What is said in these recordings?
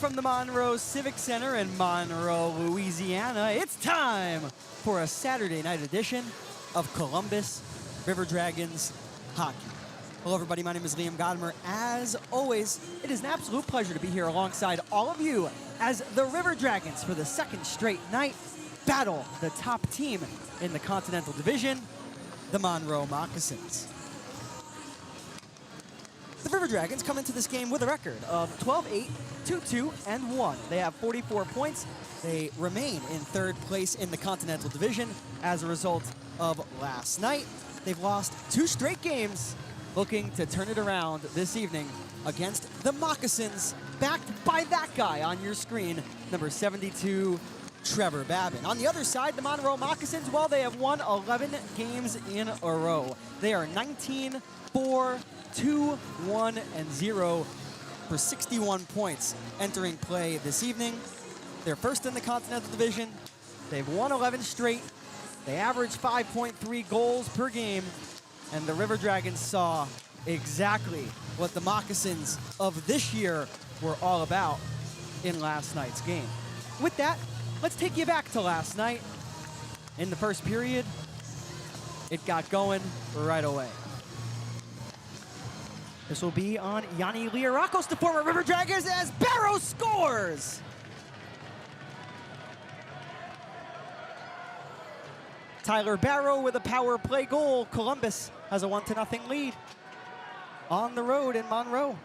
from the Monroe Civic Center in Monroe, Louisiana, it's time for a Saturday night edition of Columbus River Dragons hockey. Hello everybody, my name is Liam Godimer. As always, it is an absolute pleasure to be here alongside all of you as the River Dragons for the second straight night battle the top team in the Continental Division, the Monroe Moccasins. The River Dragons come into this game with a record of 12-8, 2-2-1. They have 44 points. They remain in third place in the Continental Division as a result of last night. They've lost 2 straight games, looking to turn it around this evening against the Moccasins, backed by that guy on your screen, number 72, Trevor Babin. On the other side, the Monroe Moccasins, well, they have won 11 games in a row. They are 19-4-2-1-0 for 61 points entering play this evening. They're first in the Continental Division. They've won 11 straight. They average 5.3 goals per game. And the River Dragons saw exactly what the Moccasins of this year were all about in last night's game. With that, let's take you back to last night. In the first period, it got going right away. This will be on Yanni Liarakos, the former River Dragons, as Barrow scores! Tyler Barrow with a power play goal. Columbus has a 1-0 lead on the road in Monroe.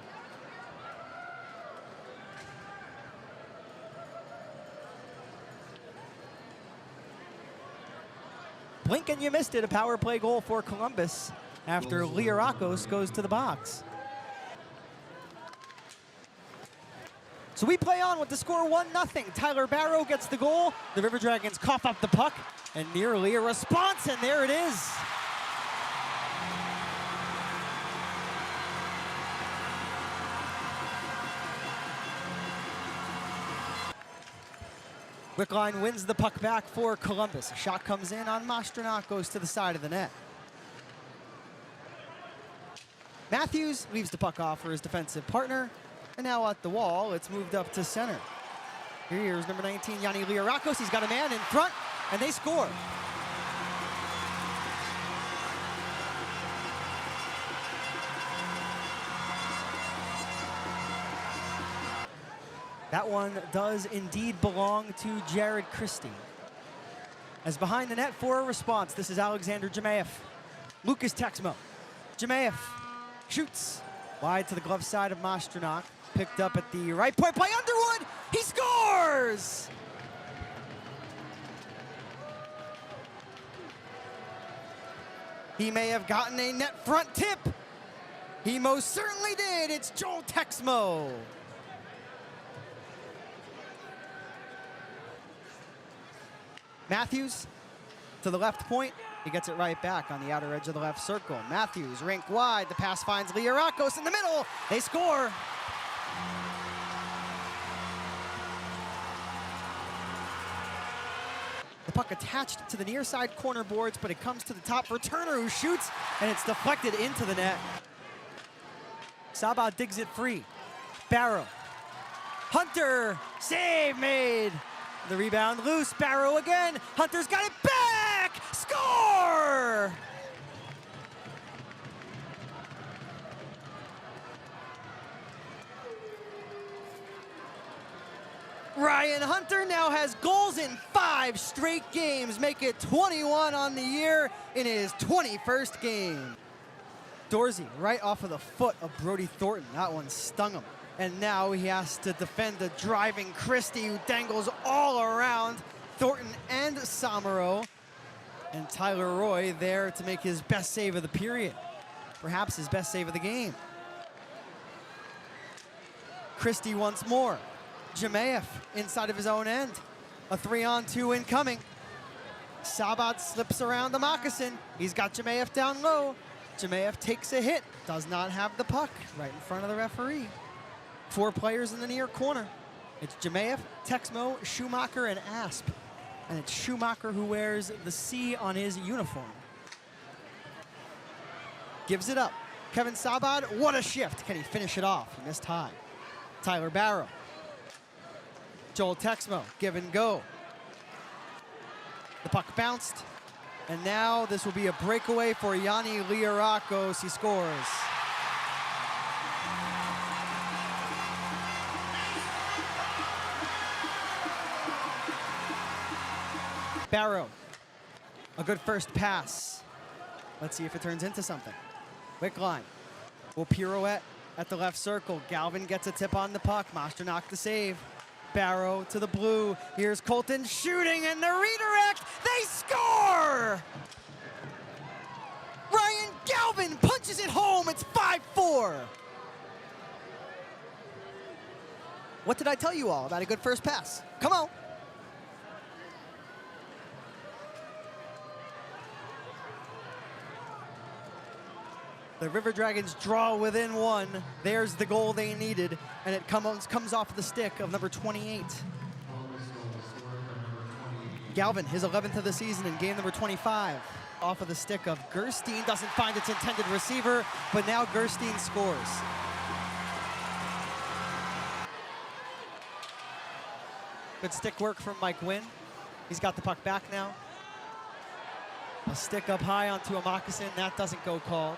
Blink and you missed it, a power play goal for Columbus after Liarakos goes to the box. So we play on with the score 1-0. Tyler Barrow gets the goal. The River Dragons cough up the puck, and nearly a response, and there it is. Wickline wins the puck back for Columbus. A shot comes in on Mastronach, goes to the side of the net. Matthews leaves the puck off for his defensive partner, and now at the wall, it's moved up to center. Here's number 19, Yanni Liarakos. He's got a man in front, and they score. That one does indeed belong to Jared Christie. As behind the net for a response, this is Alexander Jemayev. Lucas Texmo. Jemayev shoots wide to the glove side of Mastronach. Picked up at the right point by Underwood. He scores! He may have gotten a net front tip. He most certainly did. It's Joel Texmo. Matthews to the left point. He gets it right back on the outer edge of the left circle. Matthews, rink wide. The pass finds Liarakos in the middle. They score. The puck attached to the near side corner boards, but it comes to the top for Turner, who shoots, and it's deflected into the net. Sabah digs it free. Barrow. Hunter, save made. The rebound loose, Barrow again. Hunter's got it back! Score! Ryan Hunter now has goals in 5 straight games, make it 21 on the year in his 21st game. Dorsey right off of the foot of Brody Thornton. That one stung him. And now he has to defend the driving Christie, who dangles all around Thornton and Somero. And Tyler Roy there to make his best save of the period. Perhaps his best save of the game. Christie once more. Jemayev inside of his own end. A 3-on-2 incoming. Sabat slips around the Moccasin. He's got Jemayev down low. Jemayev takes a hit. Does not have the puck right in front of the referee. 4 players in the near corner. It's Jemayev, Texmo, Schumacher, and Asp. And it's Schumacher who wears the C on his uniform. Gives it up. Kevin Sabad, what a shift. Can he finish it off? He missed high. Tyler Barrow. Joel Texmo, give and go. The puck bounced, and now this will be a breakaway for Yanni Liarakos. He scores. Barrow, a good first pass. Let's see if it turns into something. Wickline will pirouette at the left circle. Galvin gets a tip on the puck. Masternak the save. Barrow to the blue. Here's Colton shooting, and the redirect. They score! Ryan Galvin punches it home. It's 5-4. What did I tell you all about a good first pass? Come on. The River Dragons draw within one. There's the goal they needed, and it comes off the stick of number 28. Galvin, his 11th of the season in game number 25. Off of the stick of Gerstein, doesn't find its intended receiver, but now Gerstein scores. Good stick work from Mike Wynn. He's got the puck back now. A stick up high onto a Moccasin, that doesn't go called.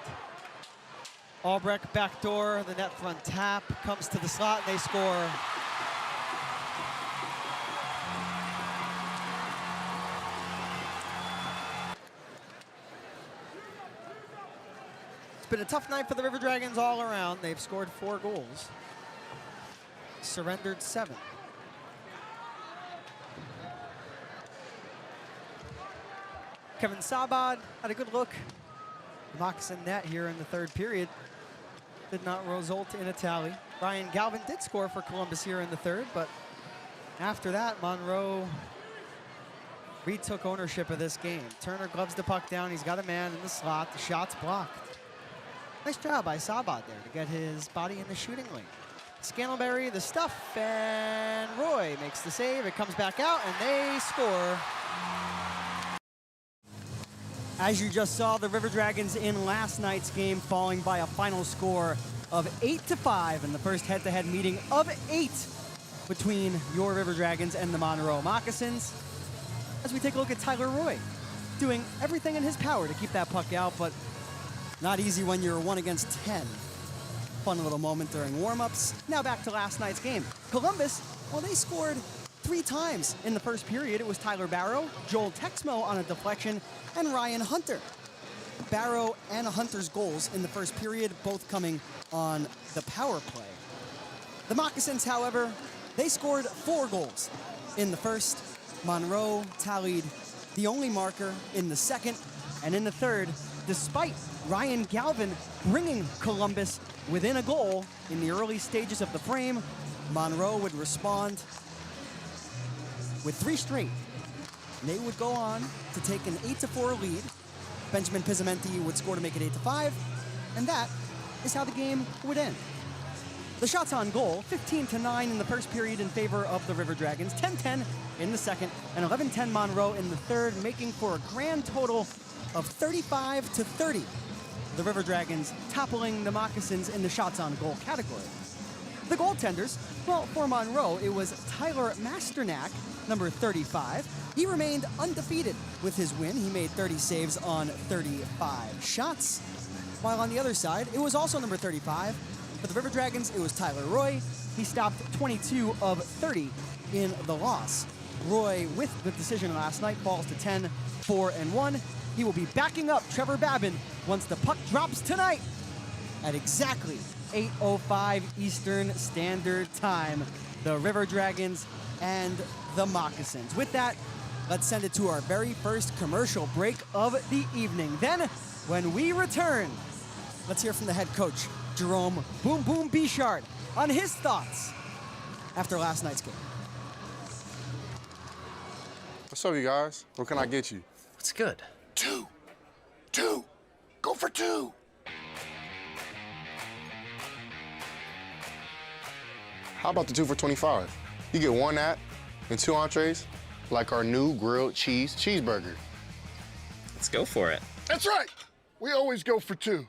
Albrecht backdoor, the net front tap, comes to the slot, and they score. It's been a tough night for the River Dragons all around. They've scored 4 goals, surrendered 7. Kevin Sabad had a good look. The Moccasin net here in the 3rd period did not result in a tally. Ryan Galvin did score for Columbus here in the 3rd, but after that, Monroe retook ownership of this game. Turner gloves the puck down. He's got a man in the slot. The shot's blocked. Nice job by Sabad there to get his body in the shooting lane. Scantleberry, the stuff, and Roy makes the save. It comes back out, and they score. As you just saw, the River Dragons in last night's game falling by a final score of 8-5 in the first head-to-head meeting of 8 between your River Dragons and the Monroe Moccasins. As we take a look at Tyler Roy, doing everything in his power to keep that puck out, but not easy when you're 1 against 10. Fun little moment during warm-ups. Now back to last night's game. Columbus, well, they scored 3 times in the first period. It was Tyler Barrow, Joel Texmo on a deflection, and Ryan Hunter. Barrow and Hunter's goals in the first period, both coming on the power play. The Moccasins, however, they scored 4 goals in the first. Monroe tallied the only marker in the second, and in the third, despite Ryan Galvin bringing Columbus within a goal in the early stages of the frame, Monroe would respond with 3 straight. And they would go on to take an 8-4 lead. Benjamin Pizzamenti would score to make it 8-5, and that is how the game would end. The shots on goal, 15-9 in the first period in favor of the River Dragons, 10-10 in the second, and 11-10 Monroe in the third, making for a grand total of 35-30. The River Dragons toppling the Moccasins in the shots on goal category. The goaltenders, well, for Monroe, it was Tyler Masternak, number 35. He remained undefeated with his win. He made 30 saves on 35 shots. While on the other side, it was also number 35. For the River Dragons, it was Tyler Roy. He stopped 22 of 30 in the loss. Roy, with the decision last night, falls to 10-4-1. He will be backing up Trevor Babin once the puck drops tonight at exactly 8:05 Eastern Standard Time. The River Dragons and the Moccasins. With that, let's send it to our very first commercial break of the evening. Then, when we return, let's hear from the head coach, Jerome Boom Boom Bichard, on his thoughts after last night's game. What's up, you guys? What can I get you? It's good. 2. Go for 2. How about the 2 for $25? You get 1 app and 2 entrees, like our new grilled cheese cheeseburger. Let's go for it. That's right. We always go for 2.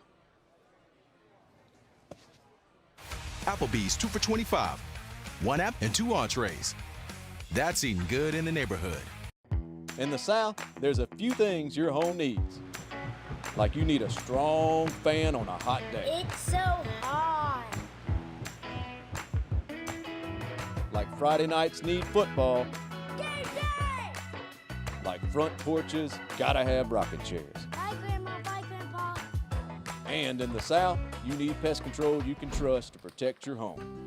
Applebee's 2 for $25. 1 app and 2 entrees. That's eating good in the neighborhood. In the South, there's a few things your home needs. Like you need a strong fan on a hot day. It's so hot. Like Friday nights need football. Game day! Like front porches gotta have rocking chairs. Bye, Grandma. Bye, Grandpa. And in the South, you need pest control you can trust to protect your home.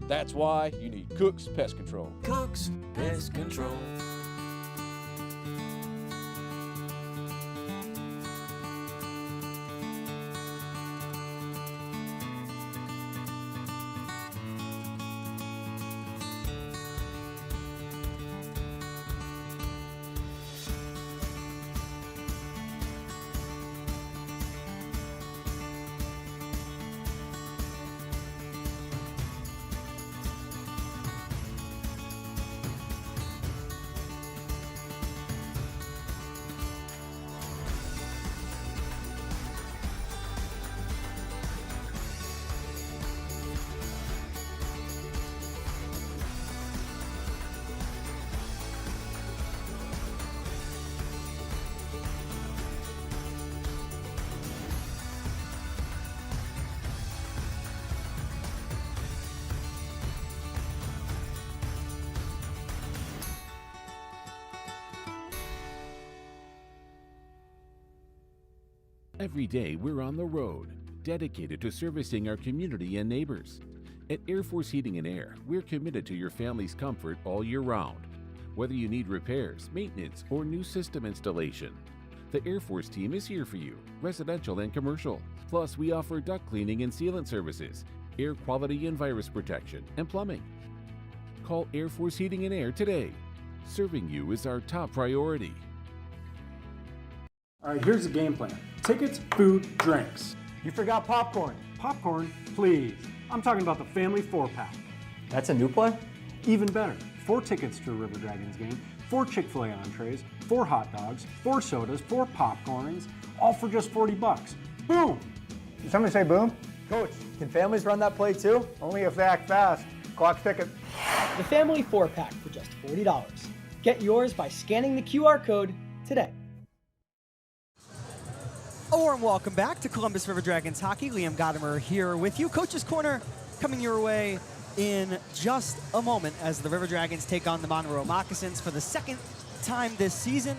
That's why you need Cook's Pest Control. Cook's Pest Control. Every day we're on the road, dedicated to servicing our community and neighbors. At Air Force Heating and Air, we're committed to your family's comfort all year round. Whether you need repairs, maintenance, or new system installation, the Air Force team is here for you, residential and commercial. Plus, we offer duct cleaning and sealant services, air quality and virus protection, and plumbing. Call Air Force Heating and Air today. Serving you is our top priority. All right, here's the game plan. Tickets, food, drinks. You forgot popcorn. Popcorn, please. I'm talking about the family 4-pack. That's a new play? Even better, 4 tickets to a River Dragons game, 4 Chick-fil-A entrees, 4 hot dogs, 4 sodas, 4 popcorns, all for just $40. Boom! Did somebody say boom? Coach, can families run that play too? Only if they act fast. Clock's ticking. The family 4-pack for just $40. Get yours by scanning the QR code today. A warm welcome back to Columbus River Dragons hockey. Liam Godimer here with you. Coach's Corner coming your way in just a moment as the River Dragons take on the Monroe Moccasins for the second time this season,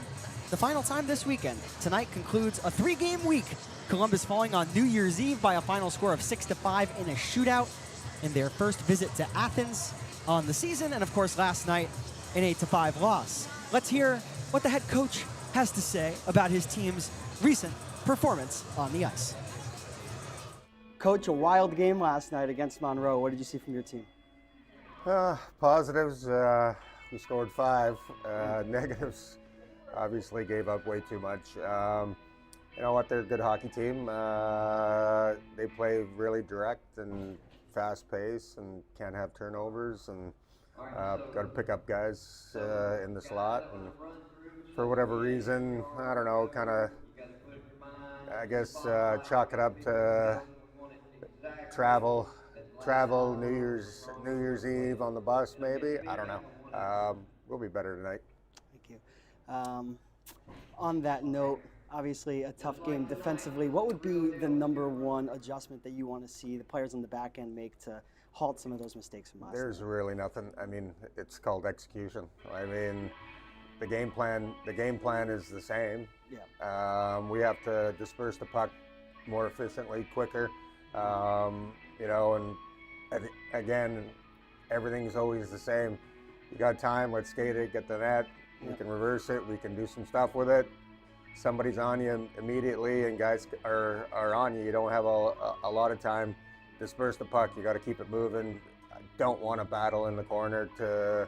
the final time this weekend. Tonight concludes a 3-game week. Columbus falling on New Year's Eve by a final score of 6-5 in a shootout in their first visit to Athens on the season, and of course last night an 8-5 loss. Let's hear what the head coach has to say about his team's recent performance on the ice. Coach, a wild game last night against Monroe. What did you see from your team? Positives, we scored 5. Negatives, obviously gave up way too much. You know what, they're a good hockey team. They play really direct and fast pace and can't have turnovers, and got to pick up guys in the slot. And for whatever reason, I don't know, kind of, I guess, chalk it up to travel New Year's Eve on the bus, maybe. I don't know. We'll be better tonight. Thank you. On that note, obviously a tough game defensively. What would be the number one adjustment that you want to see the players on the back end make to halt some of those mistakes from last night? There's really nothing. I mean, it's called execution. I mean, the game plan is the same. Yeah. We have to disperse the puck more efficiently, quicker. You know, and again, everything's always the same. You got time, let's skate it, get the net. We can reverse it, we can do some stuff with it. Somebody's on you immediately, and guys are on you. You don't have a lot of time. Disperse the puck, you got to keep it moving. I don't want to battle in the corner to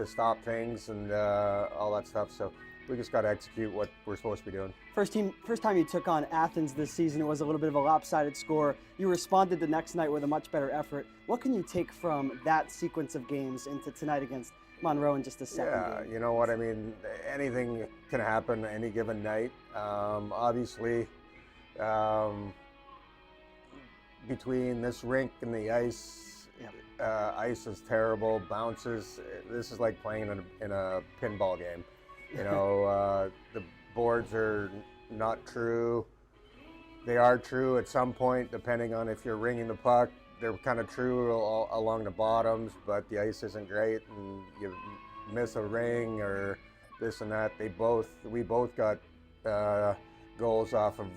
stop things and all that stuff. So we just got to execute what we're supposed to be doing. First time you took on Athens this season, it was a little bit of a lopsided score. You responded the next night with a much better effort. What can you take from that sequence of games into tonight against Monroe in just a second game? You know what I mean? Anything can happen any given night. Obviously, between this rink and the ice, Ice is terrible, bounces. This is like playing in a pinball game. You know, the boards are not true. They are true at some point, depending on if you're ringing the puck. They're kind of true along the bottoms, but the ice isn't great, and you miss a ring or this and that. We both got goals off of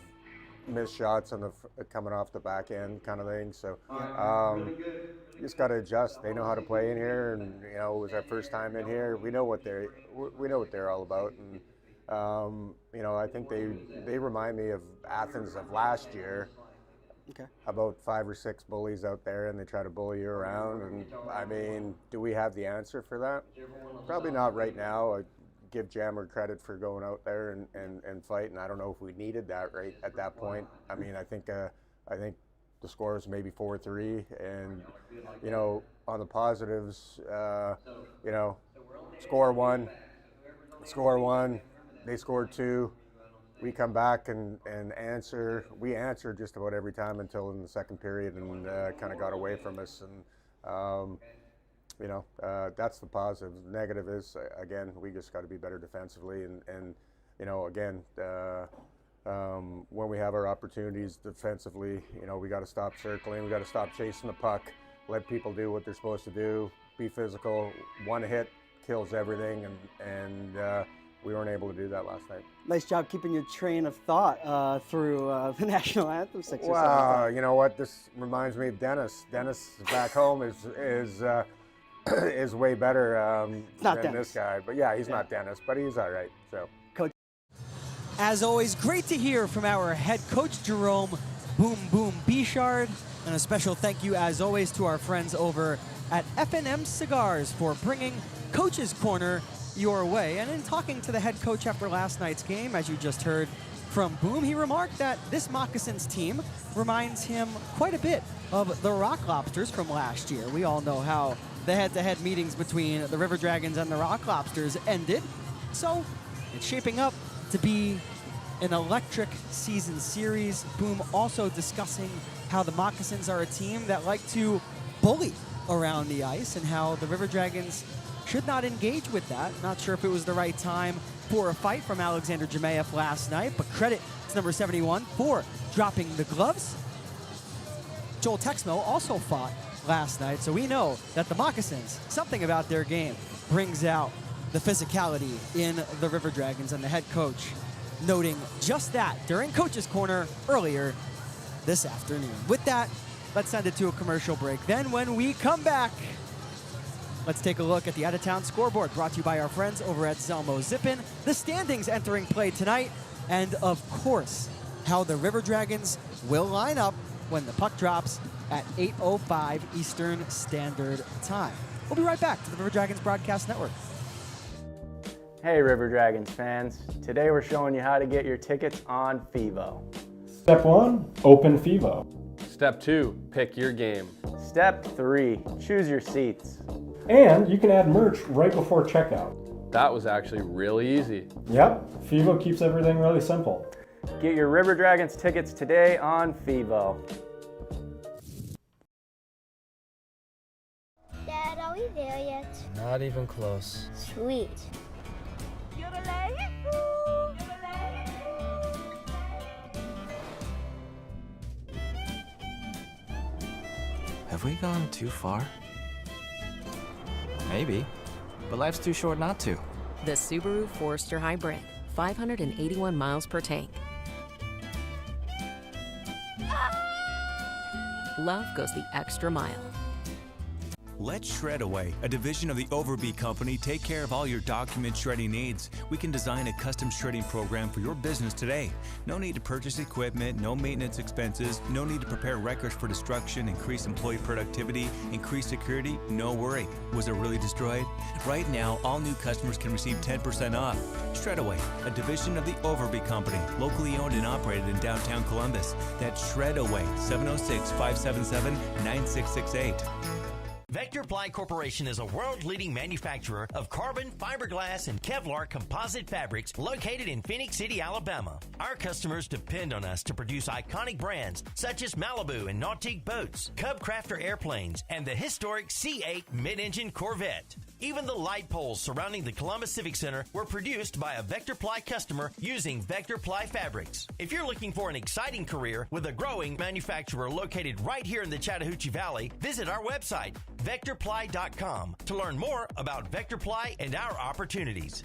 missed shots on coming off the back end kind of thing. So you just got to adjust. They know how to play in here, and you know, it was our first time in here. We know what they're all about, and you know, I think they remind me of Athens of last year. Okay. About 5 or 6 bullies out there, and they try to bully you around. And I mean, do we have the answer for that? Probably not right now. I give Jammer credit for going out there and fighting. I don't know if we needed that right at that point. I mean, I think the score is maybe 4-3, and you know, on the positives, you know, score one, they scored 2. We come back and answer. We answered just about every time until in the second period, and kind of got away from us. And you know, that's the positive. The negative is, again, we just got to be better defensively. And you know, again, when we have our opportunities defensively, you know, we got to stop circling. We got to stop chasing the puck. Let people do what they're supposed to do. Be physical. One hit kills everything, and we weren't able to do that last night. Nice job keeping your train of thought through the national anthem 6 or 7 Wow, times. you know what? This reminds me of Dennis. Dennis back home is way better not than Dennis. this guy. But yeah, he's not Dennis, but he's all right. So. Coach. As always, great to hear from our head coach, Jerome Boom Boom Bichard. And a special thank you, as always, to our friends over at F&M Cigars for bringing Coach's Corner your way. And in talking to the head coach after last night's game, as you just heard from Boom, he remarked that this Moccasins team reminds him quite a bit of the Rock Lobsters from last year. We all know how the head-to-head meetings between the River Dragons and the Rock Lobsters ended. So it's shaping up to be an electric season series. Boom also discussing how the Moccasins are a team that like to bully around the ice and how the River Dragons should not engage with that. Not sure if it was the right time for a fight from Alexander Jemayev last night, but credit to number 71 for dropping the gloves. Joel Texmo also fought last night, so we know that the Moccasins, something about their game, brings out the physicality in the River Dragons, and the head coach noting just that during Coach's Corner earlier this afternoon. With that, let's send it to a commercial break. Then when we come back, let's take a look at the out-of-town scoreboard brought to you by our friends over at Zelmo Zippin, the standings entering play tonight, and of course, how the River Dragons will line up when the puck drops at 8:05 Eastern Standard Time. We'll be right back to the River Dragons Broadcast Network. Hey River Dragons fans, today we're showing you how to get your tickets on FIVO. Step 1, open FIVO. Step 2, pick your game. Step 3, choose your seats. And you can add merch right before checkout. That was actually really easy. Yep, FIVO keeps everything really simple. Get your River Dragons tickets today on FIVO. Dad, are we there yet? Not even close. Sweet. Have we gone too far? Maybe, but life's too short not to. The Subaru Forester Hybrid, 581 miles per tank. Love goes the extra mile. Let Shredaway, a division of the Overby Company, take care of all your document shredding needs. We can design a custom shredding program for your business today. No need to purchase equipment, no maintenance expenses, no need to prepare records for destruction, increase employee productivity, increase security, no worry. Was it really destroyed? Right now, all new customers can receive 10% off. Shredaway, a division of the Overby Company, locally owned and operated in downtown Columbus. That's Shredaway, 706-577-9668. Vector Ply Corporation is a world-leading manufacturer of carbon, fiberglass, and Kevlar composite fabrics located in Phoenix City, Alabama. Our customers depend on us to produce iconic brands such as Malibu and Nautique boats, Cub Crafter airplanes, and the historic C8 mid-engine Corvette. Even the light poles surrounding the Columbus Civic Center were produced by a Vector Ply customer using Vector Ply fabrics. If you're looking for an exciting career with a growing manufacturer located right here in the Chattahoochee Valley, visit our website, VectorPly.com, to learn more about Vector Ply and our opportunities.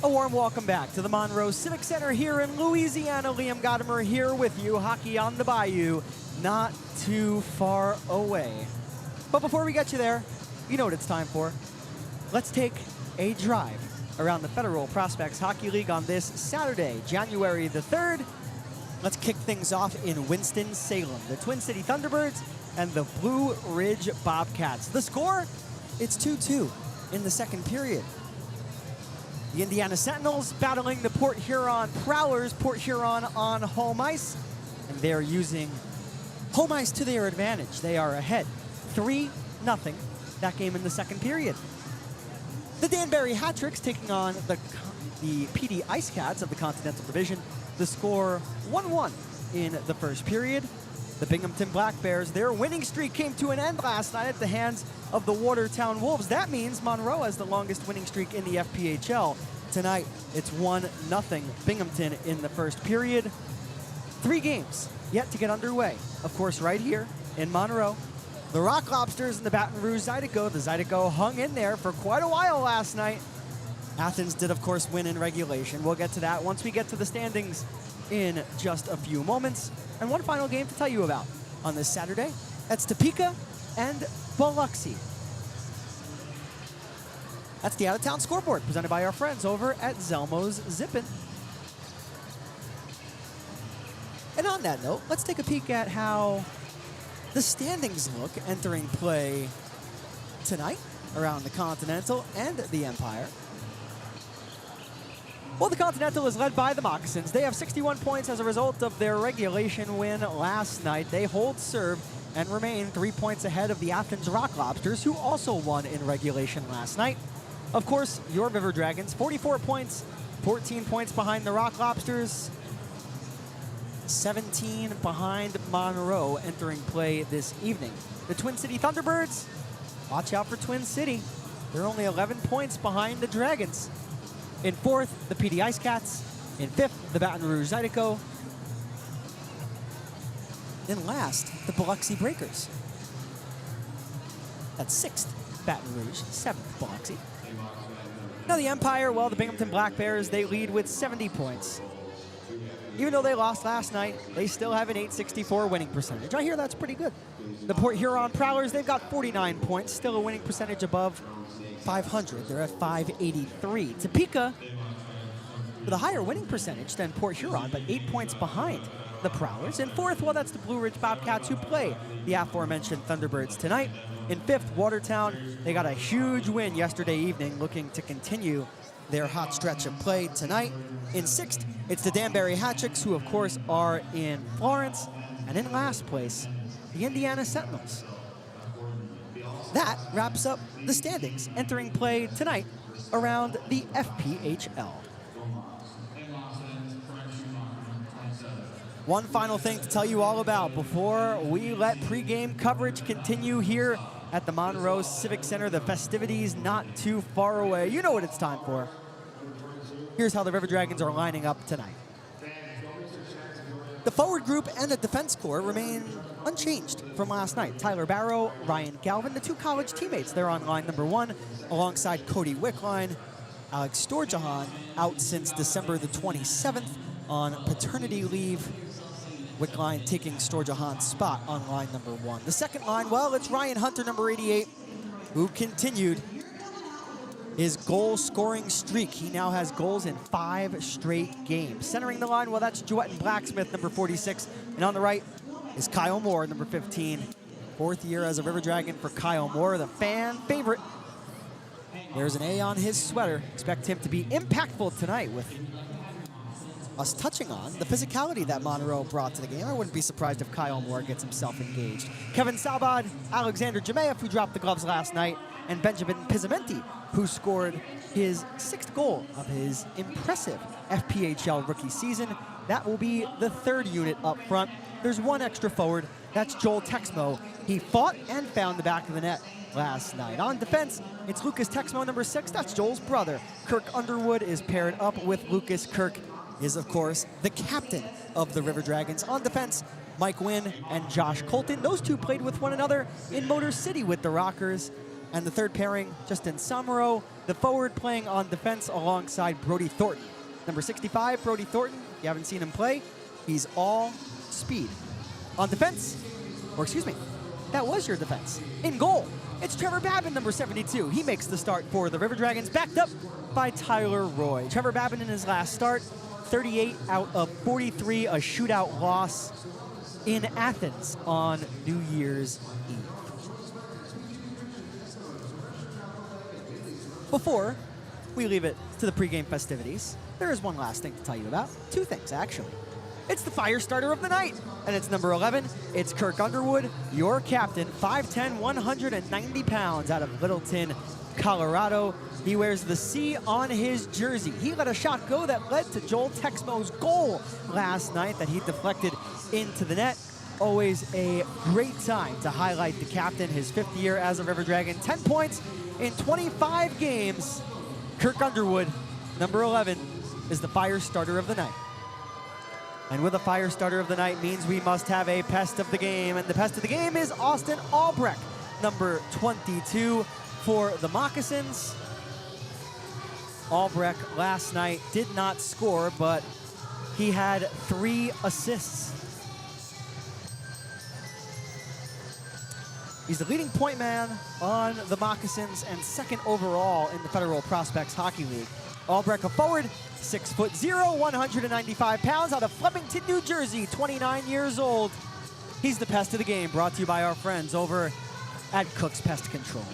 A warm welcome back to the Monroe Civic Center here in Louisiana. Liam Godimer here with you. Hockey on the Bayou, not too far away. But before we get you there, you know what it's time for. Let's take a drive around the Federal Prospects Hockey League on this Saturday, January the 3rd. Let's kick things off in Winston-Salem. The Twin City Thunderbirds and the Blue Ridge Bobcats. The score? It's 2-2 in the second period. The Indiana Sentinels battling the Port Huron Prowlers. Port Huron on home ice, and they're using home ice to their advantage. They are ahead 3-0 that game in the second period. The Danbury Hat-Tricks taking on the PD Ice Cats of the Continental Division. The score 1-1 in the first period. The Binghamton Black Bears, their winning streak came to an end last night at the hands of the Watertown Wolves. That means Monroe has the longest winning streak in the FPHL. Tonight, it's 1-0 Binghamton in the first period. 3 games yet to get underway. Of course, right here in Monroe. The Rock Lobsters and the Baton Rouge Zydeco. The Zydeco hung in there for quite a while last night. Athens did, of course, win in regulation. We'll get to that once we get to the standings in just a few moments. And one final game to tell you about on this Saturday. That's Topeka and Biloxi. That's the out-of-town scoreboard presented by our friends over at Zelmo's Zippin'. And on that note, let's take a peek at how the standings look entering play tonight around the Continental and the Empire. Well, the Continental is led by the Moccasins. They have 61 points as a result of their regulation win last night. They hold serve and remain 3 points ahead of the Athens Rock Lobsters, who also won in regulation last night. Of course, your River Dragons, 44 points, 14 points behind the Rock Lobsters, 17 behind Monroe entering play this evening. The Twin City Thunderbirds, watch out for Twin City. They're only 11 points behind the Dragons. In fourth, the PD Ice Cats. In fifth, the Baton Rouge Zydeco. In last, the Biloxi Breakers. That's sixth, Baton Rouge, seventh, Biloxi. Now the Empire, well, the Binghamton Black Bears, they lead with 70 points. Even though they lost last night, they still have an .864 winning percentage. I hear that's pretty good. The Port Huron Prowlers, they've got 49 points, still a winning percentage above 500. They're at 583. Topeka with a higher winning percentage than Port Huron, but 8 points behind the Prowlers. In fourth, well, that's the Blue Ridge Bobcats, who play the aforementioned Thunderbirds tonight. In fifth, Watertown, they got a huge win yesterday evening, looking to continue their hot stretch of play tonight. In sixth, it's the Danbury Hat-Tricks, who of course are in Florence. And in last place, the Indiana Sentinels. That wraps up the standings entering play tonight around the FPHL. One final thing to tell you all about before we let pregame coverage continue here at the Monroe Civic Center. The festivities not too far away. You know what it's time for. Here's how the River Dragons are lining up tonight. The forward group and the defense corps remain unchanged from last night. Tyler Barrow, Ryan Galvin, the two college teammates, they're on line number one, alongside Cody Wickline. Alex Storjahan, out since December the 27th on paternity leave. Wickline taking Storjahan's spot on line number one. The second line, well, it's Ryan Hunter, number 88, who continued his goal-scoring streak. He now has goals in 5 straight games. Centering the line, well, that's Jewett Blacksmith, number 46. And on the right is Kyle Moore, number 15. Fourth year as a River Dragon for Kyle Moore, the fan favorite. There's an A on his sweater. Expect him to be impactful tonight with us touching on the physicality that Monroe brought to the game. I wouldn't be surprised if Kyle Moore gets himself engaged. Kevin Sabad, Alexander Jemayev, who dropped the gloves last night, and Benjamin Pizamenti, who scored his 6th goal of his impressive FPHL rookie season. That will be the 3rd unit up front. There's one extra forward. That's Joel Texmo. He fought and found the back of the net last night. On defense, it's Lucas Texmo, number 6. That's Joel's brother. Kirk Underwood is paired up with Lucas. Kirk is, of course, the captain of the River Dragons. On defense, Mike Wynn and Josh Colton. Those two played with one another in Motor City with the Rockers. And the 3rd pairing, Justin Samaro, the forward playing on defense alongside Brody Thornton. Number 65, Brody Thornton. If you haven't seen him play, he's all speed. On defense, or excuse me, that was your defense. In goal, it's Trevor Babin, number 72. He makes the start for the River Dragons, backed up by Tyler Roy. Trevor Babin in his last start, 38 out of 43, a shootout loss in Athens on New Year's Eve. Before we leave it to the pregame festivities, there is one last thing to tell you about. 2 things, actually. It's the fire starter of the night, and it's number 11. It's Kirk Underwood, your captain, 5'10", 190 pounds, out of Littleton, Colorado. He wears the C on his jersey. He let a shot go that led to Joel Texmo's goal last night that he deflected into the net. Always a great time to highlight the captain, his 5th year as a River Dragon. 10 points in 25 games. Kirk Underwood, number 11, is the fire starter of the night. And with a fire starter of the night means we must have a pest of the game. And the pest of the game is Austin Albrecht, number 22 for the Moccasins. Albrecht last night did not score, but he had 3 assists. He's the leading point man on the Moccasins and 2nd overall in the Federal Prospects Hockey League. Albrecht, a forward, 6'0", 195 pounds, out of Flemington, New Jersey, 29 years old. He's the pest of the game, brought to you by our friends over at Cook's Pest Control.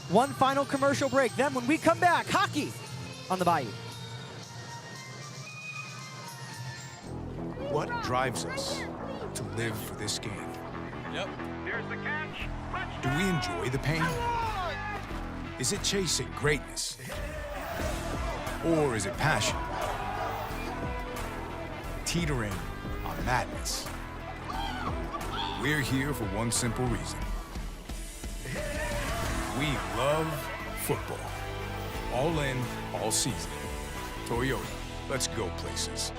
One final commercial break. Then when we come back, hockey on the Bayou. What drives us to live for this game? Yep. Here's the catch. Do we enjoy the pain? Is it chasing greatness? Or is it passion? Teetering on madness. We're here for one simple reason. We love football. All in, all season. Toyota, let's go places.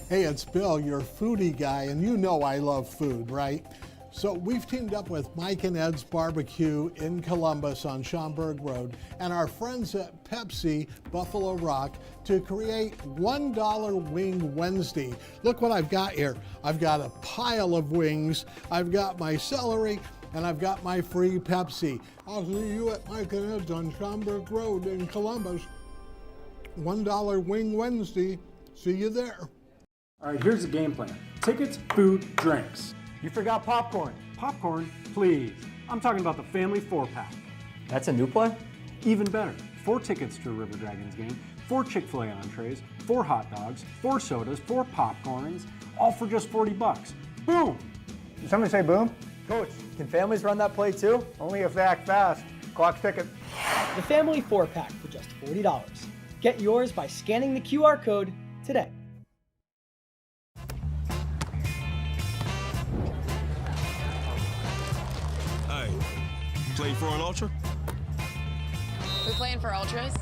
Hey, it's Bill, your foodie guy, and you know I love food, right? So we've teamed up with Mike and Ed's Barbecue in Columbus on Schaumburg Road and our friends at Pepsi Buffalo Rock to create $1 Wing Wednesday. Look what I've got here. I've got a pile of wings, I've got my celery, and I've got my free Pepsi. I'll see you at Mike and Ed's on Schaumburg Road in Columbus. $1 Wing Wednesday. See you there. All right, here's the game plan. Tickets, food, drinks. You forgot popcorn. Popcorn, please. I'm talking about the family 4-pack. That's a new play? Even better. 4 tickets to a River Dragons game, 4 Chick-fil-A entrees, 4 hot dogs, 4 sodas, 4 popcorns, all for just $40. Boom! Did somebody say boom? Coach, can families run that play too? Only if they act fast. Clock's ticking. The family 4-pack for just $40. Get yours by scanning the QR code today. Playing for an ultra? We playing for ultras?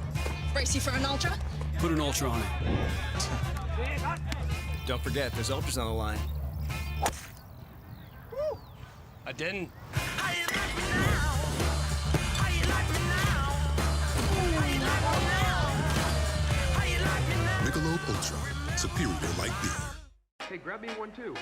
Brace you for an ultra? Put an ultra on it. Don't forget, there's ultras on the line. I didn't. Michelob Ultra, superior like beer. Hey, grab me one too.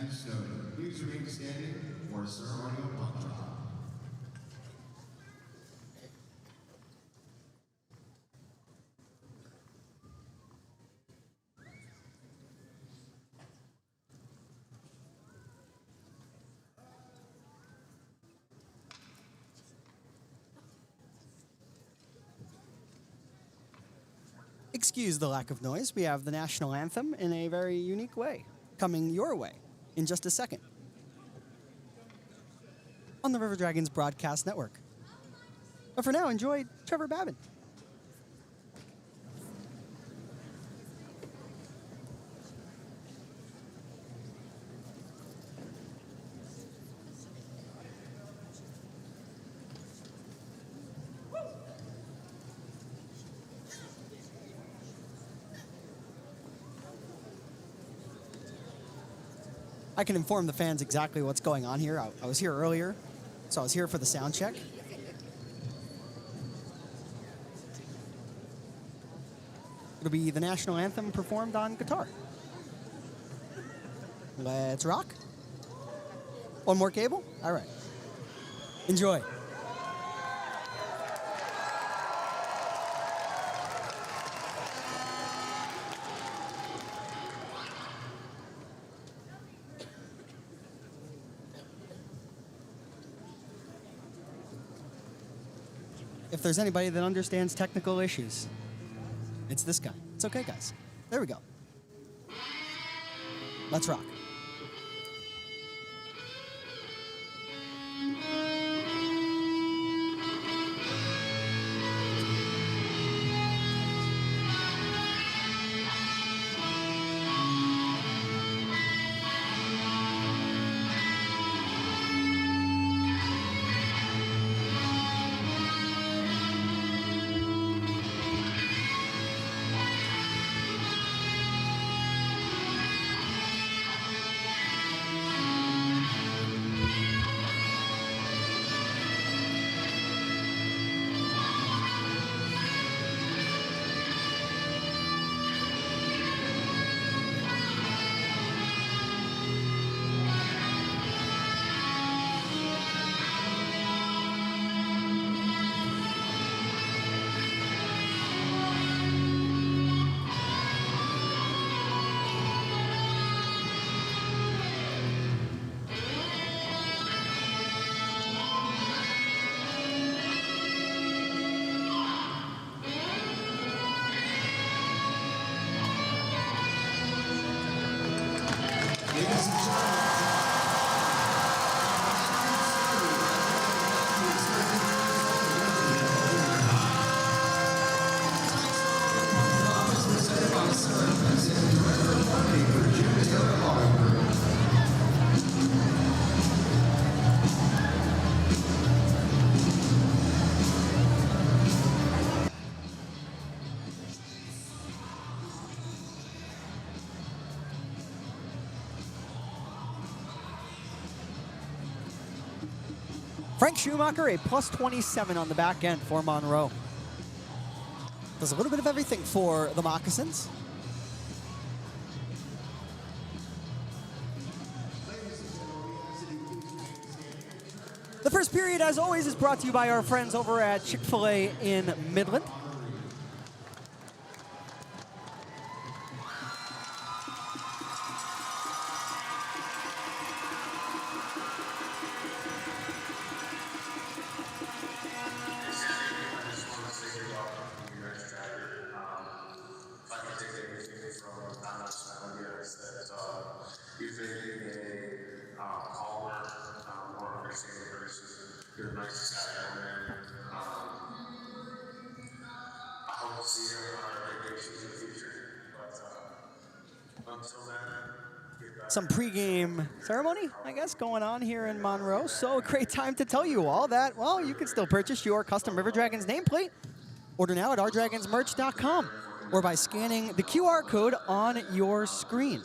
you Snowden. Please remain standing for a ceremonial puck drop. Excuse the lack of noise. We have the national anthem in a very unique way, coming your way in just a second on the River Dragons Broadcast Network. But for now, enjoy Trevor Babin. I can inform the fans exactly what's going on here. I was here earlier, so I was here for the sound check. It'll be the national anthem performed on guitar. Let's rock. One more cable? All right. Enjoy. If there's anybody that understands technical issues, it's this guy. It's okay, guys. There we go. Let's rock. Frank Schumacher, a plus 27 on the back end for Monroe. Does a little bit of everything for the Moccasins. The first period, as always, is brought to you by our friends over at Chick-fil-A in Midland. Some pregame ceremony, I guess, going on here in Monroe. So a great time to tell you all that, well, you can still purchase your custom River Dragons nameplate. Order now at ourdragonsmerch.com or by scanning the QR code on your screen.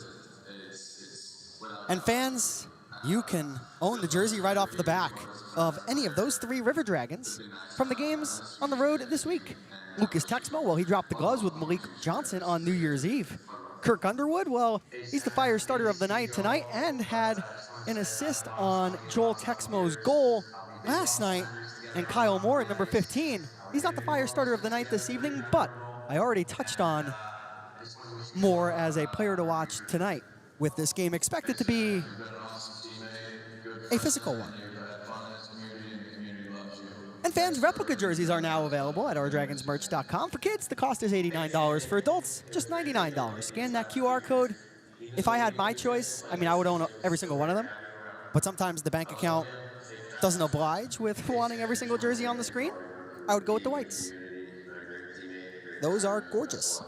And fans, you can own the jersey right off the back of any of those three River Dragons from the games on the road this week. Lucas Texmo, well, he dropped the gloves with Malik Johnson on New Year's Eve. Kirk Underwood, well, he's the fire starter of the night tonight and had an assist on Joel Texmo's goal last night. And Kyle Moore at number 15, he's not the fire starter of the night this evening, but I already touched on Moore as a player to watch tonight, with this game expected to be a physical one. And fans, replica jerseys are now available at ourdragonsmerch.com. For kids, the cost is $89. For adults, just $99. Scan that QR code. If I had my choice, I mean, I would own every single one of them. But sometimes the bank account doesn't oblige with wanting every single jersey on the screen. I would go with the whites. Those are gorgeous.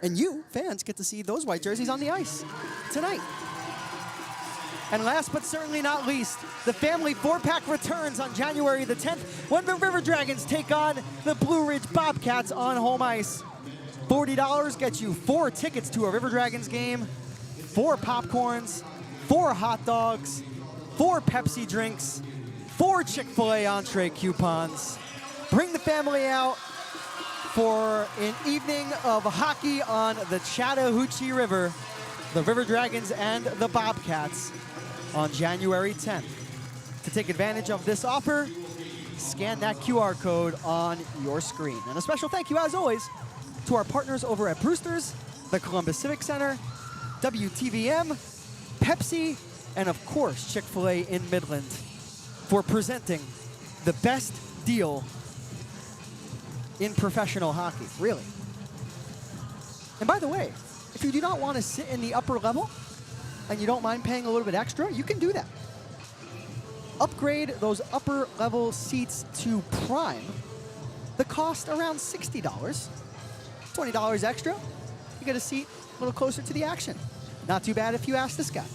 And you, fans, get to see those white jerseys on the ice tonight. And last but certainly not least, the family 4-pack returns on January the 10th when the River Dragons take on the Blue Ridge Bobcats on home ice. $40 gets you 4 tickets to a River Dragons game, 4 popcorns, 4 hot dogs, 4 Pepsi drinks, 4 Chick-fil-A entree coupons. Bring the family out for an evening of hockey on the Chattahoochee River, the River Dragons and the Bobcats, on January 10th. To take advantage of this offer, scan that QR code on your screen. And a special thank you, as always, to our partners over at Brewster's, the Columbus Civic Center, WTVM, Pepsi, and of course, Chick-fil-A in Midland for presenting the best deal in professional hockey, really. And by the way, if you do not want to sit in the upper level and you don't mind paying a little bit extra, you can do that. Upgrade those upper level seats to Prime. The cost around $60. $20 extra, you get a seat a little closer to the action. Not too bad if you ask this guy.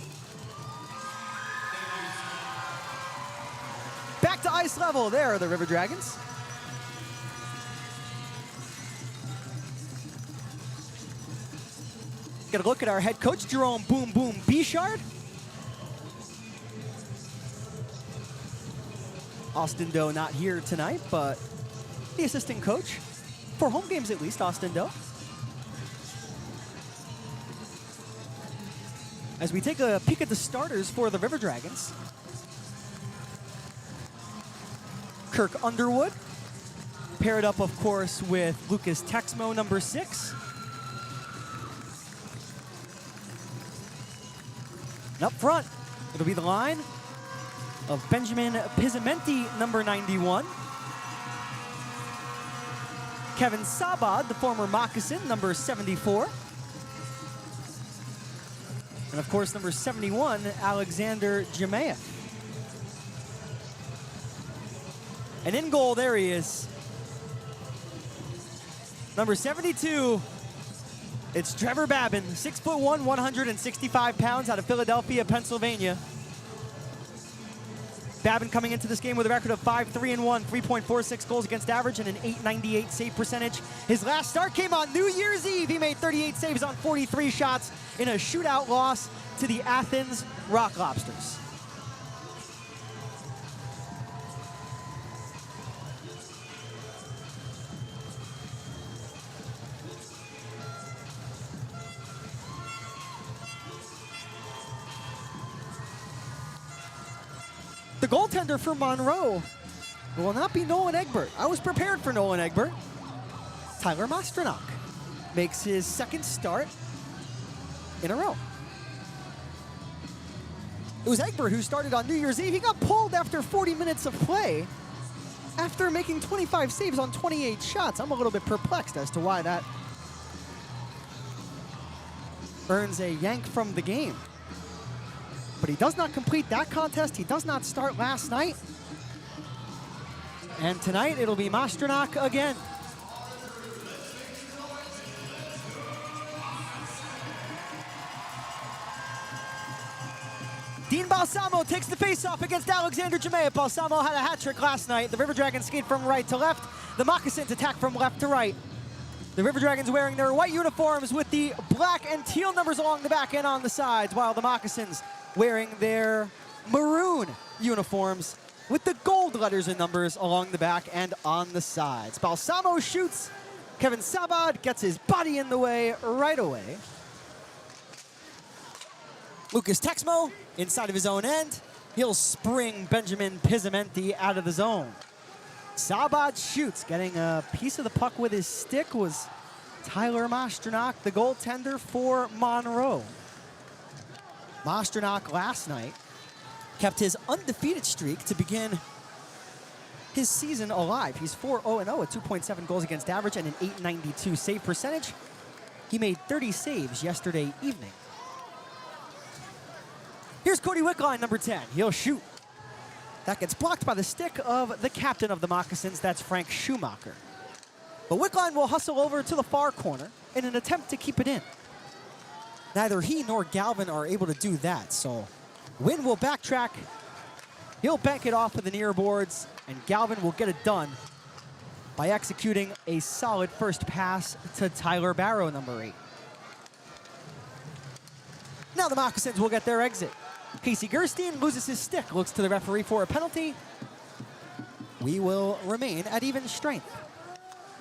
Back to ice level. There are the River Dragons. Get a look at our head coach, Jerome Boom Boom Bichard. Austin Doe not here tonight, but the assistant coach, for home games at least, Austin Doe. As we take a peek at the starters for the River Dragons. Kirk Underwood, paired up, of course, with Lucas Texmo, number 6. And up front, it'll be the line of Benjamin Pizzamenti, number 91. Kevin Sabad, the former Moccasin, number 74. And of course, number 71, Alexander Jemayev. And in goal, there he is. Number 72, it's Trevor Babin, 6'1", 165 pounds, out of Philadelphia, Pennsylvania. Babin coming into this game with a record of 5-3-1, 3.46 goals against average, and an .898 save percentage. His last start came on New Year's Eve. He made 38 saves on 43 shots in a shootout loss to the Athens Rock Lobsters. The goaltender for Monroe will not be Nolan Egbert. I was prepared for Nolan Egbert. Tyler Mostranok makes his second start in a row. It was Egbert who started on New Year's Eve. He got pulled after 40 minutes of play after making 25 saves on 28 shots. I'm a little bit perplexed as to why that earns a yank from the game. But he does not complete that contest. He does not start last night. And tonight it'll be Mostranok again. Dean Balsamo takes the face-off against Alexander Jemayev. Balsamo had a hat trick last night. The River Dragons skate from right to left. The Moccasins attack from left to right. The River Dragons wearing their white uniforms with the black and teal numbers along the back and on the sides, while the Moccasins wearing their maroon uniforms with the gold letters and numbers along the back and on the sides. Balsamo shoots. Kevin Sabad gets his body in the way right away. Lucas Texmo inside of his own end. He'll spring Benjamin Pizzamenti out of the zone. Sabat shoots, getting a piece of the puck with his stick was Tyler Masternak, the goaltender for Monroe. Masternak last night kept his undefeated streak to begin his season alive. He's 4-0-0 at 2.7 goals against average and an .892 save percentage. He made 30 saves yesterday evening. Here's Cody Wickline, number 10. He'll shoot. That gets blocked by the stick of the captain of the Moccasins, that's Frank Schumacher. But Wickline will hustle over to the far corner in an attempt to keep it in. Neither he nor Galvin are able to do that, so Wynn will backtrack. He'll bank it off of the near boards, and Galvin will get it done by executing a solid first pass to Tyler Barrow, number 8. Now the Moccasins will get their exit. Casey Gerstein loses his stick, looks to the referee for a penalty. We will remain at even strength.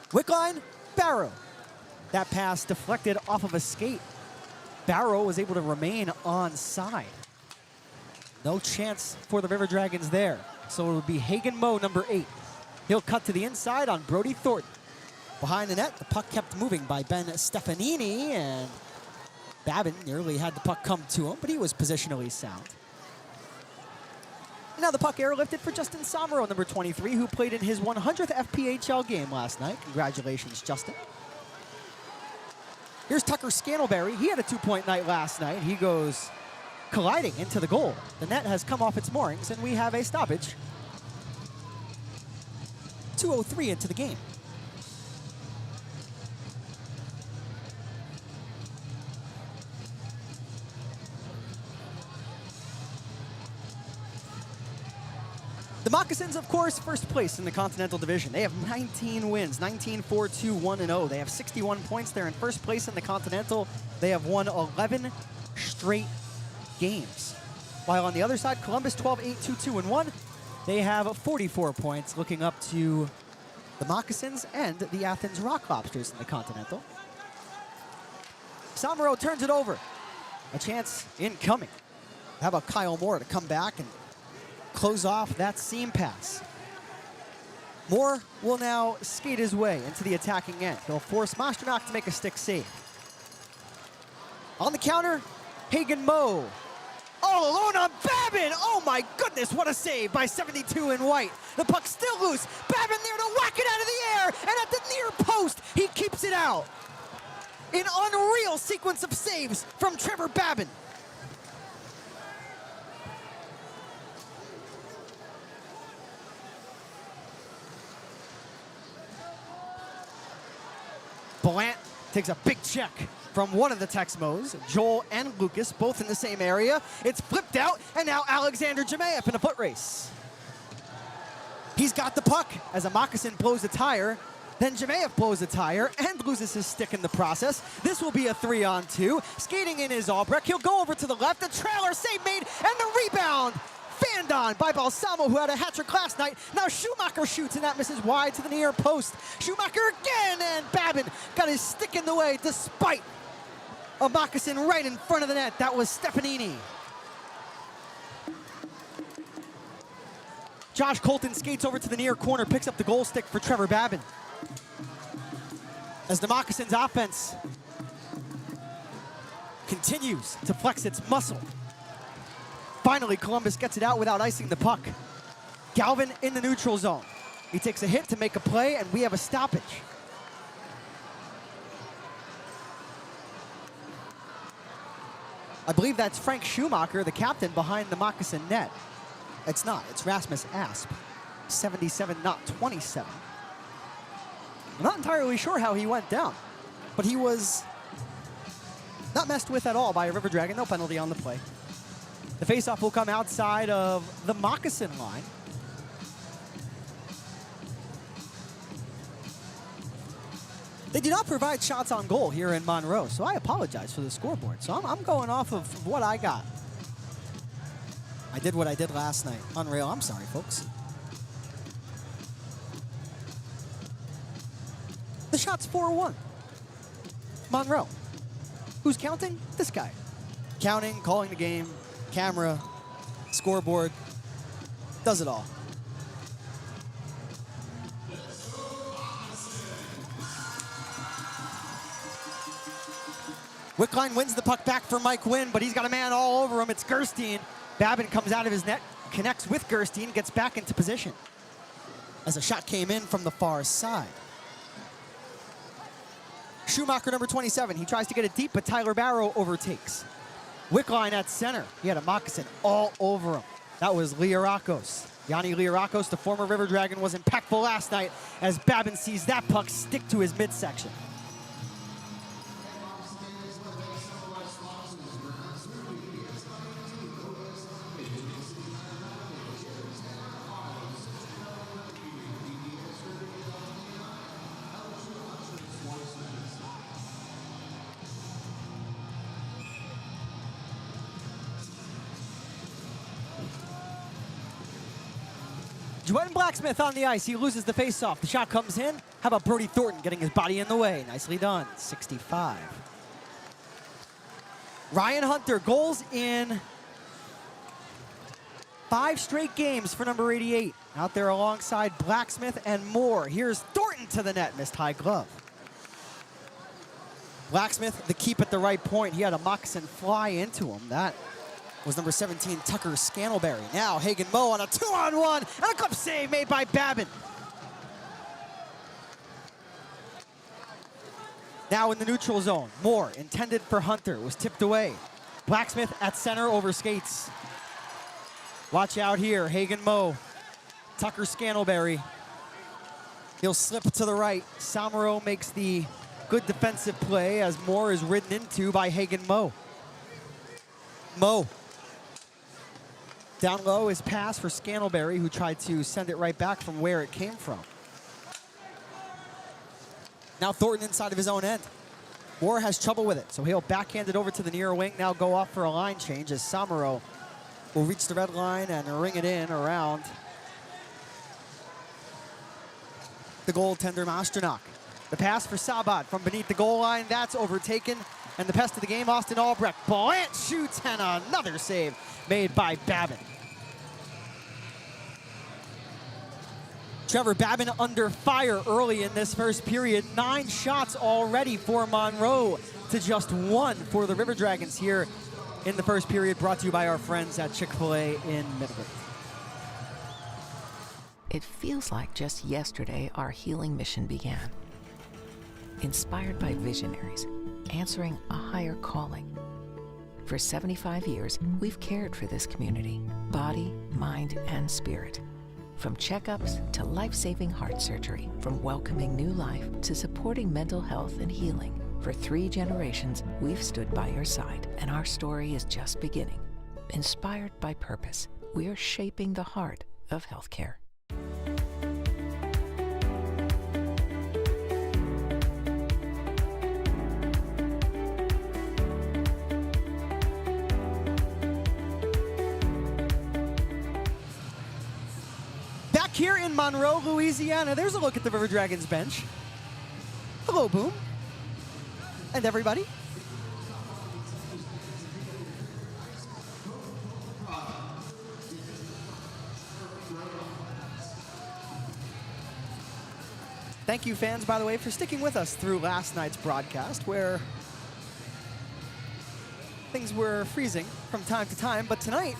Wickline, Barrow. That pass deflected off of a skate. Barrow was able to remain onside. No chance for the River Dragons there. So it will be Hagen Moe, number 8. He'll cut to the inside on Brody Thornton. Behind the net, the puck kept moving by Ben Stefanini, and Babin nearly had the puck come to him, but he was positionally sound. And now the puck airlifted for Justin Somero, number 23, who played in his 100th FPHL game last night. Congratulations, Justin. Here's Tucker Scantleberry. He had a 2-point night last night. He goes colliding into the goal. The net has come off its moorings, and we have a stoppage. 2:03 into the game. The Moccasins, of course, first place in the Continental Division. They have 19 wins, 19-4-2-1-0. They have 61 points. They're in first place in the Continental. They have won 11 straight games. While on the other side, Columbus 12-8-2-2-1. They have 44 points, looking up to the Moccasins and the Athens Rock Lobsters in the Continental. Somero turns it over. A chance incoming. How about Kyle Moore to come back and close off that seam pass? Moore will now skate his way into the attacking end. He'll force Masternak to make a stick save. On the counter, Hagen Moe. All alone on Babin! Oh my goodness, what a save by 72 in white. The puck's still loose. Babin there to whack it out of the air, and at the near post, he keeps it out. An unreal sequence of saves from Trevor Babin. Blant takes a big check from one of the Texmos, Joel and Lucas, both in the same area. It's flipped out, and now Alexander Jemayev in a foot race. He's got the puck as a Moccasin blows a tire. Then Jemayev blows a tire and loses his stick in the process. This will be a 3-on-2. Skating in is Albrecht. He'll go over to the left. The trailer save made, and the rebound fanned on by Balsamo, who had a hat-trick last night. Now Schumacher shoots, and that misses wide to the near post. Schumacher again, and Babin got his stick in the way despite a Moccasin right in front of the net. That was Stefanini. Josh Colton skates over to the near corner, picks up the goal stick for Trevor Babin. As the Moccasins offense continues to flex its muscle. Finally, Columbus gets it out without icing the puck. Galvin in the neutral zone. He takes a hit to make a play, and we have a stoppage. I believe that's Frank Schumacher, the captain, behind the Moccasin net. It's not. It's Rasmus Asp. 77, not 27. I'm not entirely sure how he went down, but he was not messed with at all by a River Dragon. No penalty on the play. The faceoff will come outside of the Moccasin line. They do not provide shots on goal here in Monroe, so I apologize for the scoreboard. So I'm going off of what I got. I did what I did last night. Unreal. I'm sorry, folks. The shot's 4-1. Monroe. Who's counting? This guy. Counting, calling the game, camera, scoreboard, does it all. Wickline wins the puck back for Mike Wynn, but he's got a man all over him. It's Gerstein. Babin comes out of his net, connects with Gerstein, gets back into position as a shot came in from the far side. Schumacher, number 27, he tries to get it deep, but Tyler Barrow overtakes. Wickline at center. He had a moccasin all over him. That was Liarakos. Yanni Liarakos, the former River Dragon, was impactful last night as Babin sees that puck stick to his midsection. Joanne Blacksmith on the ice. He loses the faceoff. The shot comes in. How about Brody Thornton getting his body in the way? Nicely done. 65. Ryan Hunter, goals in 5 straight games for number 88. Out there alongside Blacksmith and Moore. Here's Thornton to the net. Missed high glove. Blacksmith, the keep at the right point. He had a moccasin fly into him. That was number 17, Tucker Scantleberry. Now Hagen Moe on a 2-on-1, and a glove save made by Babin. Now in the neutral zone, Moore, intended for Hunter, was tipped away. Blacksmith at center over skates. Watch out here, Hagen Moe, Tucker Scantleberry. He'll slip to the right. Samaro makes the good defensive play as Moore is ridden into by Hagen Moe. Moe. Down low is pass for Scantleberry, who tried to send it right back from where it came from. Now Thornton inside of his own end. Moore has trouble with it, so he'll backhand it over to the near wing. Now go off for a line change as Samaro will reach the red line and ring it in around the goaltender Masternak. The pass for Sabat from beneath the goal line. That's overtaken. And the pest of the game, Austin Albrecht. Blant shoots, and another save made by Babin. Trevor Babin under fire early in this first period. 9 shots already for Monroe to just 1 for the River Dragons here in the first period, brought to you by our friends at Chick-fil-A in Midland. It feels like just yesterday our healing mission began. Inspired by visionaries, answering a higher calling. For 75 years, we've cared for this community, body, mind, and spirit. From checkups to life-saving heart surgery, from welcoming new life to supporting mental health and healing. For 3 generations, we've stood by your side, and our story is just beginning. Inspired by purpose, we are shaping the heart of healthcare. Here in Monroe, Louisiana, there's a look at the River Dragons bench. Hello, Boom. And everybody. Thank you, fans, by the way, for sticking with us through last night's broadcast, where things were freezing from time to time, but tonight,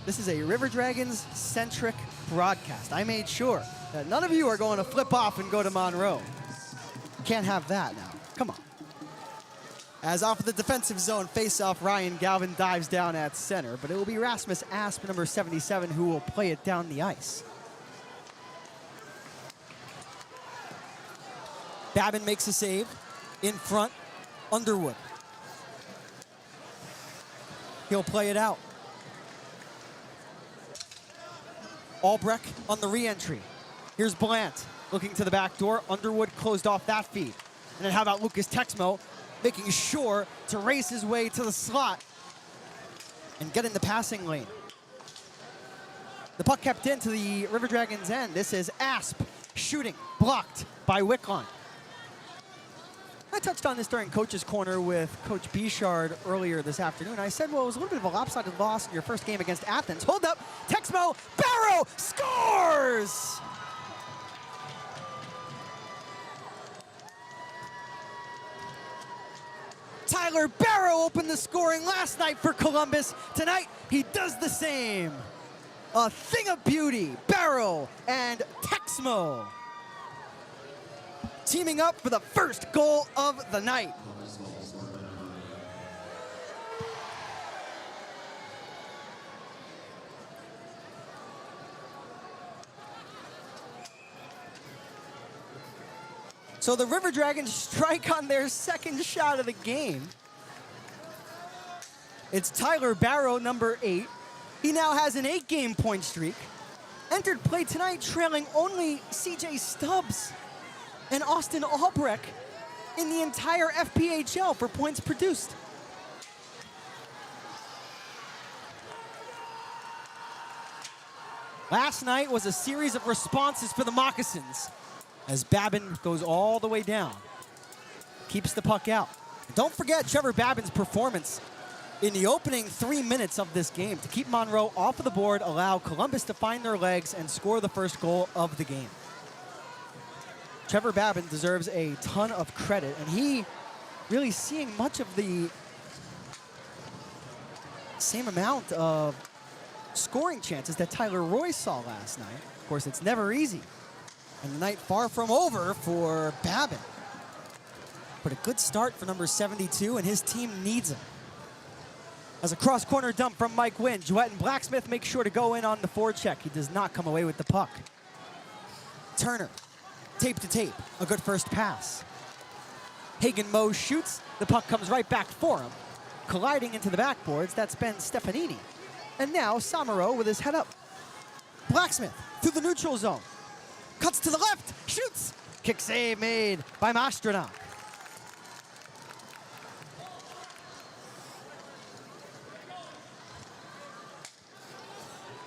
this is a River Dragons-centric broadcast. I made sure that none of you are going to flip off and go to Monroe. Can't have that now. Come on. As off of the defensive zone face-off, Ryan Galvin dives down at center, but it will be Rasmus Asp, number 77, who will play it down the ice. Babin makes a save. In front, Underwood. He'll play it out. Albrecht on the re-entry. Here's Blant looking to the back door. Underwood closed off that feed. And then how about Lucas Texmo making sure to race his way to the slot and get in the passing lane. The puck kept into the River Dragons' end. This is Asp shooting, blocked by Wickline. I touched on this during Coach's Corner with Coach Bichard earlier this afternoon. I said, well, it was a little bit of a lopsided loss in your first game against Athens. Hold up, Texmo Barrow scores! Tyler Barrow opened the scoring last night for Columbus. Tonight, he does the same. A thing of beauty, Barrow and Texmo teaming up for the first goal of the night. So the River Dragons strike on their second shot of the game. It's Tyler Barrow, number 8. He now has an 8-game point streak. Entered play tonight trailing only CJ Stubbs and Austin Albrecht in the entire FPHL for points produced. Last night was a series of responses for the Moccasins as Babin goes all the way down, keeps the puck out. Don't forget Trevor Babin's performance in the opening 3 minutes of this game to keep Monroe off of the board, allow Columbus to find their legs and score the first goal of the game. Trevor Babin deserves a ton of credit, and he really seeing much of the same amount of scoring chances that Tyler Roy saw last night. Of course, it's never easy, and the night far from over for Babin. But a good start for number 72, and his team needs him. As a cross-corner dump from Mike Wynn, Jouett and Blacksmith make sure to go in on the forecheck. He does not come away with the puck. Turner, tape to tape, a good first pass. Hagen Moe shoots, the puck comes right back for him. Colliding into the backboards, that's Ben Stefanini. And now Samaro with his head up. Blacksmith through the neutral zone. Cuts to the left, shoots. Kick save made by Masternak.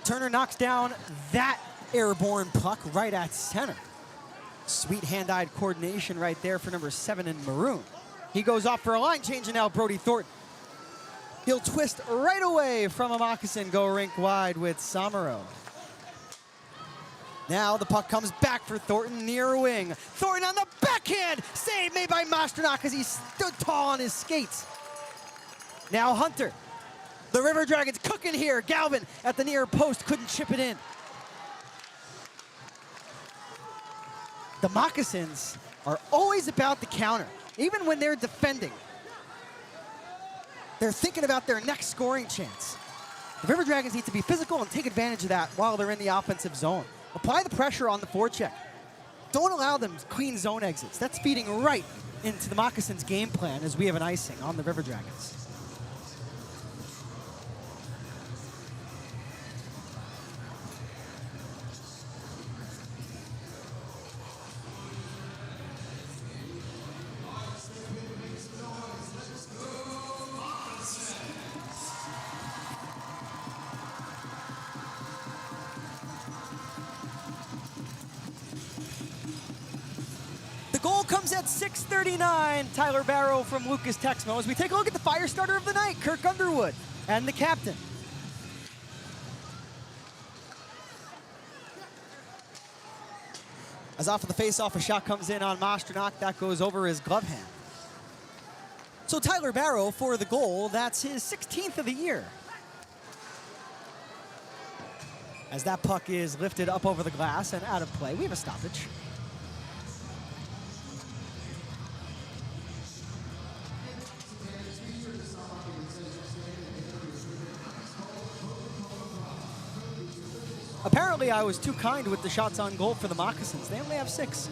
Turner knocks down that airborne puck right at center. Sweet hand-eyed coordination right there for number 7 in maroon. He goes off for a line change, and now Brody Thornton. He'll twist right away from a moccasin, go rink wide with Samaro. Now the puck comes back for Thornton near wing. Thornton on the backhand, save made by Masternak as he stood tall on his skates. Now Hunter. The River Dragons cooking here. Galvin at the near post couldn't chip it in. The Moccasins are always about the counter, even when they're defending. They're thinking about their next scoring chance. The River Dragons need to be physical and take advantage of that while they're in the offensive zone. Apply the pressure on the forecheck. Don't allow them clean zone exits. That's feeding right into the Moccasins' game plan as we have an icing on the River Dragons. Goal comes at 6:39. Tyler Barrow from Lucas Texmo. As we take a look at the fire starter of the night, Kirk Underwood, and the captain. As off of the face-off, a shot comes in on Masternak. That goes over his glove hand. So Tyler Barrow for the goal. That's his 16th of the year. As that puck is lifted up over the glass and out of play, we have a stoppage. Apparently, I was too kind with the shots on goal for the Moccasins. They only have 6.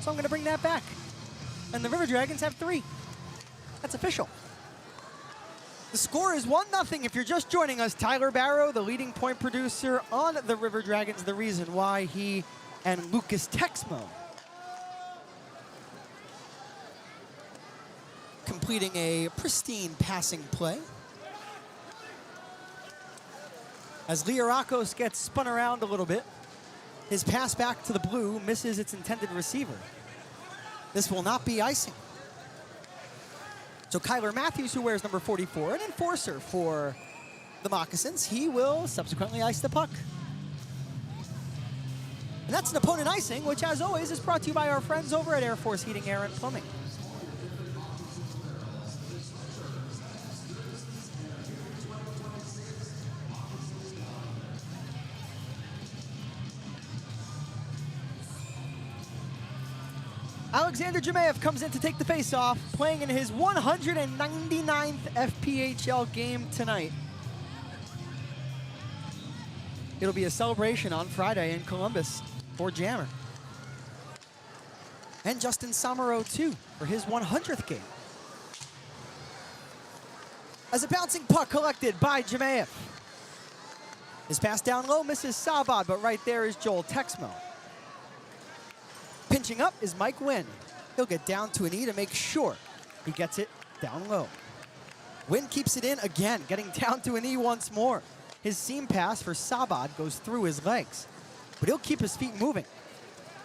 So I'm going to bring that back. And the River Dragons have 3. That's official. The score is 1-0. If you're just joining us, Tyler Barrow, the leading point producer on the River Dragons, the reason why he and Lucas Texmo completing a pristine passing play. As Liarakos gets spun around a little bit, his pass back to the blue misses its intended receiver. This will not be icing. So Kyler Matthews, who wears number 44, an enforcer for the Moccasins, he will subsequently ice the puck. And that's an opponent icing, which as always is brought to you by our friends over at Air Force Heating, Air and Plumbing. Alexander Jemayev comes in to take the face-off, playing in his 199th FPHL game tonight. It'll be a celebration on Friday in Columbus for Jammer. And Justin Monroe, too, for his 100th game. As a bouncing puck collected by Jemayev. His pass down low misses Sabad, but right there is Joel Texmo. Pinching up is Mike Wynn. He'll get down to a knee to make sure he gets it down low. Wynn keeps it in again, getting down to a knee once more. His seam pass for Sabad goes through his legs, but he'll keep his feet moving.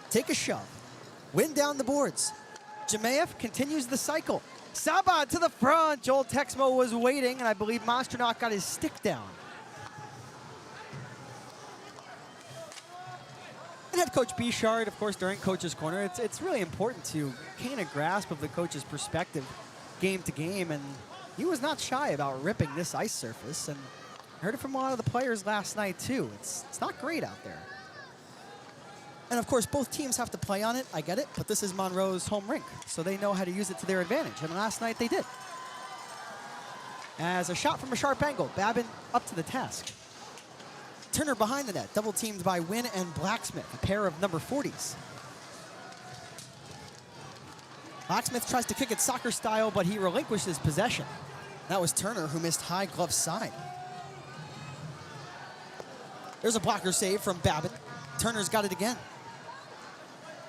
Take a shove. Wynn down the boards. Jemayev continues the cycle. Sabad to the front. Joel Texmo was waiting, and I believe Masternach got his stick down. And head coach Bichard, of course, during Coach's Corner, it's really important to gain a grasp of the coach's perspective game to game, and he was not shy about ripping this ice surface, and I heard it from a lot of the players last night, too. It's not great out there. And, of course, both teams have to play on it. I get it. But this is Monroe's home rink, so they know how to use it to their advantage. And last night they did. As a shot from a sharp angle, Babin up to the task. Turner behind the net, double teamed by Wynn and Blacksmith, a pair of number 40s. Blacksmith tries to kick it soccer style, but he relinquishes possession. That was Turner, who missed high glove side. There's a blocker save from Babin. Turner's got it again.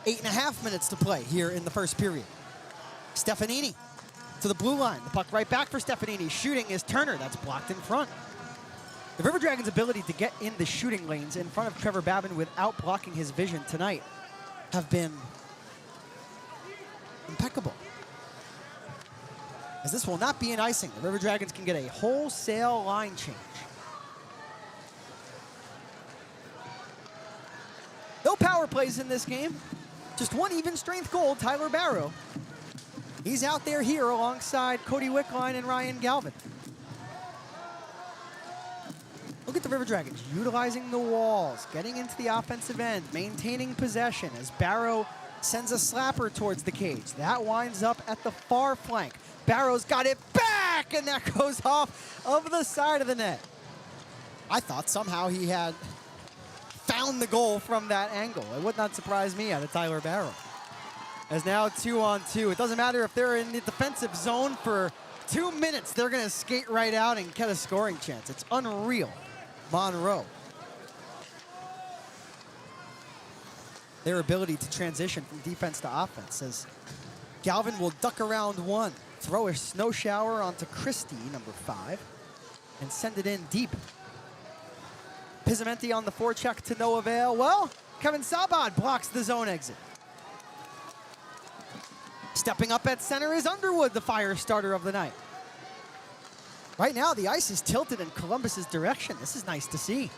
8.5 minutes to play here in the first period. Stefanini to the blue line. The puck right back for Stefanini. Shooting is Turner. That's blocked in front. The River Dragons' ability to get in the shooting lanes in front of Trevor Babin without blocking his vision tonight have been impeccable. As this will not be an icing. The River Dragons can get a wholesale line change. No power plays in this game. Just one even strength goal, Tyler Barrow. He's out there here alongside Cody Wickline and Ryan Galvin. Look at the River Dragons utilizing the walls, getting into the offensive end, maintaining possession as Barrow sends a slapper towards the cage. That winds up at the far flank. Barrow's got it back, and that goes off of the side of the net. I thought somehow he had found the goal from that angle. It would not surprise me out of Tyler Barrow. As now 2-on-2. It doesn't matter if they're in the defensive zone for 2 minutes. They're going to skate right out and get a scoring chance. It's unreal. Monroe. Their ability to transition from defense to offense as Galvin will duck around one, throw a snow shower onto Christie, number 5, and send it in deep. Pizzamenti on the forecheck to no avail. Well, Kevin Sabad blocks the zone exit. Stepping up at center is Underwood, the fire starter of the night. Right now, the ice is tilted in Columbus's direction. This is nice to see.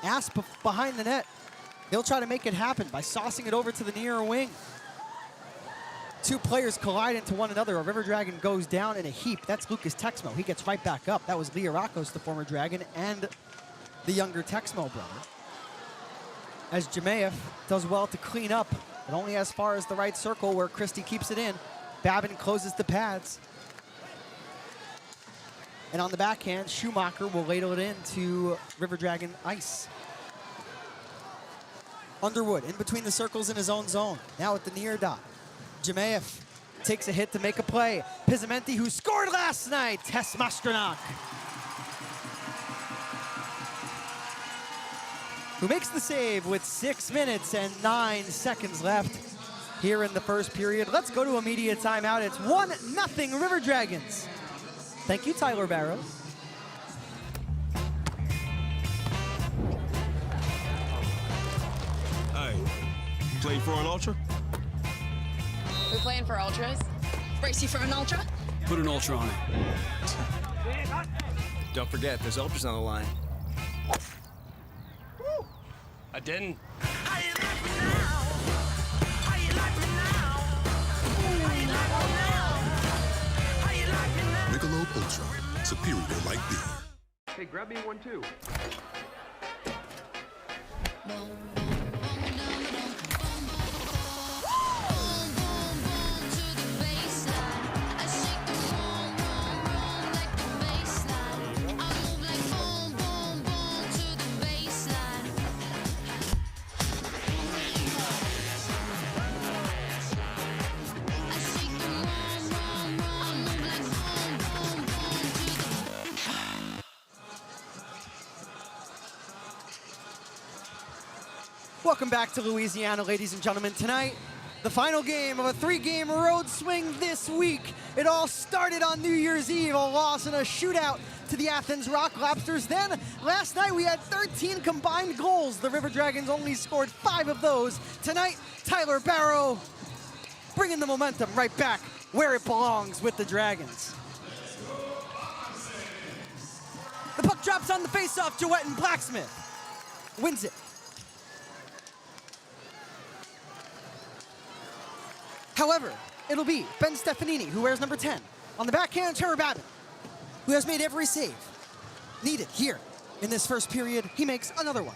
Asp behind the net. He'll try to make it happen by saucing it over to the near wing. Two players collide into one another. A River Dragon goes down in a heap. That's Lucas Texmo. He gets right back up. That was Liarakos, the former Dragon, and the younger Texmo brother. As Jemayev does well to clean up, but only as far as the right circle where Christie keeps it in. Babin closes the pads. And on the backhand, Schumacher will ladle it into River Dragon ice. Underwood in between the circles in his own zone. Now at the near dot. Jemayev takes a hit to make a play. Pizzamenti, who scored last night, Tess Masternach, who makes the save with 6 minutes and 9 seconds left here in the first period. Let's go to immediate timeout. It's 1-0 River Dragons. Thank you, Tyler Barrow. Hey, play for an ultra? We playing for ultras? Brace you for an ultra? Put an ultra on it. Don't forget, there's ultras on the line. I didn't. Michelob Ultra. Superior like beer. Hey, grab me one too. Welcome back to Louisiana, ladies and gentlemen. Tonight, the final game of a 3-game road swing this week. It all started on New Year's Eve, a loss in a shootout to the Athens Rock Lobsters. Then, last night, we had 13 combined goals. The River Dragons only scored 5 of those. Tonight, Tyler Barrow bringing the momentum right back where it belongs with the Dragons. The puck drops on the faceoff. Jowett and Blacksmith wins it. However, it'll be Ben Stefanini, who wears number 10. On the backhand, Trevor Babin, who has made every save needed here in this first period. He makes another one.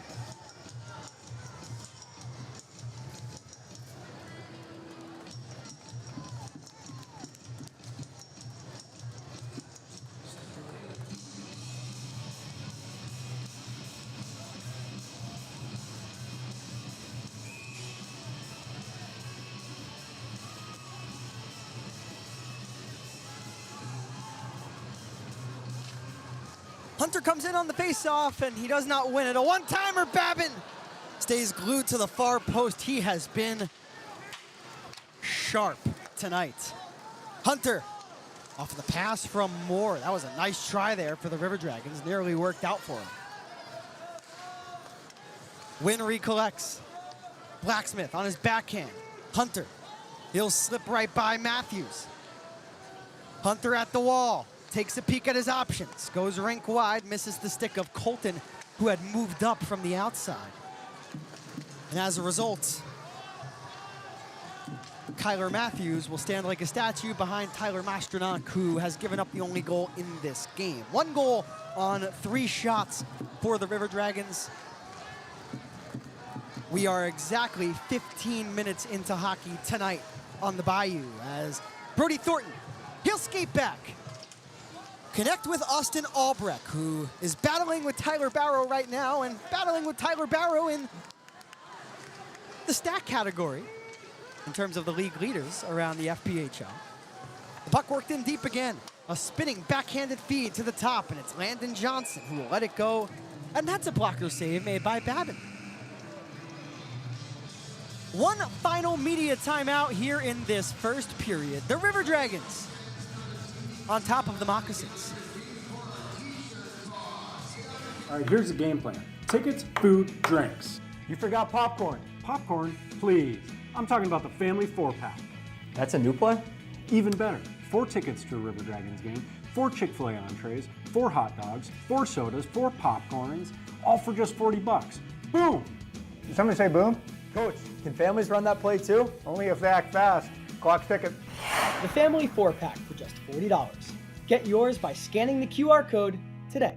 Hunter comes in on the face-off, and he does not win it. A one-timer. Babin stays glued to the far post. He has been sharp tonight. Hunter off the pass from Moore. That was a nice try there for the River Dragons. Nearly worked out for him. Wynn recollects. Blacksmith on his backhand. Hunter. He'll slip right by Matthews. Hunter at the wall. Takes a peek at his options, goes rink wide, misses the stick of Colton, who had moved up from the outside. And as a result, Kyler Matthews will stand like a statue behind Tyler Masternak, who has given up the only goal in this game. 1 goal on 3 shots for the River Dragons. We are exactly 15 minutes into hockey tonight on the Bayou as Brody Thornton, he'll skate back. Connect with Austin Albrecht, who is battling with Tyler Barrow right now and battling with Tyler Barrow in the stat category in terms of the league leaders around the FPHL. The puck worked in deep again. A spinning backhanded feed to the top, and it's Landon Johnson who will let it go. And that's a blocker save made by Babin. One final media timeout here in this first period. The River Dragons on top of the Moccasins. All right, here's the game plan. Tickets, food, drinks. You forgot popcorn. Popcorn, please. I'm talking about the family 4-pack. That's a new play? Even better. 4 tickets to a River Dragons game, 4 Chick-fil-A entrees, 4 hot dogs, 4 sodas, 4 popcorns, all for just $40. Boom! Did somebody say boom? Coach, can families run that play too? Only if they act fast. Clock's ticking. The family 4-pack for just $40. Get yours by scanning the QR code today.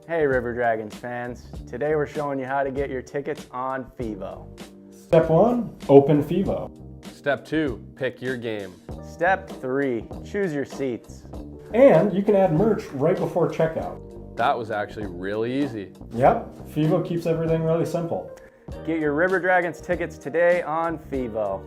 Hey River Dragons fans, today we're showing you how to get your tickets on FIVO. Step 1, open FIVO. Step 2, pick your game. Step 3, choose your seats. And you can add merch right before checkout. That was actually really easy. Yep, FIVO keeps everything really simple. Get your River Dragons tickets today on FIVO.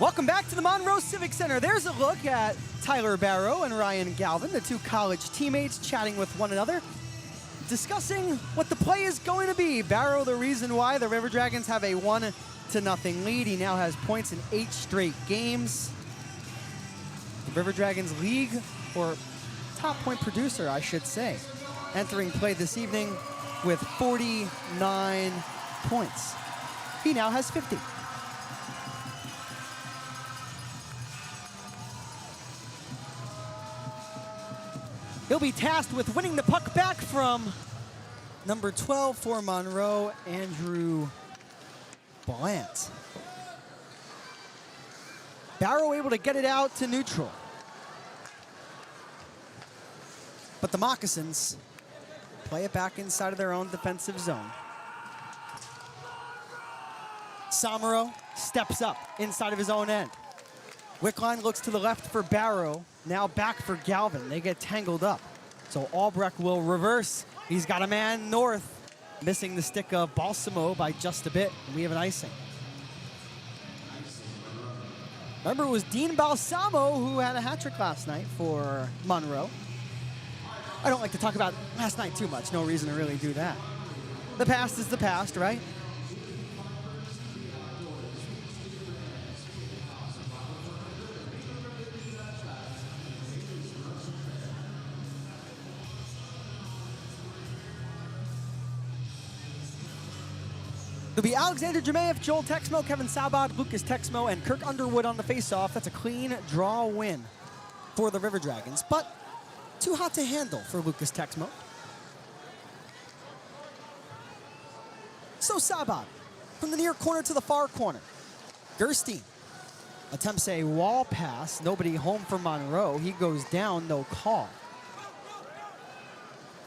Welcome back to the Monroe Civic Center. There's a look at Tyler Barrow and Ryan Galvin, the 2 college teammates, chatting with one another, discussing what the play is going to be. Barrow, the reason why the River Dragons have a 1-0 lead. He now has points in 8 straight games. The River Dragons league, or top point producer, I should say, entering play this evening. with 49 points. He now has 50. He'll be tasked with winning the puck back from number 12 for Monroe, Andrew Blant. Barrow able to get it out to neutral. But the Moccasins play it back inside of their own defensive zone. Somero steps up inside of his own end. Wickline looks to the left for Barrow. Now back for Galvin. They get tangled up. So Albrecht will reverse. He's got a man north. Missing the stick of Balsamo by just a bit. And we have an icing. Remember, it was Dean Balsamo who had a hat trick last night for Monroe. I don't like to talk about last night too much. No reason to really do that. The past is the past, right? It'll be Alexander Jemayev, Joel Texmo, Kevin Sabad, Lucas Texmo, and Kirk Underwood on the faceoff. That's a clean draw win for the River Dragons, but too hot to handle for Lucas Texmo. So Sabad from the near corner to the far corner. Gerstein attempts a wall pass. Nobody home for Monroe. He goes down, no call.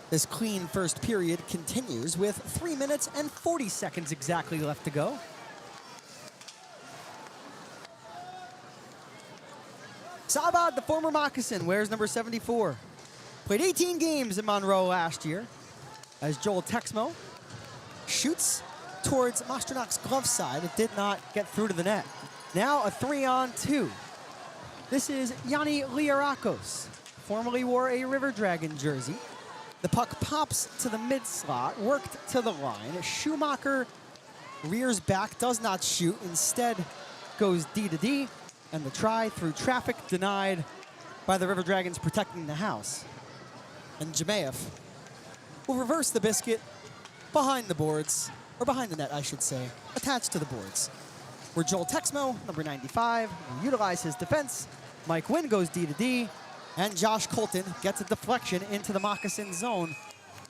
This clean first period continues with 3 minutes and 40 seconds exactly left to go. Sabad, the former Moccasin, wears number 74. Played 18 games in Monroe last year as Joel Texmo shoots towards Masternak's glove side. It did not get through to the net. Now a 3-on-2. This is Yanni Liarakos, formerly wore a River Dragon jersey. The puck pops to the mid slot, worked to the line. Schumacher rears back, does not shoot, instead goes D to D, and the try through traffic denied by the River Dragons protecting the house. And Jemayev will reverse the biscuit behind the boards, or behind the net, I should say, attached to the boards. Where Joel Texmo, number 95, will utilize his defense. Mike Wynn goes D to D, and Josh Colton gets a deflection into the Moccasin zone.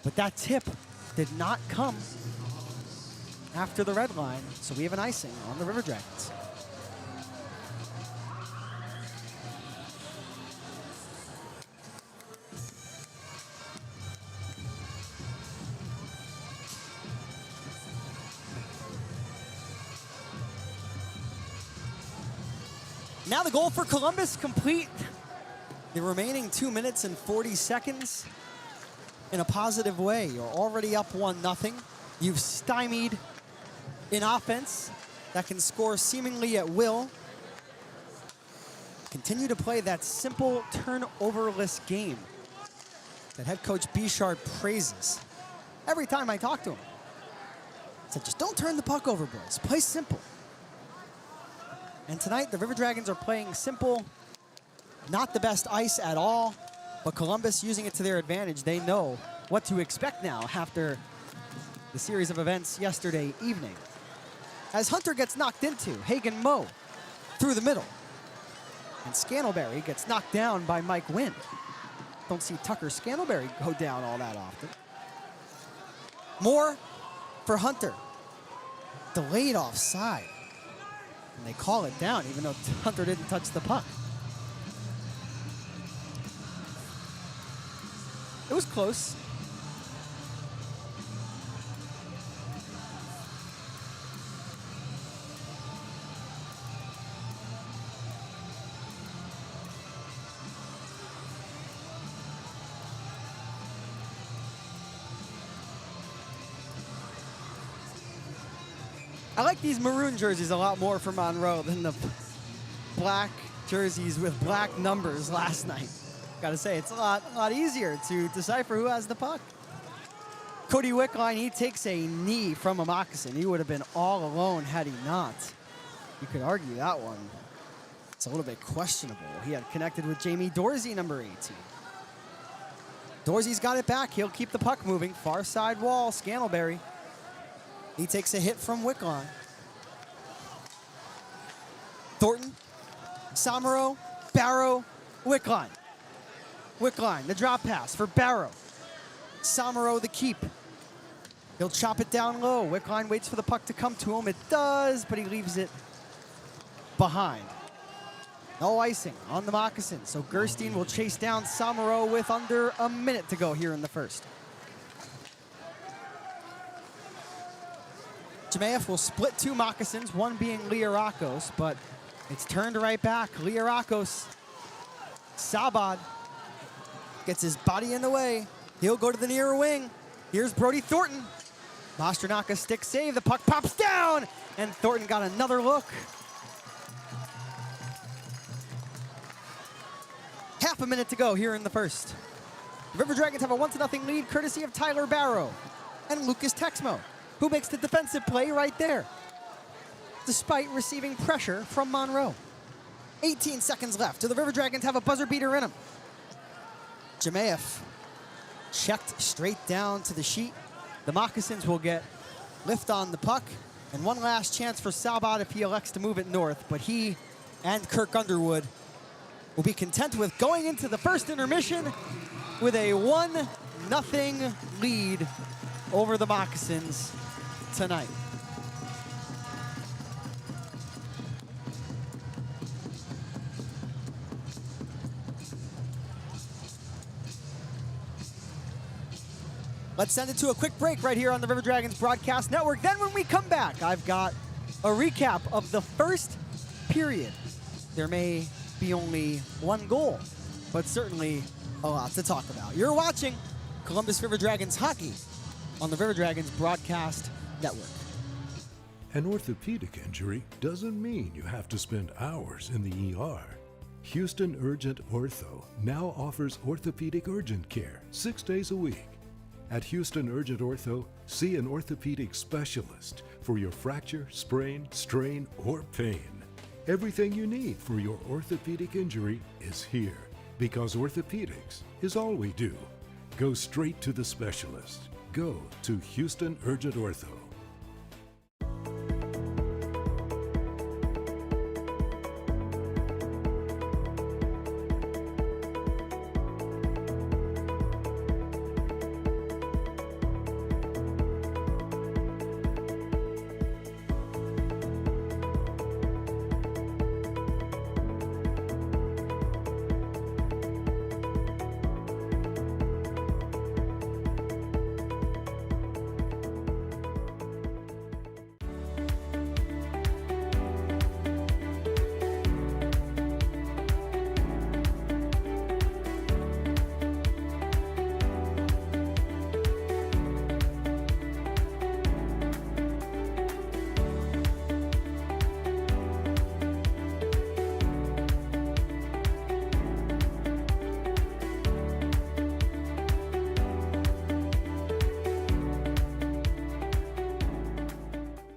But that tip did not come after the red line, so we have an icing on the River Dragons. Now the goal for Columbus complete. The remaining 2 minutes and 40 seconds in a positive way. You're already up 1-0. You've stymied an offense that can score seemingly at will. Continue to play that simple turnoverless game that head coach Bichard praises every time I talk to him. He said, just don't turn the puck over, boys. Play simple. And tonight, the River Dragons are playing simple. Not the best ice at all, but Columbus using it to their advantage. They know what to expect now after the series of events yesterday evening. As Hunter gets knocked into, Hagen Moe through the middle. And Scantlebury gets knocked down by Mike Wynn. Don't see Tucker Scantlebury go down all that often. Moore for Hunter. Delayed offside. And they call it down even though Hunter didn't touch the puck. It was close. I like these maroon jerseys a lot more for Monroe than the black jerseys with black numbers last night. Gotta say, it's a lot easier to decipher who has the puck. Cody Wickline, he takes a knee from a Moccasin. He would have been all alone had he not. You could argue that one. It's a little bit questionable. He had connected with Jamie Dorsey, number 18. Dorsey's got it back. He'll keep the puck moving. Far side wall, Scantlebury. He takes a hit from Wickline. Thornton, Somero, Barrow, Wickline. Wickline, the drop pass for Barrow. Somero, the keep. He'll chop it down low. Wickline waits for the puck to come to him. It does, but he leaves it behind. No icing on the Moccasins, so Gerstein will chase down Somero with under a minute to go here in the first. Jemayev will split two Moccasins, one being Liarakos, but it's turned right back. Liarakos, Sabad gets his body in the way. He'll go to the near wing. Here's Brody Thornton. Masternaka stick save, the puck pops down, and Thornton got another look. Half a minute to go here in the first. The River Dragons have a 1-0 lead courtesy of Tyler Barrow and Lucas Texmo, who makes the defensive play right there, despite receiving pressure from Monroe. 18 seconds left. Do the River Dragons have a buzzer beater in them? Jemayev checked straight down to the sheet. The Moccasins will get lift on the puck, and one last chance for Sabad if he elects to move it north, but he and Kirk Underwood will be content with going into the first intermission with a 1-0 lead over the Moccasins tonight. Let's send it to a quick break right here on the River Dragons Broadcast Network. Then when we come back, I've got a recap of the first period. There may be only one goal, but certainly a lot to talk about. You're watching Columbus River Dragons hockey on the River Dragons Broadcast Network. An orthopedic injury doesn't mean you have to spend hours in the ER. Houston Urgent Ortho now offers orthopedic urgent care 6 days a week. At Houston Urgent Ortho, see an orthopedic specialist for your fracture, sprain, strain, or pain. Everything you need for your orthopedic injury is here, because orthopedics is all we do. Go straight to the specialist. Go to Houston Urgent Ortho.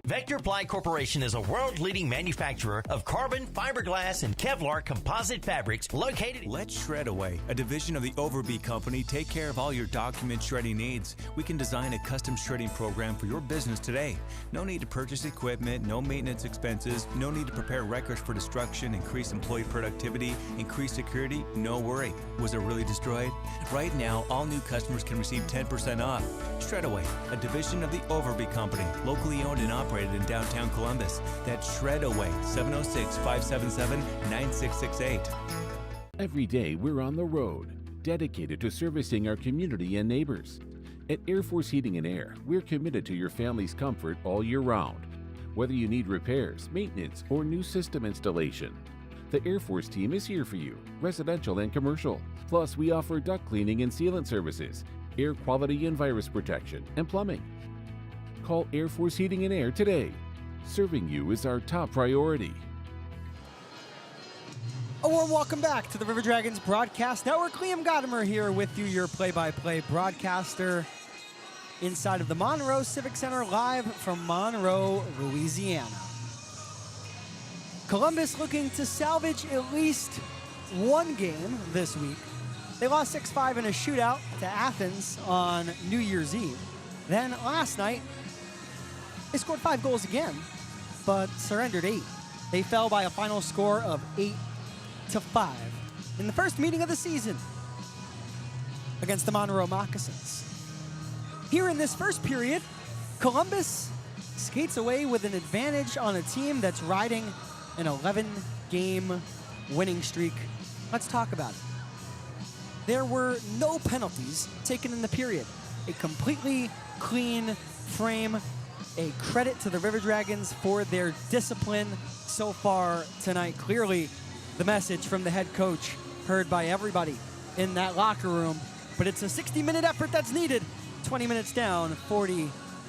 Vector Ply Corporation is a world-leading manufacturer of carbon, fiberglass, and Kevlar composite fabrics located... Let Shred Away, a division of the Overby Company, take care of all your document shredding needs. We can design a custom shredding program for your business today. No need to purchase equipment, no maintenance expenses, no need to prepare records for destruction, increase employee productivity, increase security, no worry. Was it really destroyed? Right now, all new customers can receive 10% off. Shred Away, a division of the Overby Company, locally owned and operated in downtown Columbus. That's Shred Away, 706-577-9668. Every day we're on the road, dedicated to servicing our community and neighbors. At Air Force Heating and Air, we're committed to your family's comfort all year round. Whether you need repairs, maintenance, or new system installation, the Air Force team is here for you, residential and commercial. Plus, we offer duct cleaning and sealant services, air quality and virus protection, and plumbing. Call Air Force Heating and Air today. Serving you is our top priority. A warm welcome back to the River Dragons Broadcast Network. Liam Godimer here with you, your play-by-play broadcaster inside of the Monroe Civic Center, live from Monroe, Louisiana. Columbus looking to salvage at least one game this week They lost 6-5 in a shootout to Athens on New Year's Eve. Then last night, they scored 5 goals again, but surrendered 8. They fell by a final score of 8-5 in the first meeting of the season against the Monroe Moccasins. Here in this first period, Columbus skates away with an advantage on a team that's riding an 11-game winning streak. Let's talk about it. There were no penalties taken in the period. A completely clean frame. A credit to the River Dragons for their discipline so far tonight. Clearly, the message from the head coach heard by everybody in that locker room. But it's a 60-minute effort that's needed. 20 minutes down, 40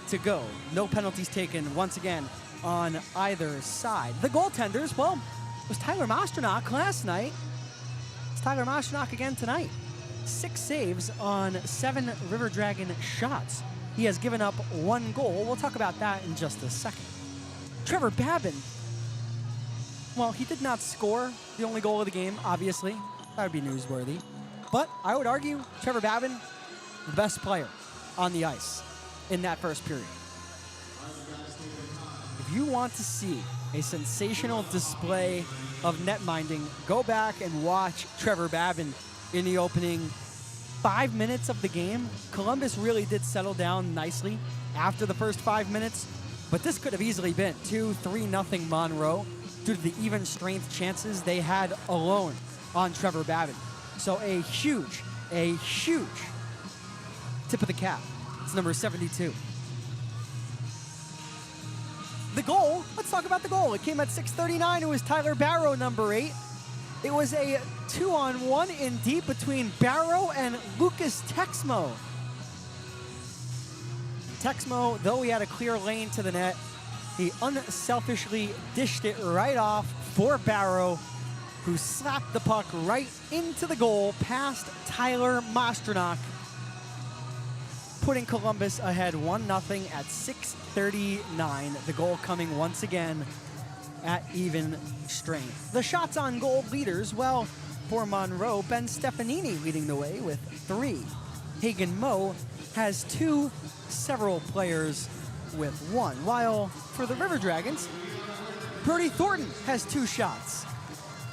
to go. No penalties taken once again on either side. The goaltenders, well, it was Tyler Mosternach last night. It's Tyler Mosternach again tonight. 6 saves on 7 River Dragon shots. He has given up 1 goal. We'll talk about that in just a second. Trevor Babin, well, he did not score the only goal of the game, obviously. That would be newsworthy. But I would argue Trevor Babin, the best player on the ice in that first period. If you want to see a sensational display of net minding, go back and watch Trevor Babin in the opening 5 minutes of the game. Columbus really did settle down nicely after the first 5 minutes, but this could have easily been 2-3-0 Monroe due to the even strength chances they had alone on Trevor Babin. So a huge tip of the cap. It's number 72. The goal, let's talk about the goal. It came at 6:39. It was Tyler Barrow, number 8. It was a 2-on-1 in deep between Barrow and Lucas Texmo. Texmo, though he had a clear lane to the net, he unselfishly dished it right off for Barrow, who slapped the puck right into the goal past Tyler Mosternach, putting Columbus ahead 1-0 at 6:39. The goal coming once again at even strength. The shots on goal leaders, well, for Monroe, Ben Stefanini leading the way with 3. Hagen Moe has 2, several players with 1. While for the River Dragons, Brody Thornton has 2 shots.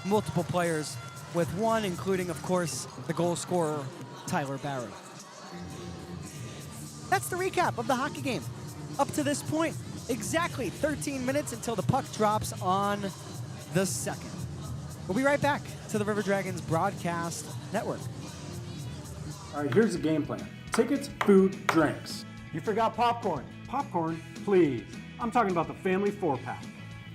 Multiple players with 1, including, of course, the goal scorer, Tyler Barrow. That's the recap of the hockey game. Up to this point, exactly 13 minutes until the puck drops on the second. We'll be right back to the River Dragons Broadcast Network. All right, here's the game plan. Tickets, food, drinks. You forgot popcorn. Popcorn, please. I'm talking about the family 4-pack.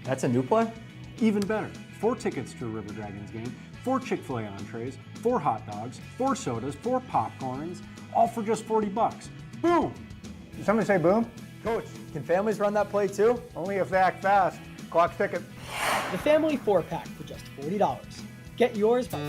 That's a new play? Even better. 4 tickets to a River Dragons game, 4 Chick-fil-A entrees, 4 hot dogs, 4 sodas, 4 popcorns, all for just $40. Boom! Did somebody say boom? Coach, can families run that play too? Only if they act fast. Clock's ticking. The family 4-pack for just $40. Get yours by...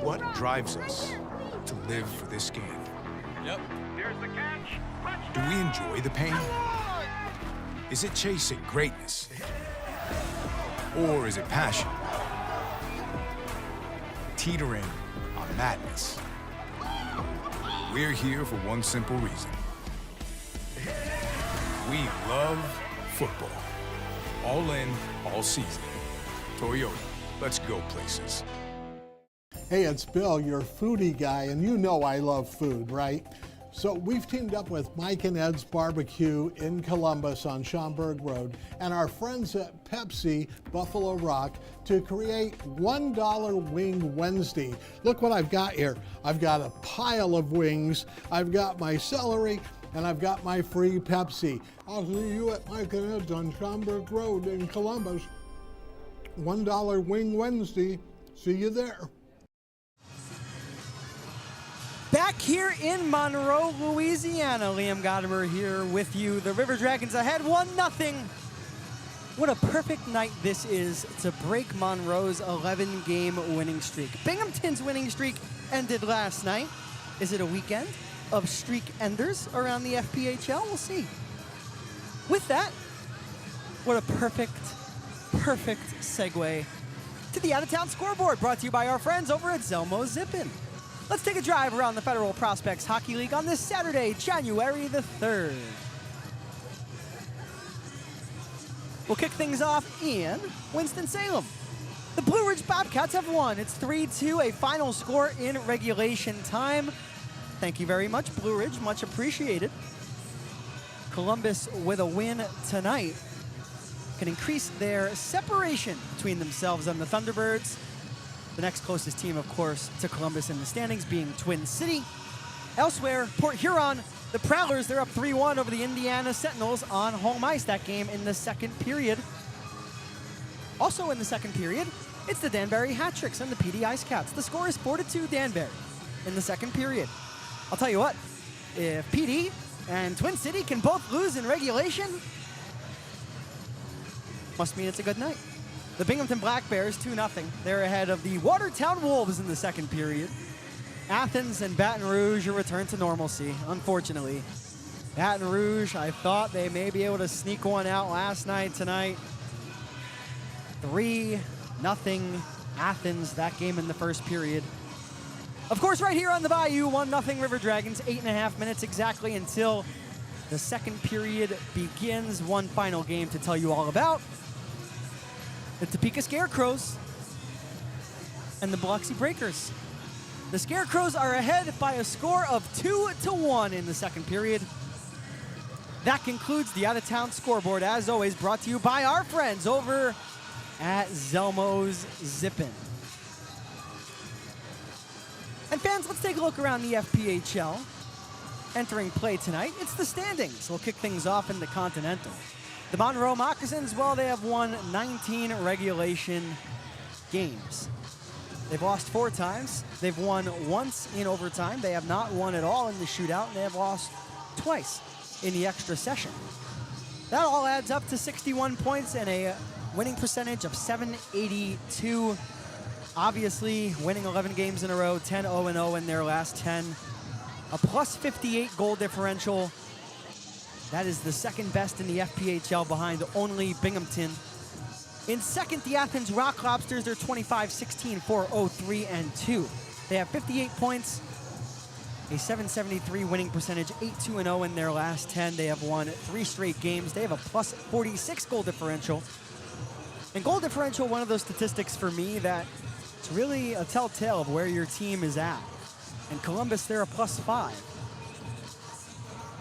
What drives us to live for this game? Yep. Here's the catch. Do we enjoy the pain? Is it chasing greatness? Or is it passion? Teetering on madness. We're here for one simple reason. We love football. All in, all season. Toyota. Let's go places. Hey, it's Bill, your foodie guy, and you know I love food, right? So we've teamed up with Mike and Ed's Barbecue in Columbus on Schaumburg Road and our friends at Pepsi Buffalo Rock to create $1 Wing Wednesday. Look what I've got here. I've got a pile of wings, I've got my celery, and I've got my free Pepsi. I'll see you at Mike and Ed's on Schaumburg Road in Columbus. $1 Wing Wednesday. See you there. Back here in Monroe, Louisiana, Liam Godimer here with you. The River Dragons ahead 1-0. What a perfect night this is to break Monroe's 11-game winning streak. Binghamton's winning streak ended last night. Is it a weekend of streak enders around the FPHL? We'll see. With that, what a perfect segue to the out-of-town scoreboard, brought to you by our friends over at Zelmo Zippin. Let's take a drive around the Federal Prospects Hockey League on this Saturday, January the 3rd. We'll kick things off in Winston-Salem. The Blue Ridge Bobcats have won. It's 3-2, a final score in regulation time. Thank you very much, Blue Ridge, much appreciated. Columbus with a win tonight can increase their separation between themselves and the Thunderbirds. The next closest team, of course, to Columbus in the standings being Twin City. Elsewhere, Port Huron, the Prowlers, they're up 3-1 over the Indiana Sentinels on home ice. That game in the second period. Also in the second period, it's the Danbury Hat-Tricks and the PD Ice Cats. The score is 4-2 Danbury in the second period. I'll tell you what, if PD and Twin City can both lose in regulation, must mean it's a good night. The Binghamton Black Bears, 2-0. They're ahead of the Watertown Wolves in the second period. Athens and Baton Rouge are returned to normalcy, unfortunately. Baton Rouge, I thought they may be able to sneak one out last night. Tonight, 3-0 Athens, that game in the first period. Of course, right here on the Bayou, 1-0 River Dragons, 8.5 minutes exactly until the second period begins. One final game to tell you all about. The Topeka Scarecrows and the Biloxi Breakers. The Scarecrows are ahead by a score of 2-1 in the second period. That concludes the out-of-town scoreboard, as always, brought to you by our friends over at Zelmo's Zippin. And fans, let's take a look around the FPHL. Entering play tonight, it's the standings. We'll kick things off in the Continental. The Monroe Moccasins, well, they have won 19 regulation games. They've lost 4 times. They've won once in overtime. They have not won at all in the shootout, and they have lost twice in the extra session. That all adds up to 61 points and a winning percentage of .782. Obviously, winning 11 games in a row, 10-0-0 in their last 10. A +58 goal differential. That is the second best in the FPHL behind only Binghamton. In second, the Athens Rock Lobsters. They're 25-16, 4-0-3-2. They have 58 points, a .773 winning percentage, 8-2-0 in their last 10. They have won 3 straight games. They have a +46 goal differential. And goal differential, one of those statistics for me that it's really a telltale of where your team is at. In Columbus, they're a +5.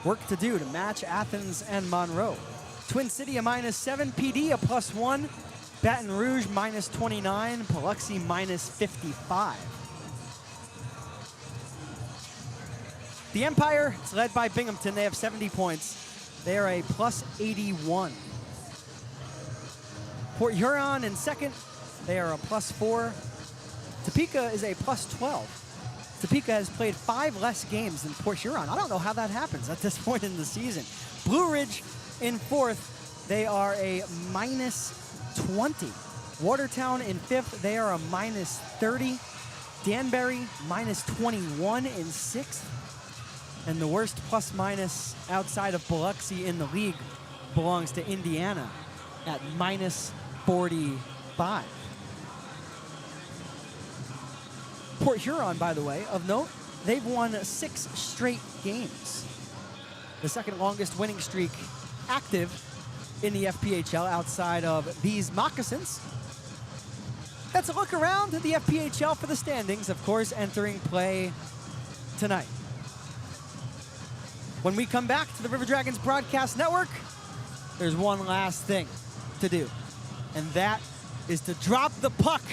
Work to do to match Athens and Monroe. Twin City a -7, PD a +1, Baton Rouge -29, Biloxi -55. The Empire, it's led by Binghamton. They have 70 points. They are a +81. Port Huron in second. They are a +4. Topeka is a +12. Topeka has played 5 less games than Port Huron. I don't know how that happens at this point in the season. Blue Ridge in fourth. They are a -20. Watertown in fifth. They are a -30. Danbury -21 in sixth. And the worst ± outside of Biloxi in the league belongs to Indiana at -45. Port Huron, by the way, of note, they've won 6 straight games. The second longest winning streak active in the FPHL outside of these Moccasins. That's a look around the FPHL for the standings, of course, entering play tonight. When we come back to the River Dragons Broadcast Network, there's one last thing to do, and that is to drop the puck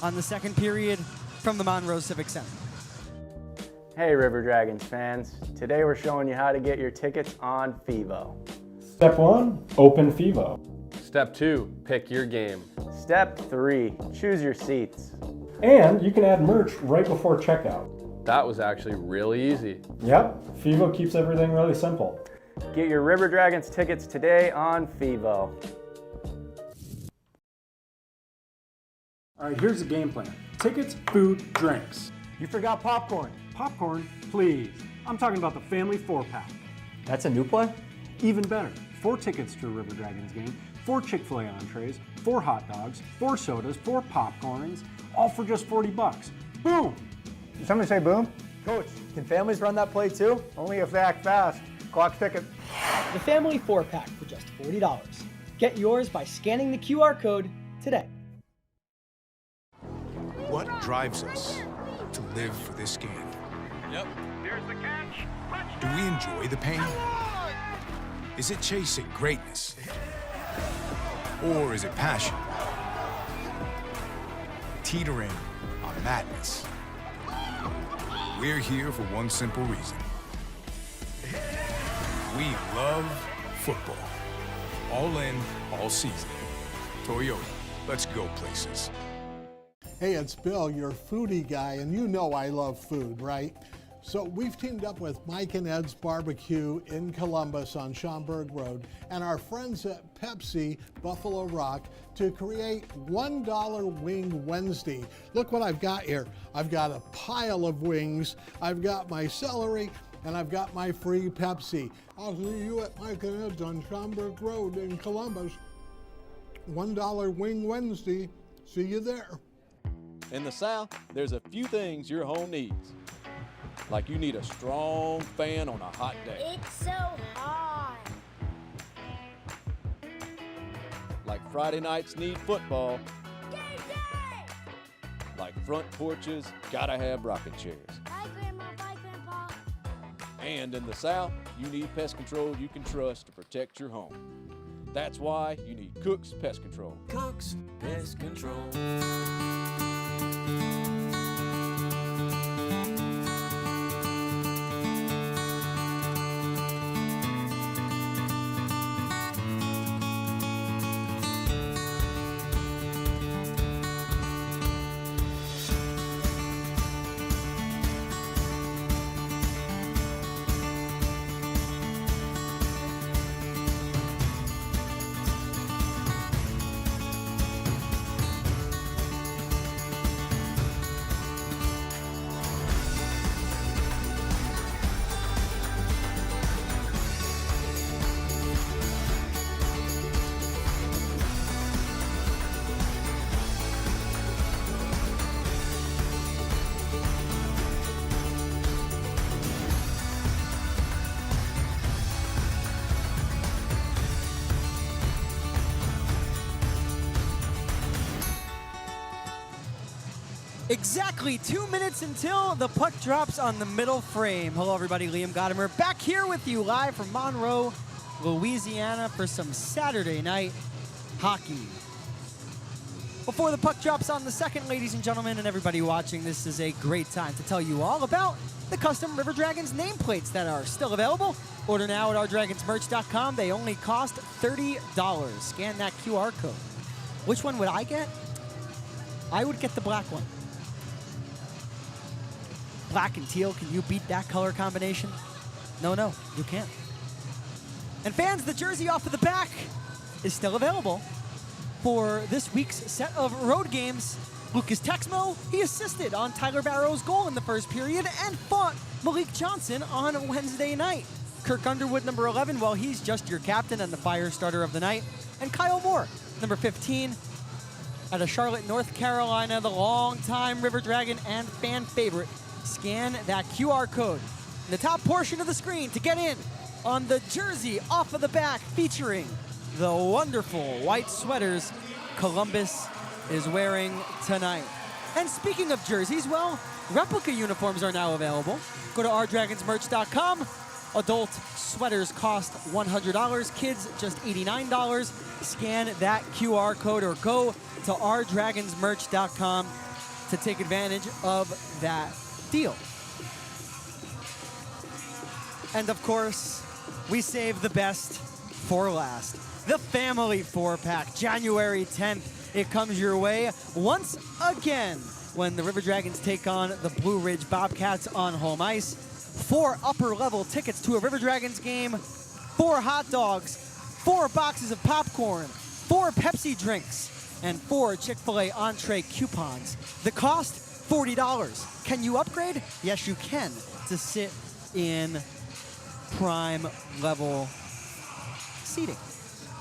on the second period from the Monroe Civic Center. Hey River Dragons fans, today we're showing you how to get your tickets on FIVO. Step 1, open FIVO. Step 2, pick your game. Step 3, choose your seats. And you can add merch right before checkout. That was actually really easy. Yep, FIVO keeps everything really simple. Get your River Dragons tickets today on FIVO. All right, here's the game plan. Tickets, food, drinks. You forgot popcorn. Popcorn, please. I'm talking about the family 4-pack. That's a new play? Even better, 4 tickets to a River Dragons game, 4 Chick-fil-A entrees, 4 hot dogs, 4 sodas, 4 popcorns, all for just 40 bucks. Boom! Did somebody say boom? Coach, can families run that play too? Only if they act fast. Clock's ticking. The family 4-pack for just $40. Get yours by scanning the QR code today. What drives us to live for this game? Yep. Here's the catch. Do we enjoy the pain? Is it chasing greatness? Or is it passion? Teetering on madness. We're here for one simple reason. We love football. All in, all season. Toyota, let's go places. Hey, it's Bill, your foodie guy, and you know I love food, right? So we've teamed up with Mike and Ed's Barbecue in Columbus on Schaumburg Road and our friends at Pepsi Buffalo Rock to create $1 Wing Wednesday. Look what I've got here. I've got a pile of wings, I've got my celery, and I've got my free Pepsi. I'll see you at Mike and Ed's on Schaumburg Road in Columbus. $1 Wing Wednesday. See you there. In the South, there's a few things your home needs. Like you need a strong fan on a hot day. It's so hot. Like Friday nights need football. Like front porches gotta have rocking chairs. Bye, Grandma. Bye, Grandpa. And in the South, you need pest control you can trust to protect your home. That's why you need Cook's Pest Control. Cook's Pest Control. Exactly 2 minutes until the puck drops on the middle frame. Hello, everybody. Liam Godimer back here with you live from Monroe, Louisiana for some Saturday night hockey. Before the puck drops on the second, ladies and gentlemen, and everybody watching, this is a great time to tell you all about the custom River Dragons nameplates that are still available. Order now at ourdragonsmerch.com. They only cost $30. Scan that QR code. Which one would I get? I would get the black one. Black and teal, can you beat that color combination? No, you can't. And fans, the jersey off of the back is still available for this week's set of road games. Lucas Texmo, he assisted on Tyler Barrow's goal in the first period and fought Malik Johnson on Wednesday night. Kirk Underwood, number 11, well, he's just your captain and the fire starter of the night. And Kyle Moore, number 15, out of Charlotte, North Carolina, the longtime River Dragon and fan favorite. Scan that QR code in the top portion of the screen to get in on the jersey off of the back featuring the wonderful white sweaters Columbus is wearing tonight. And speaking of jerseys, well, replica uniforms are now available. Go to ourdragonsmerch.com. Adult sweaters cost $100, kids just $89. Scan that QR code or go to ourdragonsmerch.com to take advantage of that deal. And of course, we save the best for last. The Family 4-Pack, January 10th. It comes your way once again when the River Dragons take on the Blue Ridge Bobcats on home ice. 4 upper-level tickets to a River Dragons game, 4 hot dogs, 4 boxes of popcorn, 4 Pepsi drinks, and 4 Chick-fil-A entree coupons. The cost, $40. Can you upgrade? Yes, you can, to sit in prime level seating.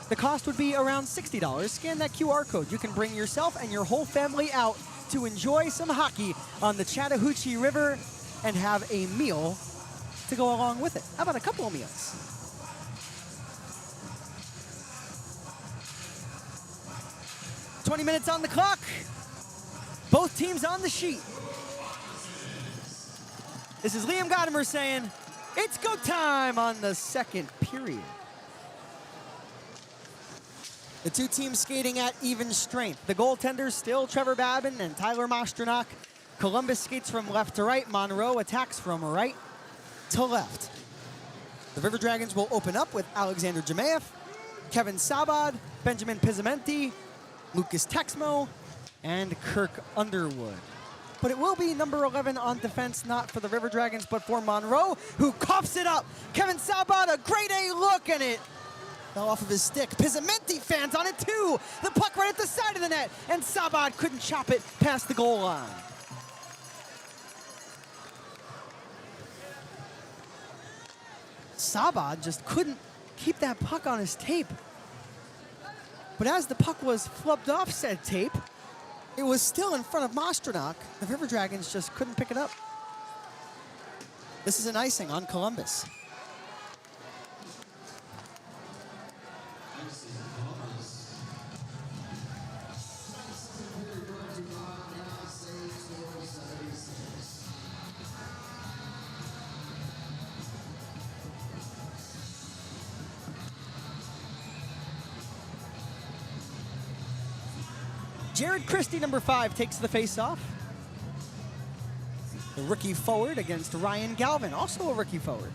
The cost would be around $60. Scan that QR code. You can bring yourself and your whole family out to enjoy some hockey on the Chattahoochee River and have a meal to go along with it. How about a couple of meals? "20 minutes on the clock. Both teams on the sheet. This is Liam Godimer saying, it's go time on the second period. The two teams skating at even strength. The goaltenders still Trevor Babin and Tyler Mostranok. Columbus skates from left to right. Monroe attacks from right to left. The River Dragons will open up with Alexander Jemaev, Kevin Sabad, Benjamin Pizzamenti, Lucas Texmo, and Kirk Underwood. But it will be number 11 on defense, not for the River Dragons, but for Monroe, who coughs it up. Kevin Sabad, a grade A look, and it fell off of his stick. Pizzamenti fans on it too. The puck right at the side of the net, and Sabad couldn't chop it past the goal line. Sabad just couldn't keep that puck on his tape. But as the puck was flubbed off said tape, it was still in front of Mostranok. The River Dragons just couldn't pick it up. This is an icing on Columbus. Jared Christie, number 5, takes the face-off. The rookie forward against Ryan Galvin, also a rookie forward.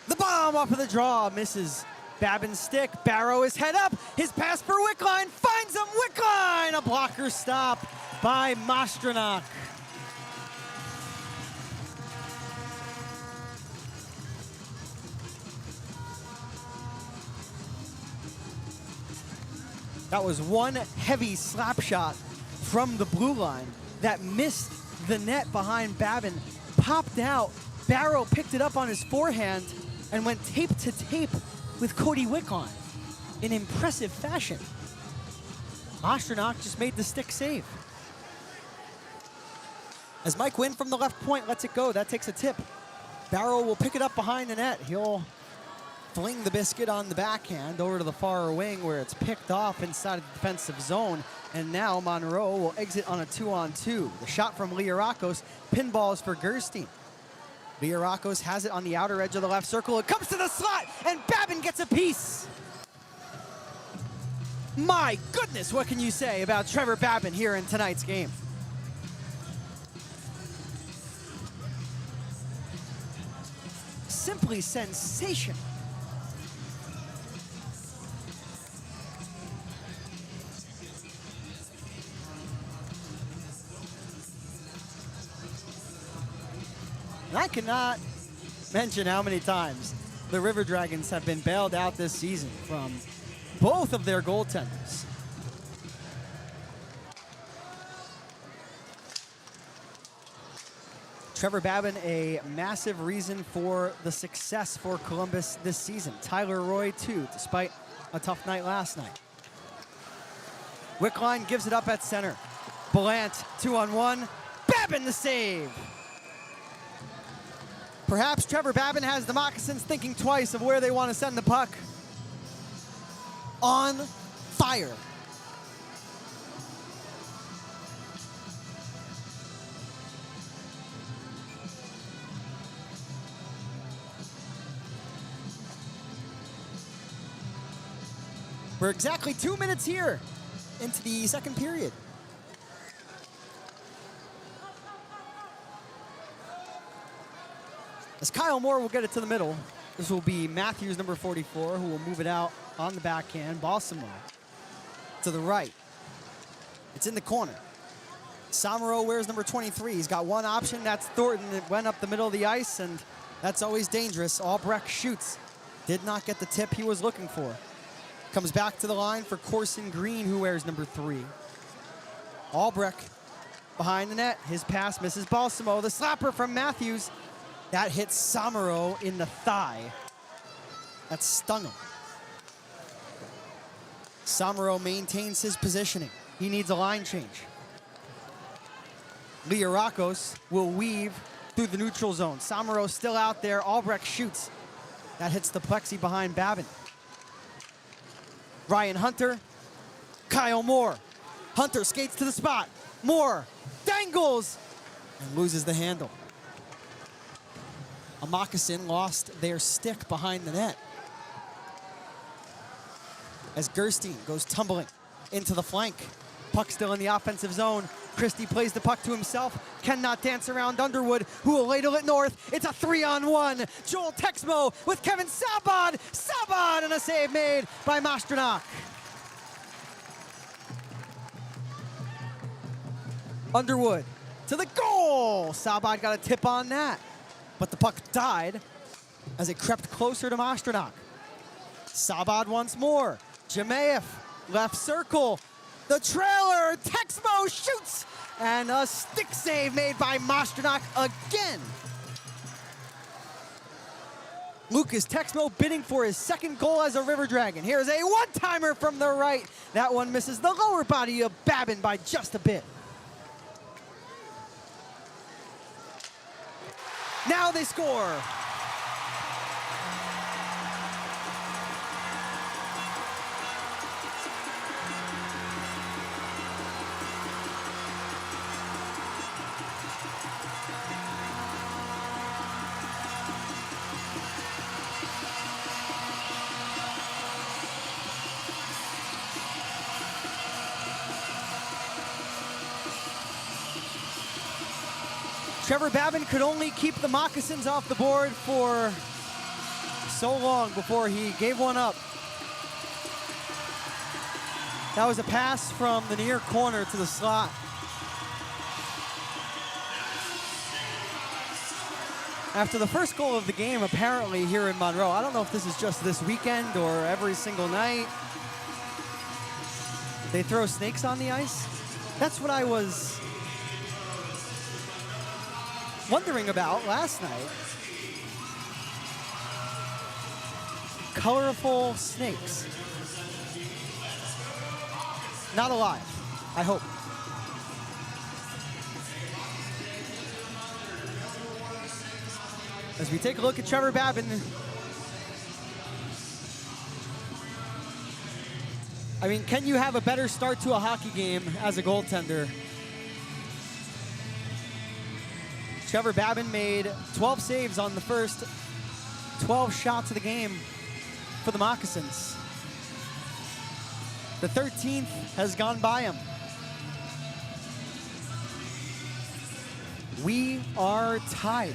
The bomb off of the draw misses Babin's stick. Barrow is head up. His pass for Wickline finds him. Wickline, a blocker stop by Mostranok. That was one heavy slap shot from the blue line that missed the net behind Babin, popped out. Barrow picked it up on his forehand and went tape to tape with Cody Wickline in impressive fashion. Mostranok just made the stick save. As Mike Wynn from the left point lets it go, that takes a tip. Barrow will pick it up behind the net. He'll fling the biscuit on the backhand over to the far wing where it's picked off inside of the defensive zone. And now Monroe will exit on a 2-on-2. The shot from Liarakos, pinballs for Gerstein. Liarakos has it on the outer edge of the left circle. It comes to the slot, and Babin gets a piece. My goodness, what can you say about Trevor Babin here in tonight's game? Simply sensational. And I cannot mention how many times the River Dragons have been bailed out this season from both of their goaltenders. Trevor Babin, a massive reason for the success for Columbus this season. Tyler Roy, too, despite a tough night last night. Wickline gives it up at center. Ballant, 2-on-1. Babin the save. Perhaps Trevor Babin has the Moccasins thinking twice of where they want to send the puck. On fire. We're exactly 2 minutes here into the second period. As Kyle Moore will get it to the middle, this will be Matthews, number 44, who will move it out on the backhand. Balsamo to the right. It's in the corner. Somro wears number 23. He's got one option. That's Thornton. It went up the middle of the ice, and that's always dangerous. Albrecht shoots. Did not get the tip he was looking for. Comes back to the line for Corson Green, who wears number 3. Albrecht behind the net. His pass misses Balsamo. The slapper from Matthews. That hits Somro in the thigh. That stung him. Somro maintains his positioning. He needs a line change. Liarakos will weave through the neutral zone. Somro still out there. Albrecht shoots. That hits the plexi behind Babin. Ryan Hunter, Kyle Moore. Hunter skates to the spot. Moore dangles and loses the handle. A Moccasin lost their stick behind the net. As Gerstein goes tumbling into the flank. Puck still in the offensive zone. Christie plays the puck to himself. Cannot dance around Underwood, who will ladle it north. It's a 3-on-1. Joel Texmo with Kevin Sabad. Sabad, and a save made by Masternak. Underwood to the goal. Sabad got a tip on that, but the puck died as it crept closer to Masternak. Sabad once more. Jemaev, left circle. The trailer, Texmo shoots, and a stick save made by Masternak again. Lucas Texmo bidding for his second goal as a River Dragon. Here's a one-timer from the right. That one misses the lower body of Babin by just a bit. Now they score. Trevor Babin could only keep the Moccasins off the board for so long before he gave one up. That was a pass from the near corner to the slot. After the first goal of the game, apparently here in Monroe, I don't know if this is just this weekend or every single night, they throw snakes on the ice. That's what I was wondering about last night. Colorful snakes. Not alive, I hope. As we take a look at Trevor Babin, I mean, can you have a better start to a hockey game as a goaltender? Trevor Babin made 12 saves on the first 12 shots of the game for the Moccasins. The 13th has gone by him. We are tied.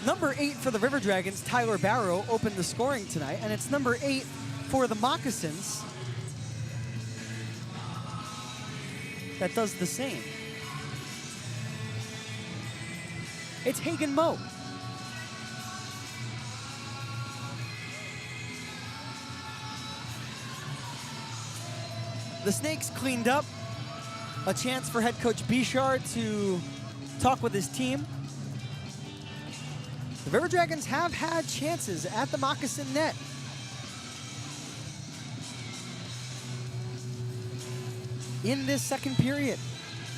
Number 8 for the River Dragons, Tyler Barrow, opened the scoring tonight, and it's number 8 for the Moccasins that does the same. It's Hagen Moe. The Snakes cleaned up. A chance for head coach Bichard to talk with his team. The River Dragons have had chances at the Moccasin net. In this second period.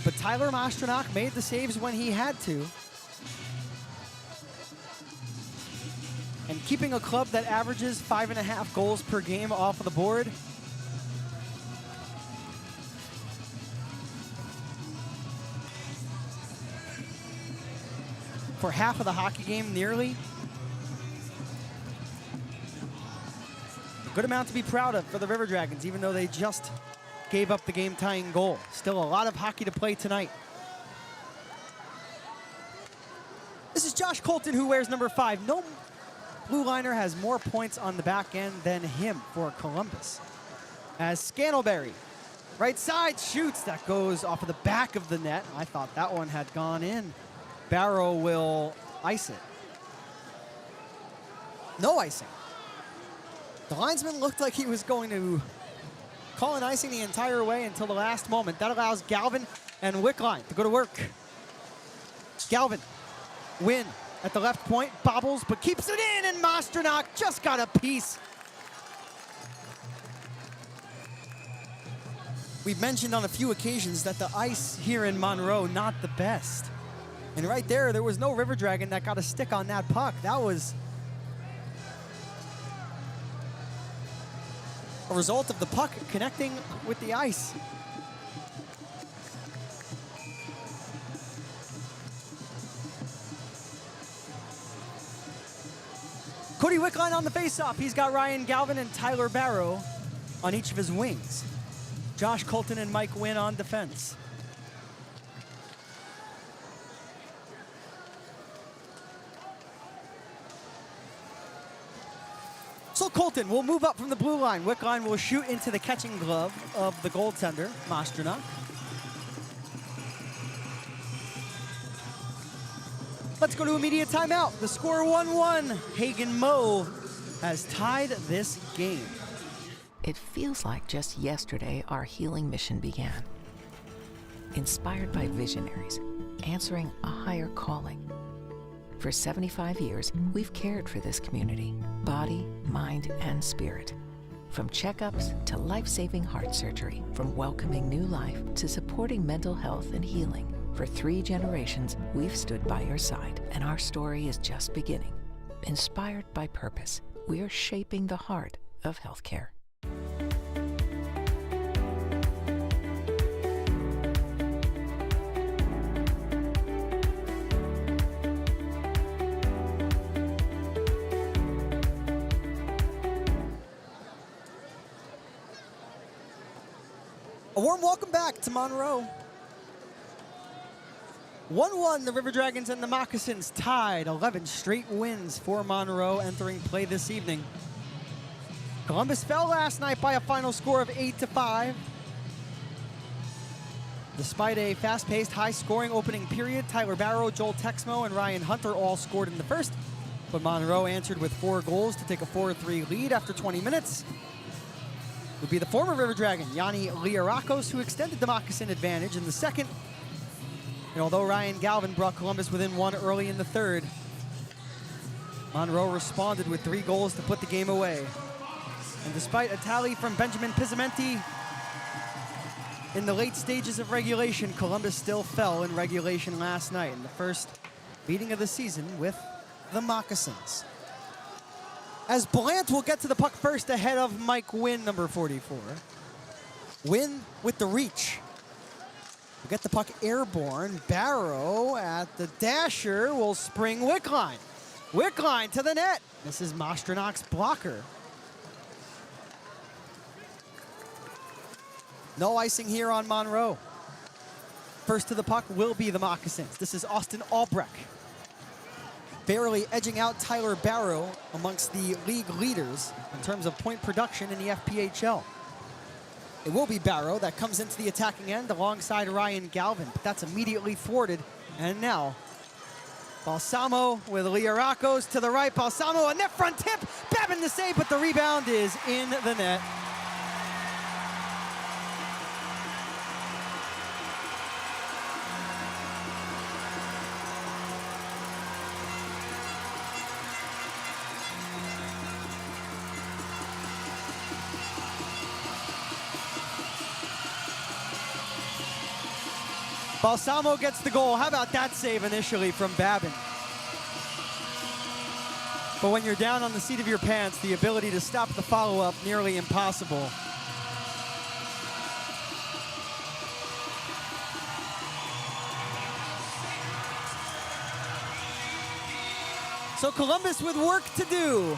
But Tyler Mastronach made the saves when he had to. And keeping a club that averages 5.5 goals per game off of the board, for half of the hockey game, nearly. A good amount to be proud of for the River Dragons, even though they just gave up the game-tying goal. Still a lot of hockey to play tonight. This is Josh Colton, who wears number 5. No blue liner has more points on the back end than him for Columbus. As Scantlebury, right side, shoots. That goes off of the back of the net. I thought that one had gone in. Barrow will ice it. No icing. The linesman looked like he was going to call an icing the entire way until the last moment. That allows Galvin and Wickline to go to work. Galvin, win at the left point, bobbles, but keeps it in, and Mastronach just got a piece. We've mentioned on a few occasions that the ice here in Monroe, not the best. And right there was no River Dragon that got a stick on that puck. That was a result of the puck connecting with the ice. Cody Wickline on the faceoff. He's got Ryan Galvin and Tyler Barrow on each of his wings. Josh Colton and Mike Wynn on defense. So Colton will move up from the blue line. Wickline will shoot into the catching glove of the goaltender, Mastronach. Let's go to immediate timeout. The score 1-1. Hagen Moe has tied this game. It feels like just yesterday our healing mission began. Inspired by visionaries, answering a higher calling. For 75 years, we've cared for this community, body, mind, and spirit. From checkups to life-saving heart surgery, from welcoming new life to supporting mental health and healing. For 3 generations, we've stood by your side, and our story is just beginning. Inspired by purpose, we are shaping the heart of healthcare. A warm welcome back to Monroe. 1-1, the River Dragons and the Moccasins tied. 11 straight wins for Monroe entering play this evening. Columbus fell last night by a final score of 8-5. Despite a fast-paced, high-scoring opening period, Tyler Barrow, Joel Texmo, and Ryan Hunter all scored in the first, but Monroe answered with 4 goals to take a 4-3 lead after 20 minutes. It would be the former River Dragon, Yanni Liarakos, who extended the Moccasin advantage in the second. And although Ryan Galvin brought Columbus within 1 early in the third, Monroe responded with 3 goals to put the game away. And despite a tally from Benjamin Pizzamenti in the late stages of regulation, Columbus still fell in regulation last night in the first meeting of the season with the Moccasins. As Blant will get to the puck first ahead of Mike Wynn, number 44. Wynn with the reach. Will get the puck airborne. Barrow at the dasher will spring Wickline. Wickline to the net. This is Mastronach's blocker. No icing here on Monroe. First to the puck will be the Moccasins. This is Austin Albrecht. Barely edging out Tyler Barrow amongst the league leaders in terms of point production in the FPHL. It will be Barrow that comes into the attacking end alongside Ryan Galvin, but that's immediately thwarted. And now, Balsamo with Liarakos to the right. Balsamo, a net front tip. Babin the save, but the rebound is in the net. Balsamo gets the goal. How about that save initially from Babin? But when you're down on the seat of your pants, the ability to stop the follow-up, nearly impossible. So Columbus with work to do.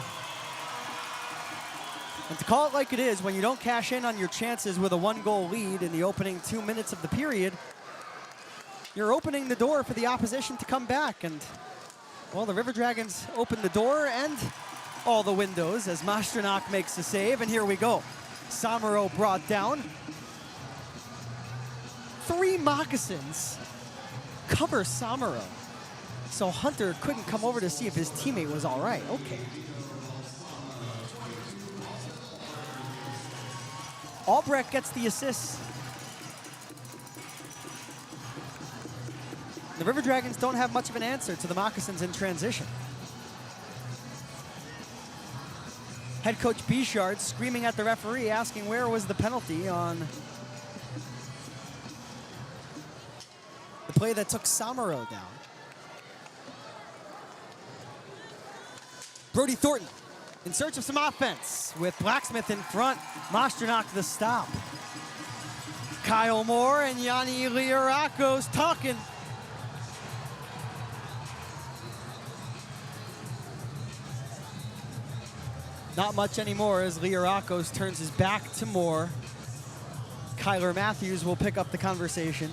And to call it like it is, when you don't cash in on your chances with a 1-goal lead in the opening 2 minutes of the period, you're opening the door for the opposition to come back. And, well, the River Dragons open the door and all the windows as Masternak makes the save. And here we go. Samaro brought down. 3 Moccasins cover Samaro. So Hunter couldn't come over to see if his teammate was all right. Okay. Albrecht gets the assist. The River Dragons don't have much of an answer to the Moccasins in transition. Head coach Bichard screaming at the referee, asking where was the penalty on the play that took Samaro down. Brody Thornton in search of some offense with Blacksmith in front. Masternak the stop. Kyle Moore and Yanni Liarakos talking. Not much anymore as Liarakos turns his back to Moore. Kyler Matthews will pick up the conversation.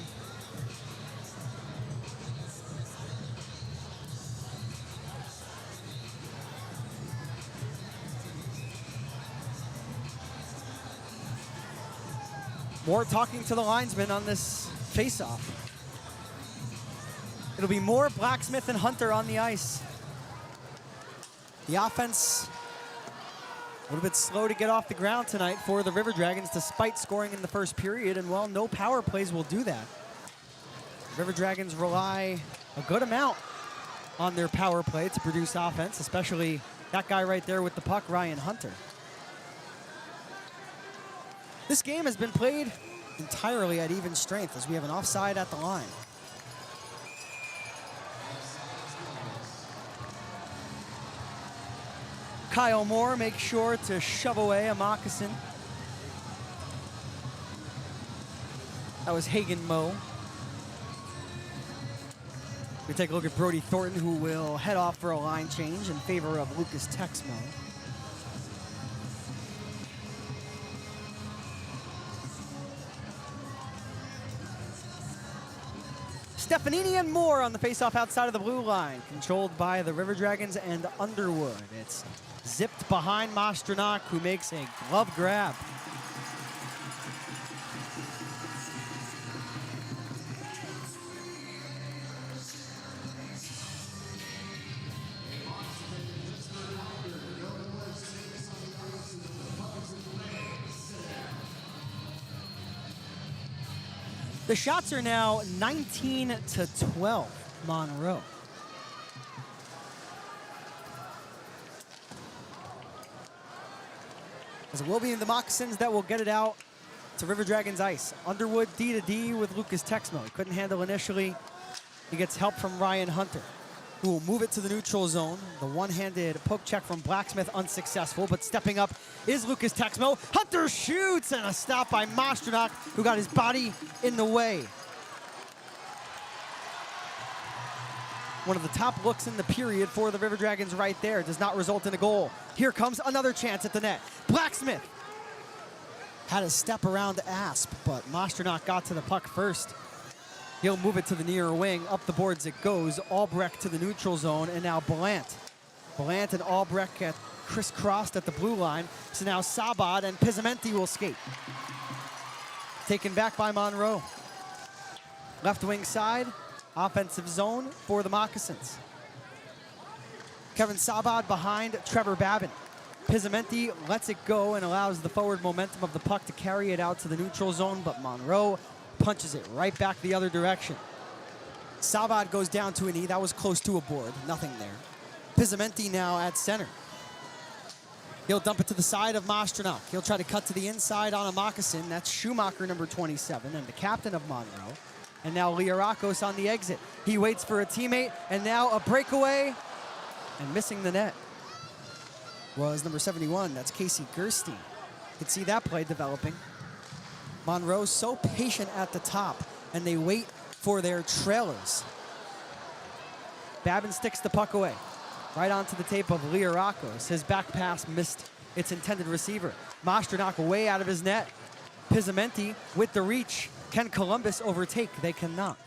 Moore talking to the linesman on this face-off. It'll be Moore, Blacksmith, and Hunter on the ice. The offense a little bit slow to get off the ground tonight for the River Dragons despite scoring in the first period, and well, no power plays will do that. River Dragons rely a good amount on their power play to produce offense, especially that guy right there with the puck, Ryan Hunter. This game has been played entirely at even strength as we have an offside at the line. Kyle Moore makes sure to shove away a moccasin. That was Hagen Moe. We take a look at Brody Thornton, who will head off for a line change in favor of Lucas Texmo. Stefanini and Moore on the faceoff outside of the blue line, controlled by the River Dragons and Underwood. It's zipped behind Masternak, who makes a glove grab. The shots are now 19-12, Monroe. As it will be the Moccasins that will get it out to River Dragons ice. Underwood D-to-D with Lucas Texmo. He couldn't handle initially. He gets help from Ryan Hunter, who will move it to the neutral zone. The one-handed poke check from Blacksmith unsuccessful, but stepping up is Lucas Texmo. Hunter shoots, and a stop by Masternak, who got his body in the way. One of the top looks in the period for the River Dragons right there. Does not result in a goal. Here comes another chance at the net. Blacksmith had a step around Asp, but Masternak got to the puck first. He'll move it to the near wing. Up the boards it goes. Albrecht to the neutral zone, and now Ballant. Ballant and Albrecht get crisscrossed at the blue line. So now Sabad and Pizzamenti will skate. Taken back by Monroe. Left wing side, offensive zone for the Moccasins. Kevin Sabad behind Trevor Babin. Pizzamenti lets it go and allows the forward momentum of the puck to carry it out to the neutral zone, but Monroe punches it right back the other direction. Sabad goes down to a knee. That was close to a board. Nothing there. Pizzamenti now at center. He'll dump it to the side of Masternak. He'll try to cut to the inside on a moccasin. That's Schumacher, number 27, and the captain of Monroe. And now Liarakos on the exit. He waits for a teammate, and now a breakaway, and missing the net was number 71. That's Casey Gerstein. Could see that play developing. Monroe so patient at the top, and they wait for their trailers. Babin sticks the puck away, right onto the tape of Liarakos. His back pass missed its intended receiver. Masternak way out of his net. Pizzamenti with the reach. Can Columbus overtake? They cannot.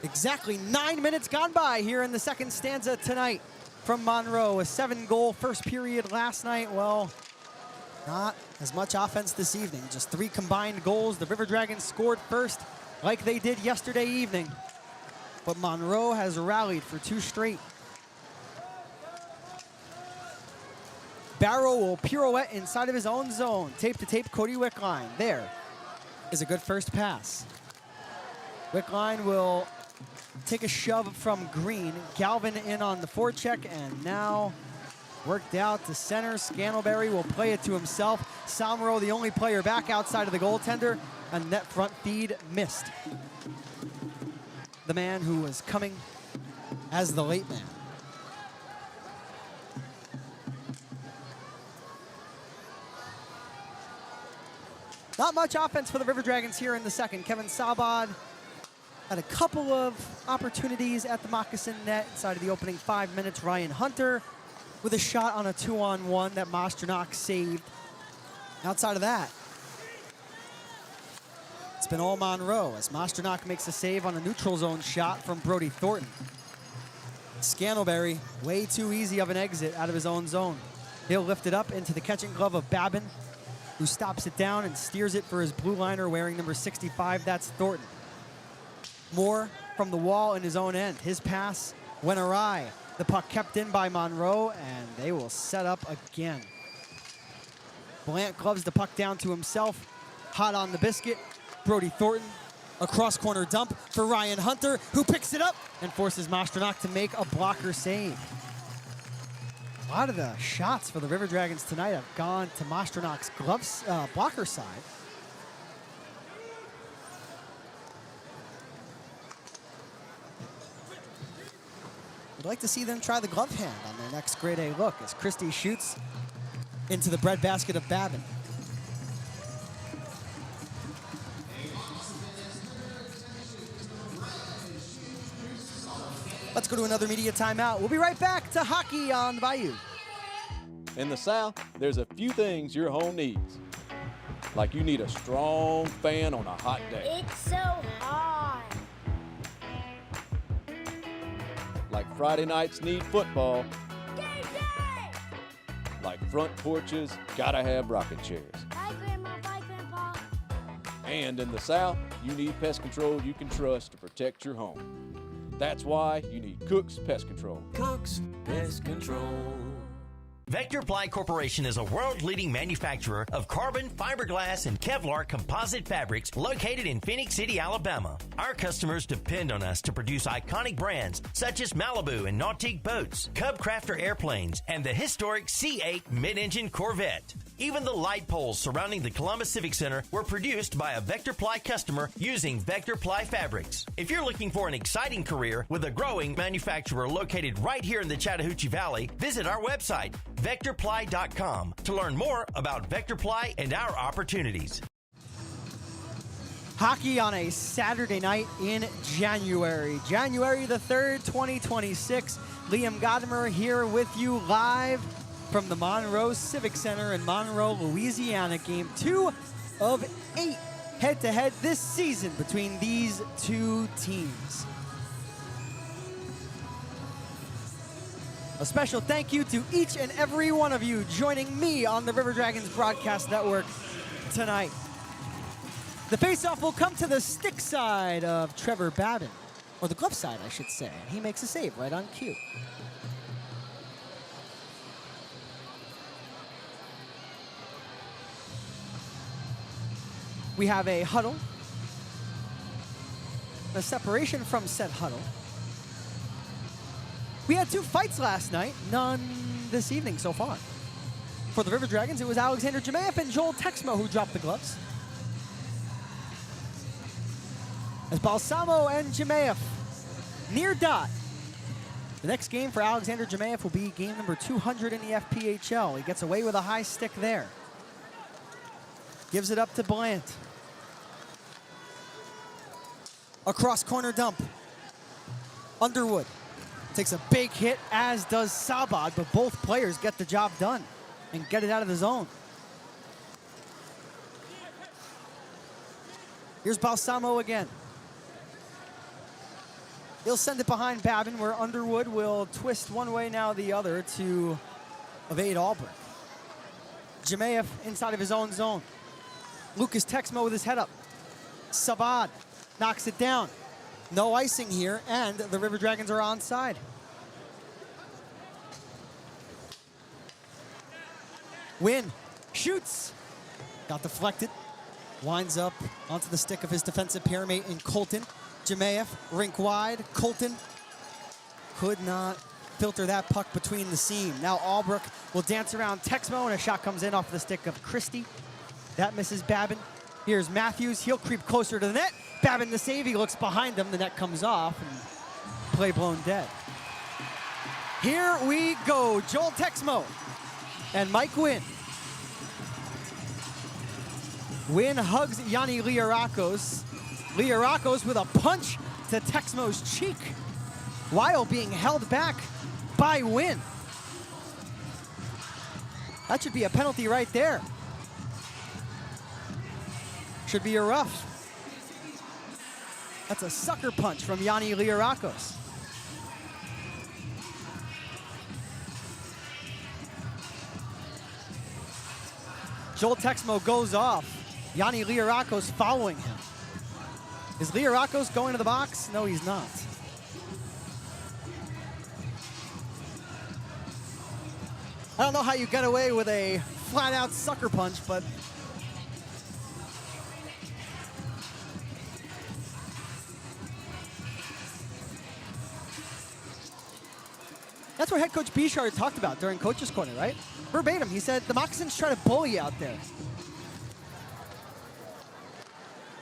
Exactly 9 minutes gone by here in the second stanza tonight from Monroe. A 7-goal first period last night. Well, not as much offense this evening. Just 3 combined goals. The River Dragons scored first like they did yesterday evening. But Monroe has rallied for 2 straight. Barrow will pirouette inside of his own zone. Tape-to-tape, Cody Wickline. There is a good first pass. Wickline will take a shove from Green. Galvin in on the forecheck, and now worked out to center. Scantlebury will play it to himself. Salmero, the only player back outside of the goaltender. A net front feed missed. The man who was coming as the late man. Not much offense for the River Dragons here in the second. Kevin Sabad had a couple of opportunities at the Moccasin net inside of the opening 5 minutes. Ryan Hunter with a shot on a 2-on-1 that Masternak saved. Outside of that, it's been all Monroe as Masternak makes a save on a neutral zone shot from Brody Thornton. Scantlebury, way too easy of an exit out of his own zone. He'll lift it up into the catching glove of Babin, who stops it down and steers it for his blue liner wearing number 65. That's Thornton. Moore from the wall in his own end. His pass went awry. The puck kept in by Monroe, and they will set up again. Blant gloves the puck down to himself. Hot on the biscuit. Brody Thornton, a cross-corner dump for Ryan Hunter, who picks it up and forces Masternak to make a blocker save. A lot of the shots for the River Dragons tonight have gone to Masternak's gloves, blocker side. We'd like to see them try the glove hand on their next grade A look as Christie shoots into the breadbasket of Babin. Let's go to another media timeout. We'll be right back to hockey on the Bayou. In the South, there's a few things your home needs. Like you need a strong fan on a hot day. It's so hot. Like Friday nights need football. Game day! Like front porches gotta have rocking chairs. Bye, Grandma. Bye, Grandpa. And in the South, you need pest control you can trust to protect your home. That's why you need Cook's Pest Control. Cook's Pest Control. Vector Ply Corporation is a world-leading manufacturer of carbon, fiberglass, and Kevlar composite fabrics located in Phoenix City, Alabama. Our customers depend on us to produce iconic brands such as Malibu and Nautique boats, Cub Crafter airplanes, and the historic C8 mid-engine Corvette. Even the light poles surrounding the Columbus Civic Center were produced by a Vector Ply customer using Vector Ply fabrics. If you're looking for an exciting career with a growing manufacturer located right here in the Chattahoochee Valley, visit our website, VectorPly.com, to learn more about Vector Ply and our opportunities. Hockey on a Saturday night in January. January the 3rd, 2026. Liam Godimer here with you live from the Monroe Civic Center in Monroe, Louisiana. Game 2 of 8 head-to-head this season between these two teams. A special thank you to each and every one of you joining me on the River Dragons Broadcast Network tonight. The faceoff will come to the stick side of Trevor Babin, or the glove side, I should say. He makes a save right on cue. We have a huddle, a separation from said huddle. We had 2 fights last night, none this evening so far. For the River Dragons, it was Alexander Jemayeff and Joel Texmo who dropped the gloves. as Balsamo and Jemayev near dot. The next game for Alexander Jemayev will be game number 200 in the FPHL. He gets away with a high stick there. Gives it up to Blant. Across corner dump. Underwood takes a big hit, as does Sabad, but both players get the job done and get it out of the zone. Here's Balsamo again. He'll send it behind Babin, where Underwood will twist one way, now the other, to evade Albrecht. Jemayev inside of his own zone. Lucas Texmo with his head up. Sabad knocks it down. No icing here, and the River Dragons are onside. Wynn shoots. Got deflected. Winds up onto the stick of his defensive pairmate in Colton. Jemayev, rink wide. Colton could not filter that puck between the seam. Now Albrecht will dance around Texmo, and a shot comes in off the stick of Christie. That misses Babin. Here's Matthews. He'll creep closer to the net. Babin the save. He looks behind him. The net comes off, and play blown dead. Here we go. Joel Texmo and Mike Wynn. Wynn hugs Yanni Liarakos. Liarakos with a punch to Texmo's cheek while being held back by Wynn. That should be a penalty right there. Should be a rough. That's a sucker punch from Yanni Liarakos. Joel Texmo goes off. Yanni Liarakos following him. Is Liarakos going to the box? No, he's not. I don't know how you get away with a flat-out sucker punch, but that's what head coach Bichard talked about during Coach's Corner, right? Verbatim, he said, the Moccasins try to bully out there.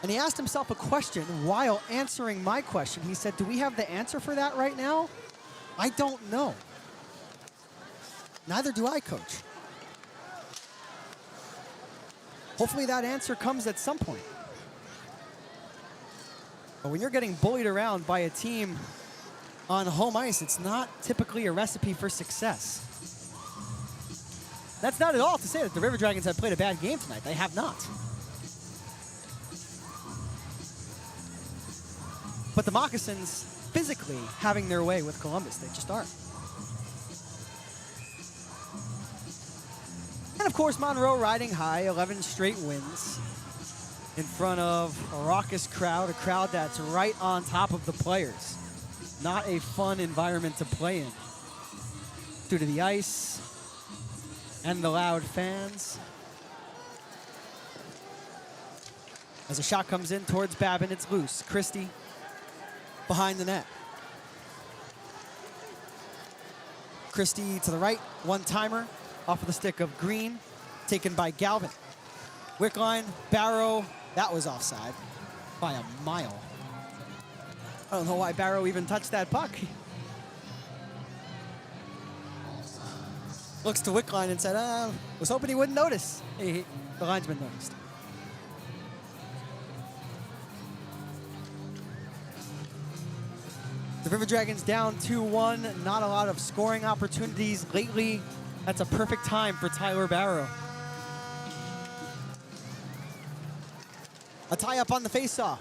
And he asked himself a question while answering my question. He said, do we have the answer for that right now? I don't know. Neither do I, Coach. Hopefully that answer comes at some point. But when you're getting bullied around by a team on home ice, it's not typically a recipe for success. That's not at all to say that the River Dragons have played a bad game tonight. They have not. But the Moccasins physically having their way with Columbus. They just aren't. And of course, Monroe riding high, 11 straight wins in front of a raucous crowd, a crowd that's right on top of the players. Not a fun environment to play in due to the ice and the loud fans. As a shot comes in towards Babin, it's loose. Christie behind the net. Christie to the right, one-timer off of the stick of Green, taken by Galvin. Wickline, Barrow, that was offside by a mile. I don't know why Barrow even touched that puck. Looks to Wickline and said, was hoping he wouldn't notice. Hey, the linesman noticed. The River Dragons down 2-1. Not a lot of scoring opportunities lately. That's a perfect time for Tyler Barrow. A tie-up on the faceoff.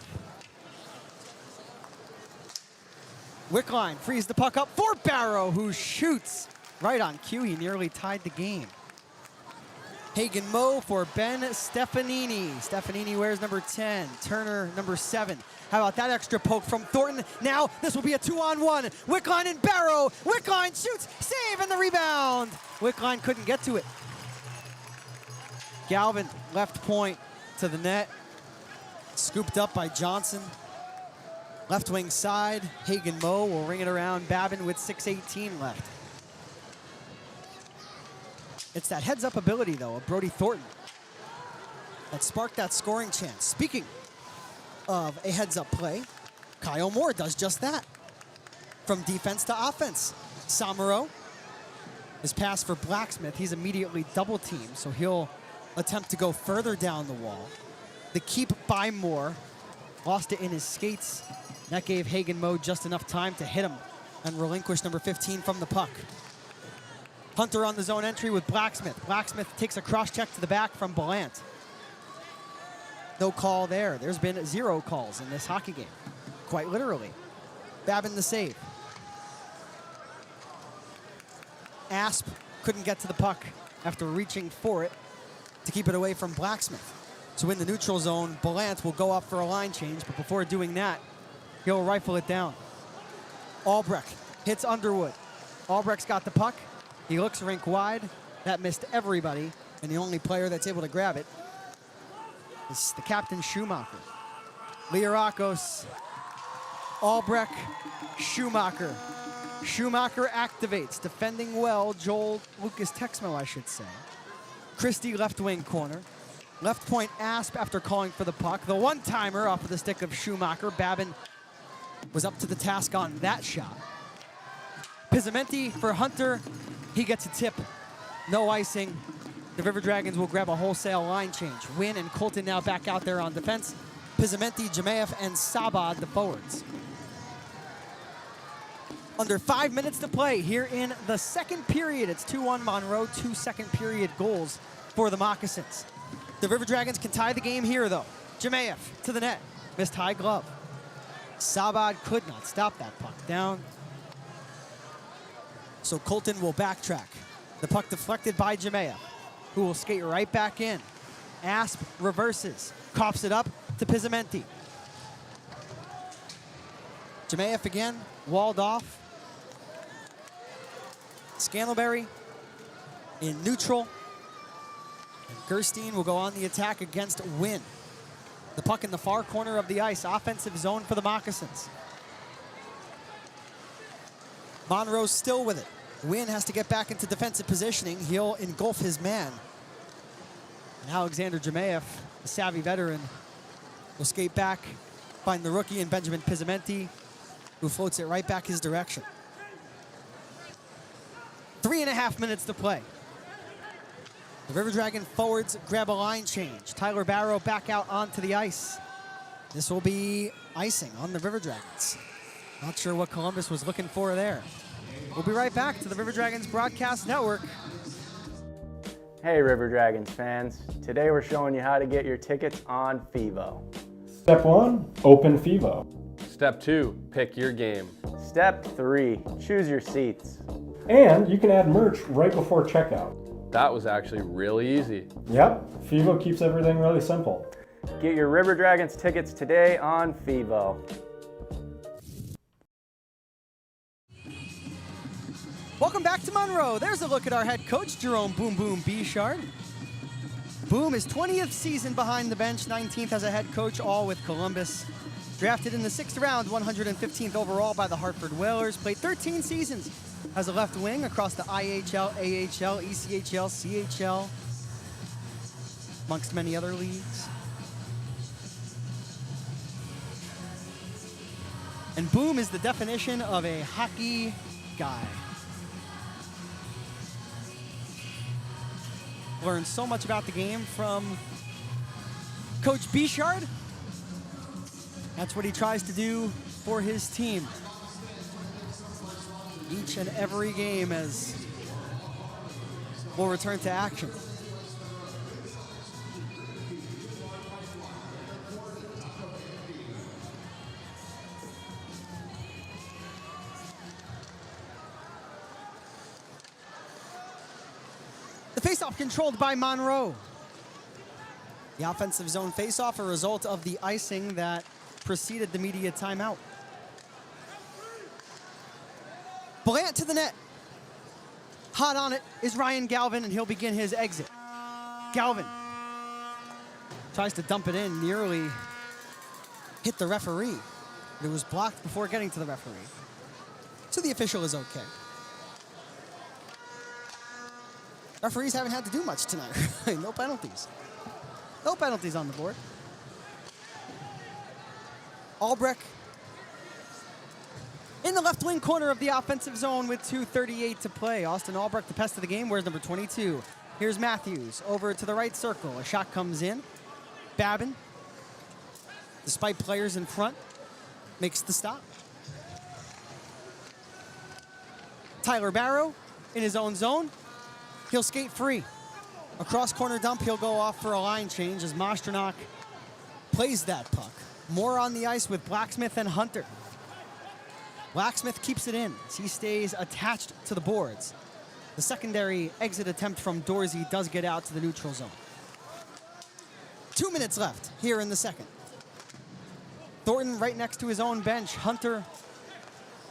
Wickline frees the puck up for Barrow, who shoots right on cue. He nearly tied the game. Hagen Moe for Ben Stefanini. Stefanini wears number 10. Turner, number 7. How about that extra poke from Thornton? Now this will be a 2-on-1. Wickline and Barrow. Wickline shoots, save, and the rebound. Wickline couldn't get to it. Galvin, left point to the net. Scooped up by Johnson. Left wing side, Hagen Moe will ring it around Babin with 6:18 left. It's that heads-up ability, though, of Brody Thornton that sparked that scoring chance. Speaking of a heads-up play. Kyle Moore does just that. From defense to offense. Samuro is passed for Blacksmith. He's immediately double-teamed, so he'll attempt to go further down the wall. The keep by Moore. Lost it in his skates. That gave Hagen Moe just enough time to hit him and relinquish number 15 from the puck. Hunter on the zone entry with Blacksmith. Blacksmith takes a cross-check to the back from Belant. No call there. There's been 0 calls in this hockey game, quite literally. Babin the save. Asp couldn't get to the puck after reaching for it to keep it away from Blacksmith. So in the neutral zone, Belant will go up for a line change, but before doing that, he'll rifle it down. Albrecht hits Underwood. Albrecht's got the puck. He looks rink wide. That missed everybody, and the only player that's able to grab it is the captain, Schumacher. Liarakos, Albrecht, Schumacher. Schumacher activates, defending well. Lucas Texmo, I should say. Christie left wing corner. Left point Asp after calling for the puck. The one-timer off of the stick of Schumacher. Babin was up to the task on that shot. Pizzamenti for Hunter. He gets a tip. No icing. The River Dragons will grab a wholesale line change. Wynn and Colton now back out there on defense. Pizzamenti, Jemaev, and Sabad, the forwards. Under 5 minutes to play here in the second period. It's 2-1 Monroe, 2 second period goals for the Moccasins. The River Dragons can tie the game here, though. Jemaev to the net. Missed high glove. Sabad could not stop that puck down. So Colton will backtrack. The puck deflected by Jemaev, who will skate right back in. Asp reverses. Coughs it up to Pizzamenti. Jemaev again, walled off. Scantlebury in neutral. Gerstein will go on the attack against Wynn. The puck in the far corner of the ice. Offensive zone for the Moccasins. Monroe still with it. Wynn has to get back into defensive positioning. He'll engulf his man. And Alexander Jemaev, the savvy veteran, will skate back, find the rookie in Benjamin Pizzamenti, who floats it right back his direction. 3.5 minutes to play. The River Dragon forwards grab a line change. Tyler Barrow back out onto the ice. This will be icing on the River Dragons. Not sure what Columbus was looking for there. We'll be right back to the River Dragons Broadcast Network. Hey River Dragons fans. Today we're showing you how to get your tickets on FIVO. Step 1, open FIVO. Step 2, pick your game. Step 3, choose your seats. And you can add merch right before checkout. That was actually really easy. Yep, FIVO keeps everything really simple. Get your River Dragons tickets today on FIVO. Welcome back to Monroe. There's a look at our head coach, Jerome Boom Boom Bichard. Boom is 20th season behind the bench, 19th as a head coach, all with Columbus. Drafted in the 6th round, 115th overall by the Hartford Whalers. Played 13 seasons as a left wing across the IHL, AHL, ECHL, CHL, amongst many other leagues. And Boom is the definition of a hockey guy. Learned so much about the game from Coach Bichard. That's what he tries to do for his team. Each and every game as we'll return to action. The faceoff controlled by Monroe. The offensive zone faceoff, a result of the icing that preceded the media timeout. Belant to the net. Hot on it is Ryan Galvin, and he'll begin his exit. Galvin tries to dump it in, nearly hit the referee. It was blocked before getting to the referee. So the official is okay. Referees haven't had to do much tonight. No penalties. No penalties on the board. Albrecht in the left wing corner of the offensive zone with 2:38 to play. Austin Albrecht, the pest of the game, wears number 22. Here's Matthews over to the right circle. A shot comes in. Babin, despite players in front, makes the stop. Tyler Barrow in his own zone. He'll skate free. Across corner dump, he'll go off for a line change as Mostranok plays that puck. More on the ice with Blacksmith and Hunter. Blacksmith keeps it in as he stays attached to the boards. The secondary exit attempt from Dorsey does get out to the neutral zone. 2 minutes left here in the second. Thornton right next to his own bench. Hunter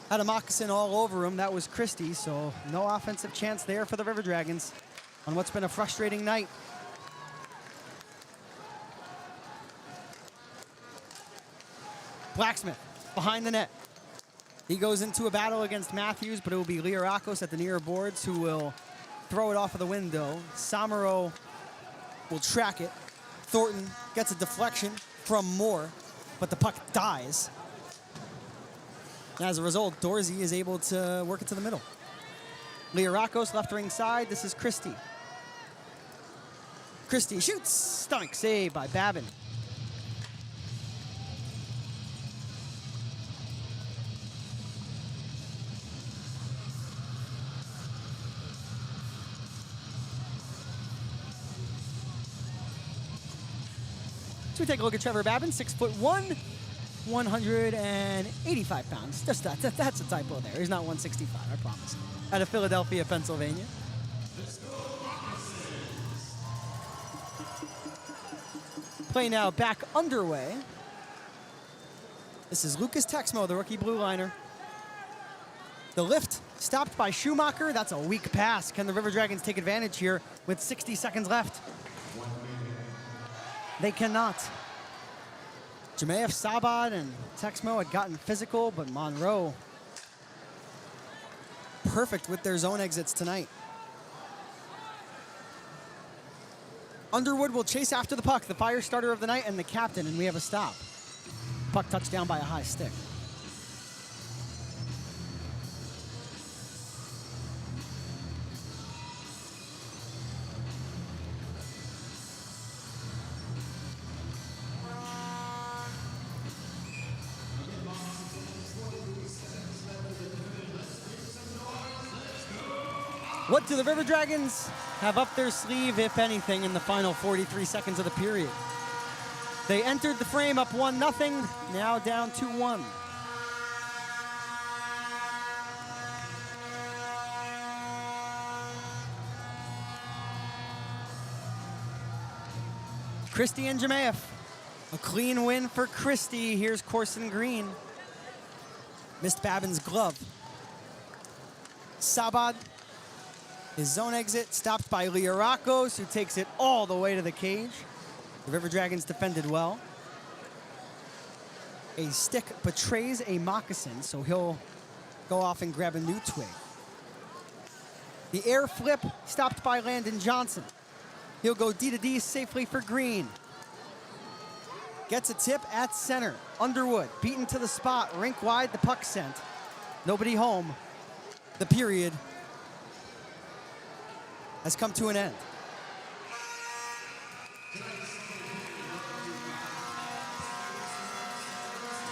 had a moccasin all over him. That was Christie, so no offensive chance there for the River Dragons on what's been a frustrating night. Blacksmith behind the net. He goes into a battle against Matthews, but it will be Liarakos at the near boards who will throw it off of the window. Samaro will track it. Thornton gets a deflection from Moore, but the puck dies. And as a result, Dorsey is able to work it to the middle. Liarakos left ring side. This is Christie. Christie shoots. Stomach save by Babin. So we take a look at Trevor Babin, 6'1", 185 pounds. Just that's a typo there. He's not 165, I promise. Out of Philadelphia, Pennsylvania. Play now back underway. This is Lucas Texmo, the rookie blue liner. The lift stopped by Schumacher. That's a weak pass. Can the River Dragons take advantage here with 60 seconds left? They cannot. Jemayev, Sabad, and Texmo had gotten physical, but Monroe perfect with their zone exits tonight. Underwood will chase after the puck, the fire starter of the night and the captain, and we have a stop. Puck touched down by a high stick. What do the River Dragons have up their sleeve, if anything, in the final 43 seconds of the period? They entered the frame up 1-0, now down 2-1. Christie and Jemayev. A clean win for Christie. Here's Corson Green. Missed Babin's glove. Sabad. His zone exit stopped by Liarakos, who takes it all the way to the cage. The River Dragons defended well. A stick betrays a moccasin, so he'll go off and grab a new twig. The air flip stopped by Landon Johnson. He'll go D-to-D safely for Green. Gets a tip at center. Underwood beaten to the spot, rink wide, the puck sent. Nobody home. The period has come to an end.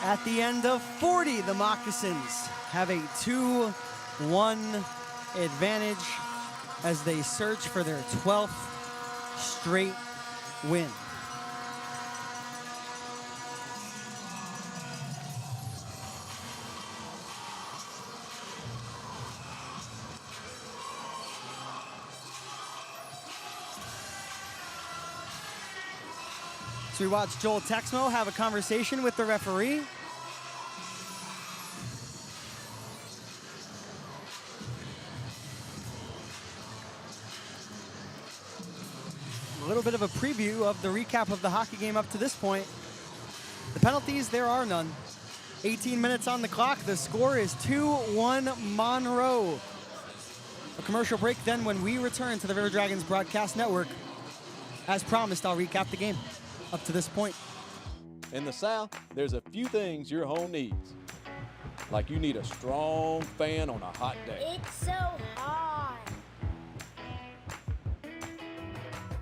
At the end of 40, the Moccasins have a 2-1 advantage as they search for their 12th straight win. So we watched Joel Texmo have a conversation with the referee. A little bit of a preview of the recap of the hockey game up to this point. The penalties, there are none. 18 minutes on the clock. The score is 2-1 Monroe. A commercial break then when we return to the River Dragons Broadcast Network. As promised, I'll recap the game up to this point. In the South, there's a few things your home needs. Like you need a strong fan on a hot day. It's so hot.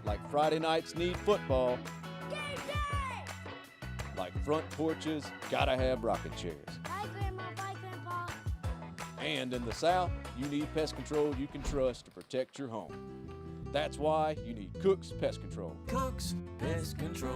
Like Friday nights need football. Game day! Like front porches gotta have rocking chairs. Bye, Grandma. Bye, Grandpa. And in the South, you need pest control you can trust to protect your home. That's why you need Cook's Pest Control. Cook's Pest Control.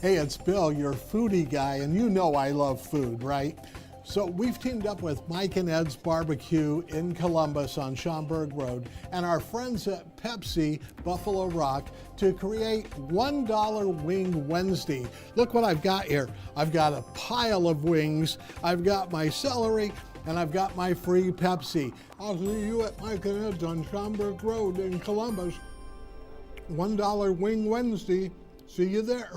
Hey, it's Bill, your foodie guy, and you know I love food, right? So we've teamed up with Mike and Ed's Barbecue in Columbus on Schaumburg Road and our friends at Pepsi Buffalo Rock to create $1 Wing Wednesday. Look what I've got here. I've got a pile of wings, I've got my celery, and I've got my free Pepsi. I'll see you at Mike and Ed's on Schaumburg Road in Columbus. $1 Wing Wednesday. See you there.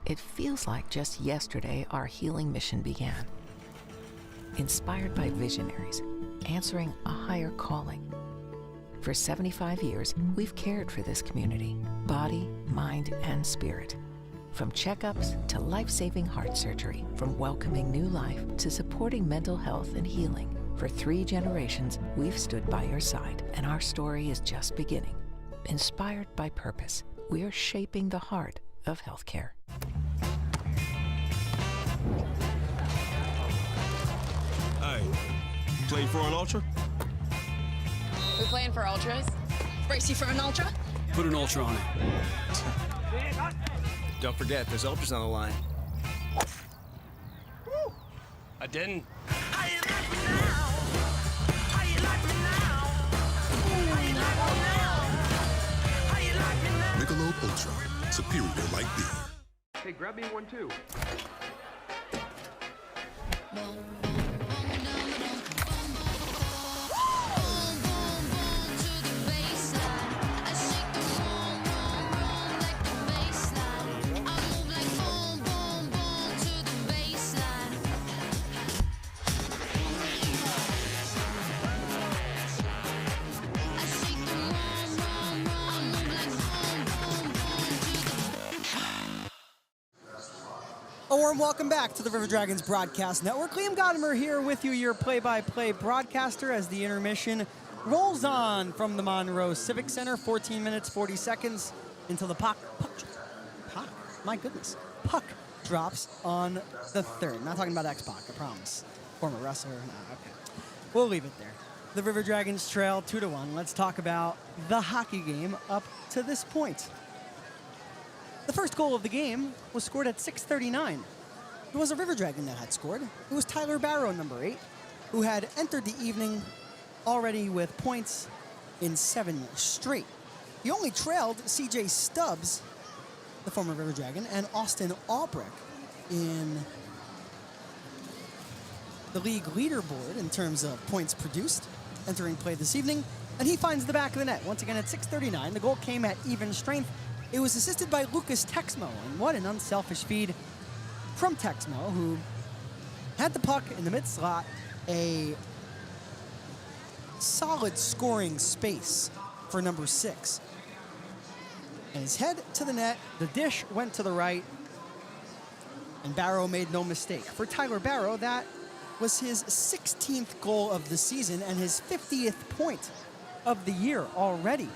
It feels like just yesterday our healing mission began. Inspired by visionaries, answering a higher calling. For 75 years, we've cared for this community, body, mind, and spirit. From checkups to life-saving heart surgery, from welcoming new life to supporting mental health and healing. For 3 generations, we've stood by your side, and our story is just beginning. Inspired by purpose, we're shaping the heart of healthcare. Hey, playing for an ultra? We playing for ultras? Brace you for an ultra? Put an ultra on it. Don't forget, there's ultras on the line. I didn't. Michelob Ultra. Superior like beer. Hey, grab me one too. A warm welcome back to the River Dragons Broadcast Network. Liam Godimer here with you, your play-by-play broadcaster, as the intermission rolls on from the Monroe Civic Center. 14 minutes, 40 seconds until the puck drops on the third. I'm not talking about X-Pac, I promise. Former wrestler. No, okay. We'll leave it there. The River Dragons trail 2-1. Let's talk about the hockey game up to this point. The first goal of the game was scored at 6:39. It was a River Dragon that had scored. It was Tyler Barrow, number 8, who had entered the evening already with points in 7 straight. He only trailed CJ Stubbs, the former River Dragon, and Austin Albrecht in the league leaderboard in terms of points produced entering play this evening. And he finds the back of the net once again at 6:39. The goal came at even strength. It was assisted by Lucas Texmo, and what an unselfish feed from Texmo, who had the puck in the mid slot, a solid scoring space for number 6. And his head to the net, the dish went to the right, and Barrow made no mistake. For Tyler Barrow, that was his 16th goal of the season and his 50th point of the year already.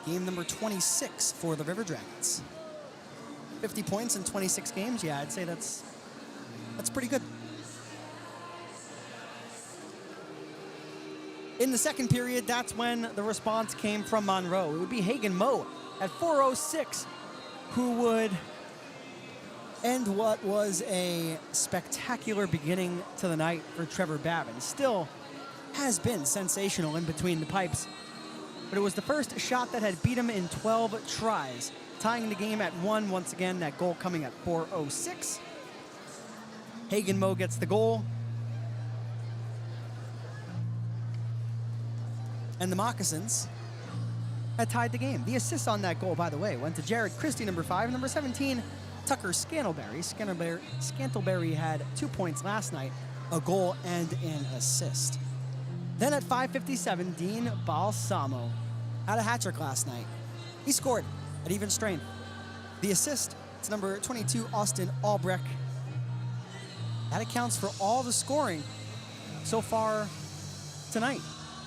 Game number 26 for the River Dragons. 50 points in 26 games. Yeah, I'd say that's pretty good. In the second period, that's when the response came from Monroe. It would be Hagen Moe at 4:06 who would end what was a spectacular beginning to the night for Trevor Babin. Still has been sensational in between the pipes, but it was the first shot that had beat him in 12 tries, tying the game at 1 once again, that goal coming at 4:06. Hagen Moe gets the goal. And the Moccasins had tied the game. The assist on that goal, by the way, went to Jared Christie, number 5, and number 17, Tucker Scantleberry. Scantleberry had 2 points last night, a goal and an assist. Then at 5:57, Dean Balsamo had a hat trick last night. He scored at even strength. The assist to number 22, Austin Albrecht. That accounts for all the scoring so far tonight.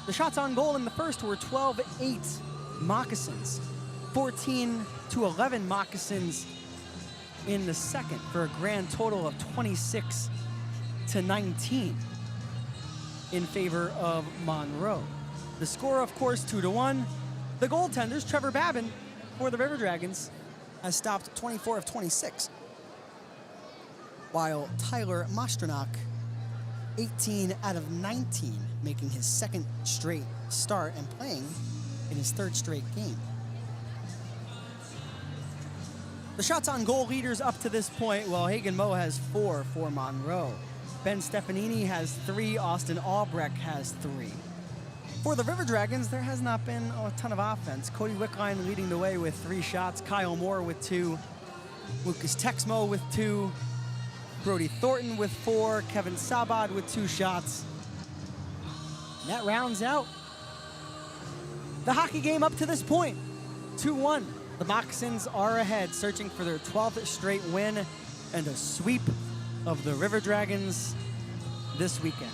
The shots on goal in the first were 12-8 Moccasins, 14-11 Moccasins in the second, for a grand total of 26-19 in favor of Monroe. The score, of course, 2-1. The goaltenders, Trevor Babin for the River Dragons, has stopped 24 of 26, while Tyler Mostranok, 18 out of 19, making his second straight start and playing in his third straight game. The shots on goal leaders up to this point, well, Hagen Moe has 4 for Monroe. Ben Stefanini has 3, Austin Albrecht has 3. For the River Dragons, there has not been a ton of offense. Cody Wickline leading the way with 3 shots, Kyle Moore with 2, Lucas Texmo with 2, Brody Thornton with 4, Kevin Sabad with 2 shots. And that rounds out the hockey game up to this point. 2-1. The Moccasins are ahead, searching for their 12th straight win and a sweep of the River Dragons this weekend.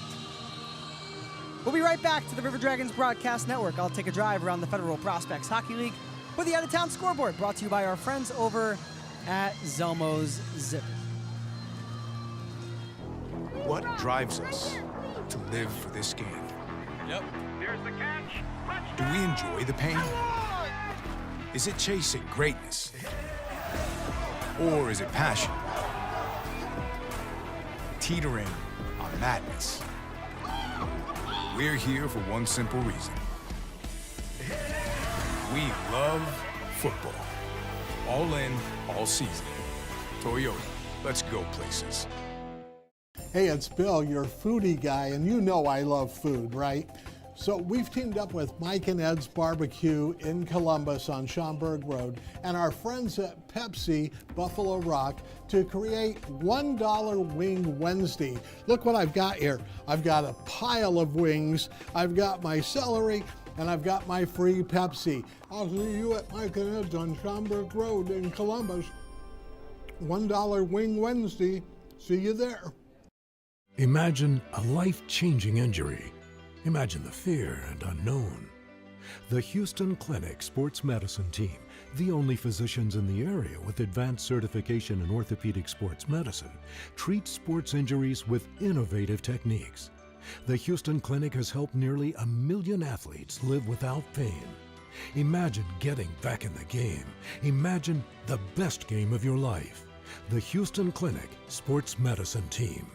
We'll be right back to the River Dragons Broadcast Network. I'll take a drive around the Federal Prospects Hockey League with the out-of-town scoreboard, brought to you by our friends over at Zelmo's Zip. What drives us to live for this game? Yep. There's the catch. Do we enjoy the pain? Is it chasing greatness? Or is it passion? Teetering on madness? We're here for one simple reason. We love football. All in, all season. Toyota, let's go places. Hey, it's Bill, your foodie guy, and you know I love food, right? So we've teamed up with Mike and Ed's Barbecue in Columbus on Schaumburg Road and our friends at Pepsi Buffalo Rock to create $1 Wing Wednesday. Look what I've got here. I've got a pile of wings, I've got my celery, and I've got my free Pepsi. I'll see you at Mike and Ed's on Schaumburg Road in Columbus. $1 Wing Wednesday. See you there. Imagine a life-changing injury. Imagine the fear and unknown. The Houston Clinic Sports Medicine Team, the only physicians in the area with advanced certification in orthopedic sports medicine, treats sports injuries with innovative techniques. The Houston Clinic has helped nearly 1 million athletes live without pain. Imagine getting back in the game. Imagine the best game of your life. The Houston Clinic Sports Medicine Team.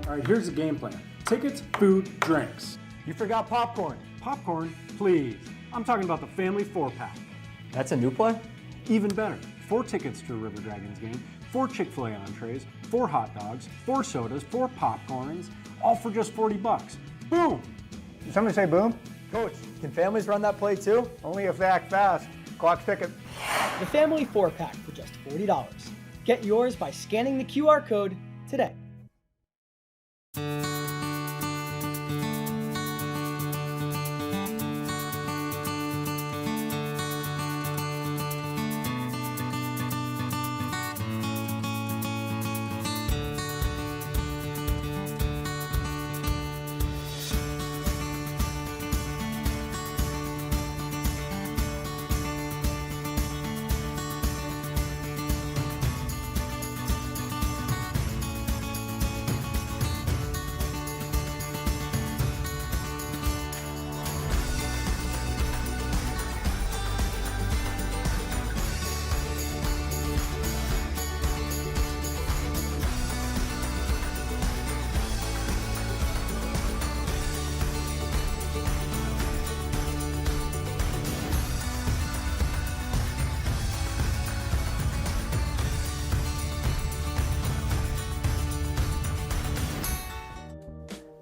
All right, here's the game plan. Tickets, food, drinks. You forgot popcorn. Popcorn, please. I'm talking about the family 4-pack. That's a new play? Even better. 4 tickets to a River Dragons game, 4 Chick-fil-A entrees, 4 hot dogs, 4 sodas, 4 popcorns, all for just 40 bucks. Boom! Did somebody say boom? Coach, can families run that play too? Only if they act fast. Clock ticket. The family 4-pack for just $40. Get yours by scanning the QR code today.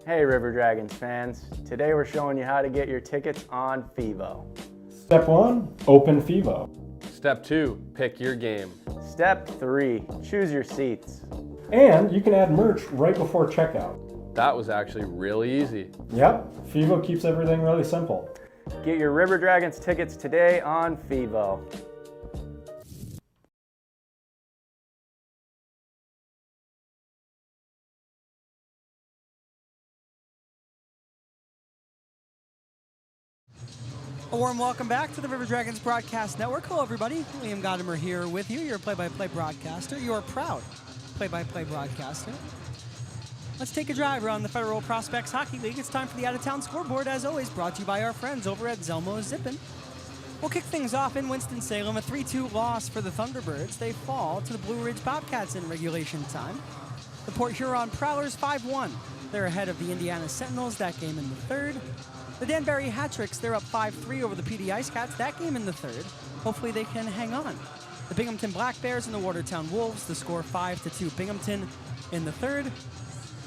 Hey River Dragons fans, today we're showing you how to get your tickets on FIVO. Step 1, open FIVO. Step 2, pick your game. Step 3, choose your seats. And you can add merch right before checkout. That was actually really easy. Yep, FIVO keeps everything really simple. Get your River Dragons tickets today on FIVO. A warm welcome back to the River Dragons Broadcast Network. Hello, everybody. Liam Godimer here with you, your play-by-play broadcaster, your proud play-by-play broadcaster. Let's take a drive around the Federal Prospects Hockey League. It's time for the out-of-town scoreboard, as always, brought to you by our friends over at Zelmo Zippin. We'll kick things off in Winston-Salem, a 3-2 loss for the Thunderbirds. They fall to the Blue Ridge Bobcats in regulation time. The Port Huron Prowlers 5-1. They're ahead of the Indiana Sentinels, that game in the third. The Danbury Hat-Tricks, they're up 5-3 over the PD Ice Cats, that game in the third. Hopefully they can hang on. The Binghamton Black Bears and the Watertown Wolves, the score 5-2 Binghamton in the third.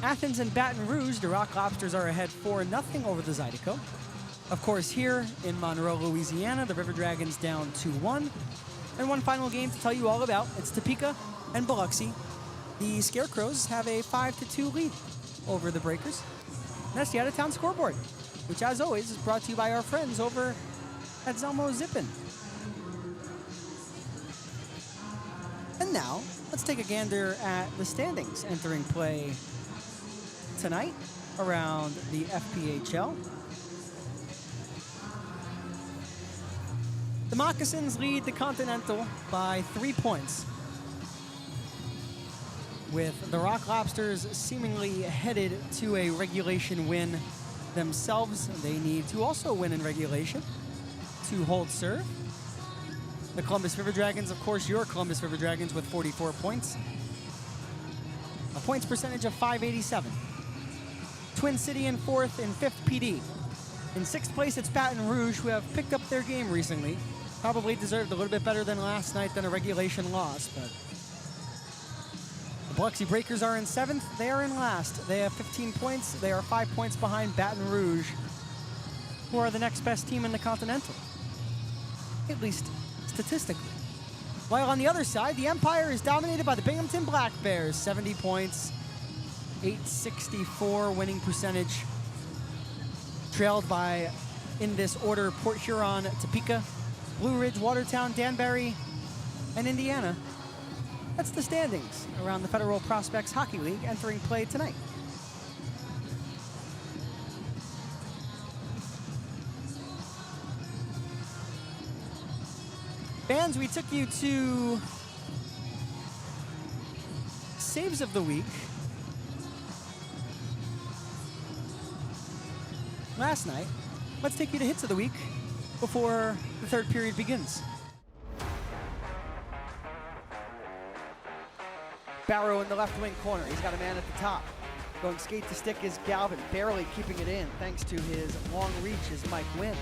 Athens and Baton Rouge, the Rock Lobsters are ahead 4-0 over the Zydeco. Of course, here in Monroe, Louisiana, the River Dragons down 2-1. And one final game to tell you all about, it's Topeka and Biloxi. The Scarecrows have a 5-2 lead over the Breakers. And that's the out-of-town scoreboard, which, as always, is brought to you by our friends over at Zelmo Zippin. And now, let's take a gander at the standings entering play tonight around the FPHL. The Moccasins lead the Continental by 3 points, with the Rock Lobsters seemingly headed to a regulation win themselves. They need to also win in regulation to hold serve. The Columbus River Dragons, of course, your Columbus River Dragons with 44 points. A points percentage of .587. Twin City in fourth and fifth PD. In sixth place, it's Baton Rouge, who have picked up their game recently. Probably deserved a little bit better than last night than a regulation loss, but the Biloxi Breakers are in seventh. They are in last. They have 15 points. They are 5 points behind Baton Rouge, who are the next best team in the Continental, at least statistically. While on the other side, the Empire is dominated by the Binghamton Black Bears, 70 points, .864 winning percentage, trailed by, in this order, Port Huron, Topeka, Blue Ridge, Watertown, Danbury, and Indiana. That's the standings around the Federal Prospects Hockey League entering play tonight. Fans, we took you to Saves of the Week last night. Let's take you to Hits of the Week before the third period begins. Barrow in the left wing corner. He's got a man at the top. Going skate to stick is Galvin, barely keeping it in thanks to his long reach is Mike Wynn.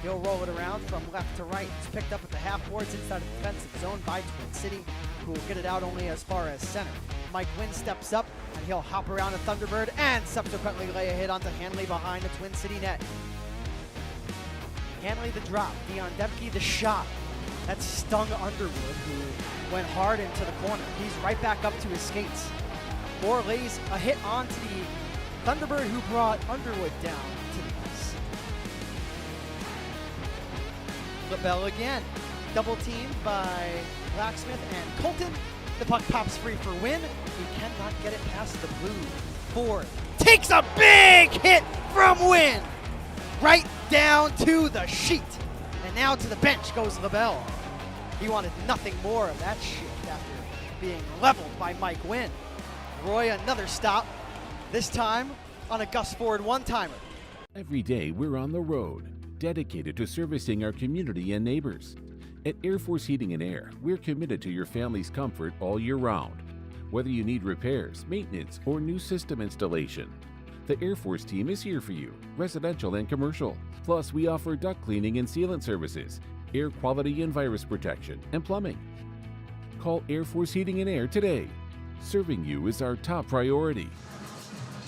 He'll roll it around from left to right. It's picked up at the half boards inside the defensive zone by Twin City, who will get it out only as far as center. Mike Wynn steps up, and he'll hop around a Thunderbird and subsequently lay a hit onto Hanley behind the Twin City net. Hanley the drop, Dion Debke the shot. That stung Underwood, who went hard into the corner. He's right back up to his skates. Moore lays a hit onto the Thunderbird, who brought Underwood down to the ice. LaBelle again, double teamed by Blacksmith and Colton. The puck pops free for Wynn. He cannot get it past the blue. Ford takes a big hit from Wynn. Right down to the sheet. And now to the bench goes LaBelle. He wanted nothing more of that shift after being leveled by Mike Wynn. Roy, another stop, this time on a Gus Ford one-timer. Every day we're on the road, dedicated to servicing our community and neighbors. At Air Force Heating and Air, we're committed to your family's comfort all year round. Whether you need repairs, maintenance, or new system installation, the Air Force team is here for you, residential and commercial. Plus, we offer duct cleaning and sealant services, air quality and virus protection, and plumbing. Call Air Force Heating and Air today. Serving you is our top priority.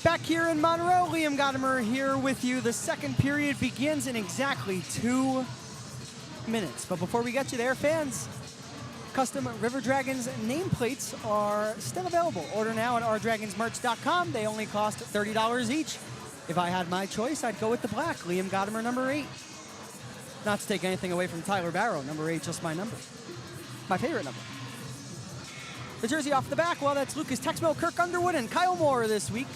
Back here in Monroe, Liam Gadamer here with you. The second period begins in exactly 2 minutes. But before we get you there, fans, custom River Dragons nameplates are still available. Order now at ourdragonsmerch.com. They only cost $30 each. If I had my choice, I'd go with the black, Liam Gadamer, number 8. Not to take anything away from Tyler Barrow, number 8, just my number. My favorite number. The jersey off the back, well, that's Lucas Texmo, Kirk Underwood, and Kyle Moore this week.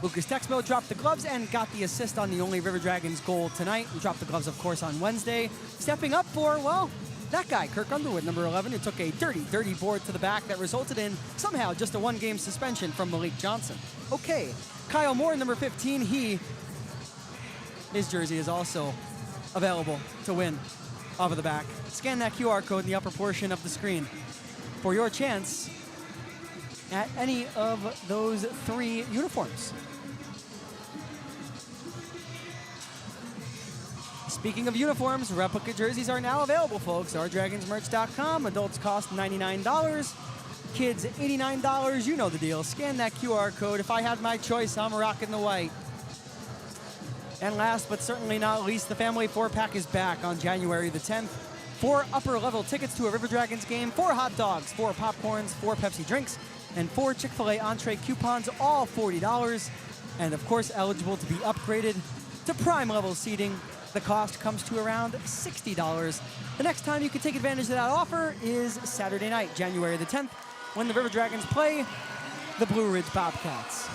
Lucas Texmo dropped the gloves and got the assist on the only River Dragons goal tonight. He dropped the gloves, of course, on Wednesday. Stepping up for, well, that guy, Kirk Underwood, number 11, who took a dirty board to the back that resulted in somehow just a 1-game suspension from Malik Johnson. Okay, Kyle Moore, number 15, his jersey is also available to win off of the back. Scan that QR code in the upper portion of the screen for your chance at any of those 3 uniforms. Speaking of uniforms, replica jerseys are now available, folks. OurDragonsMerch.com. Adults cost $99. Kids, $89. You know the deal. Scan that QR code. If I had my choice, I'm rocking the white. And last but certainly not least, the family 4-pack is back on January the 10th. 4 upper-level tickets to a River Dragons game, 4 hot dogs, 4 popcorns, 4 Pepsi drinks, and 4 Chick-fil-A entree coupons, all $40. And of course, eligible to be upgraded to prime-level seating. The cost comes to around $60. The next time you can take advantage of that offer is Saturday night, January the 10th, when the River Dragons play the Blue Ridge Bobcats.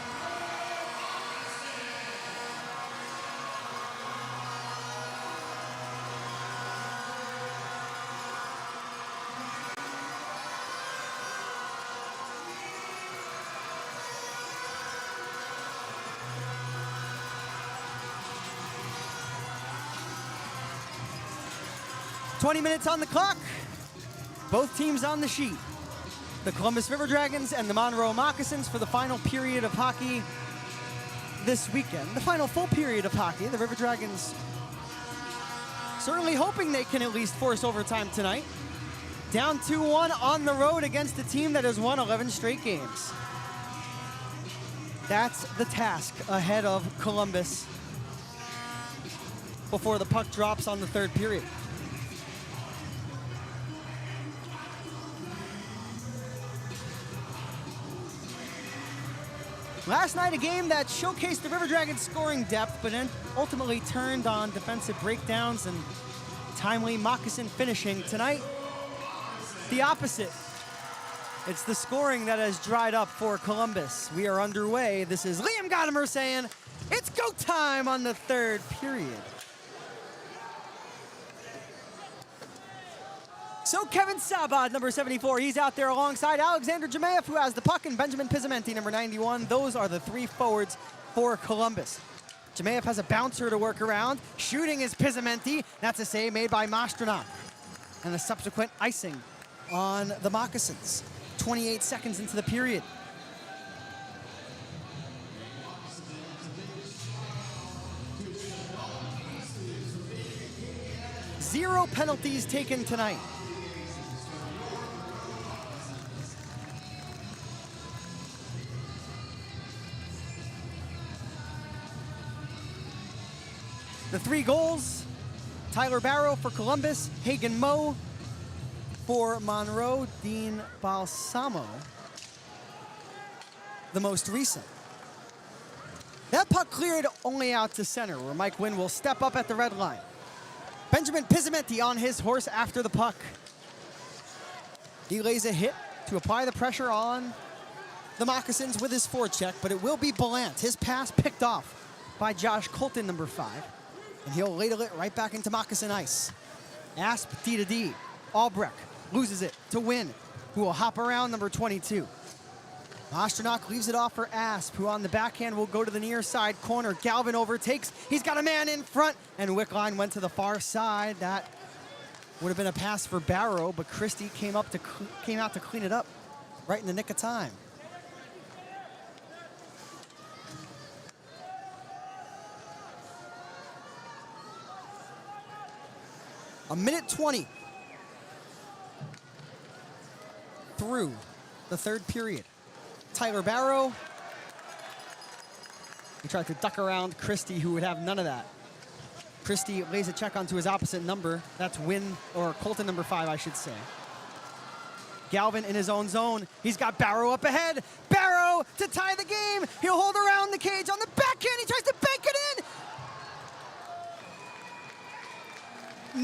"20 minutes on the clock. Both teams on the sheet. The Columbus River Dragons and the Monroe Moccasins for the final period of hockey this weekend. The final full period of hockey. The River Dragons certainly hoping they can at least force overtime tonight. Down 2-1 on the road against a team that has won 11 straight games. That's the task ahead of Columbus before the puck drops on the third period. Last night, a game that showcased the River Dragons' scoring depth, but ultimately turned on defensive breakdowns and timely Moccasin finishing. Tonight, the opposite. It's the scoring that has dried up for Columbus. We are underway. This is Liam Gadamer saying, it's go time on the third period. So Kevin Sabad, number 74, he's out there alongside Alexander Jemayev, who has the puck, and Benjamin Pizamenti, number 91. Those are the 3 forwards for Columbus. Jemayev has a bouncer to work around. Shooting is Pizamenti. That's a save made by Mastranok. And the subsequent icing on the Moccasins. 28 seconds into the period. 0 penalties taken tonight. The 3 goals, Tyler Barrow for Columbus, Hagen Moe for Monroe, Dean Balsamo, the most recent. That puck cleared only out to center, where Mike Wynn will step up at the red line. Benjamin Pizzamenti on his horse after the puck. He lays a hit to apply the pressure on the Moccasins with his forecheck, but it will be Ballant. His pass picked off by Josh Colton, number 5. And he'll ladle it right back into Moccasin ice. Asp D to D. Albrecht loses it to Wynn, who will hop around number 22. Masternak leaves it off for Asp, who on the backhand will go to the near side corner. Galvin overtakes. He's got a man in front, and Wickline went to the far side. That would have been a pass for Barrow, but Christie came out to clean it up right in the nick of time. A minute 20 through the third period. Tyler Barrow, he tried to duck around Christie, who would have none of that. Christie lays a check onto his opposite number. That's Wynn, or Colton, number 5, I should say. Galvin in his own zone. He's got Barrow up ahead. Barrow to tie the game. He'll hold around the cage on the backhand. He tries to bank it in.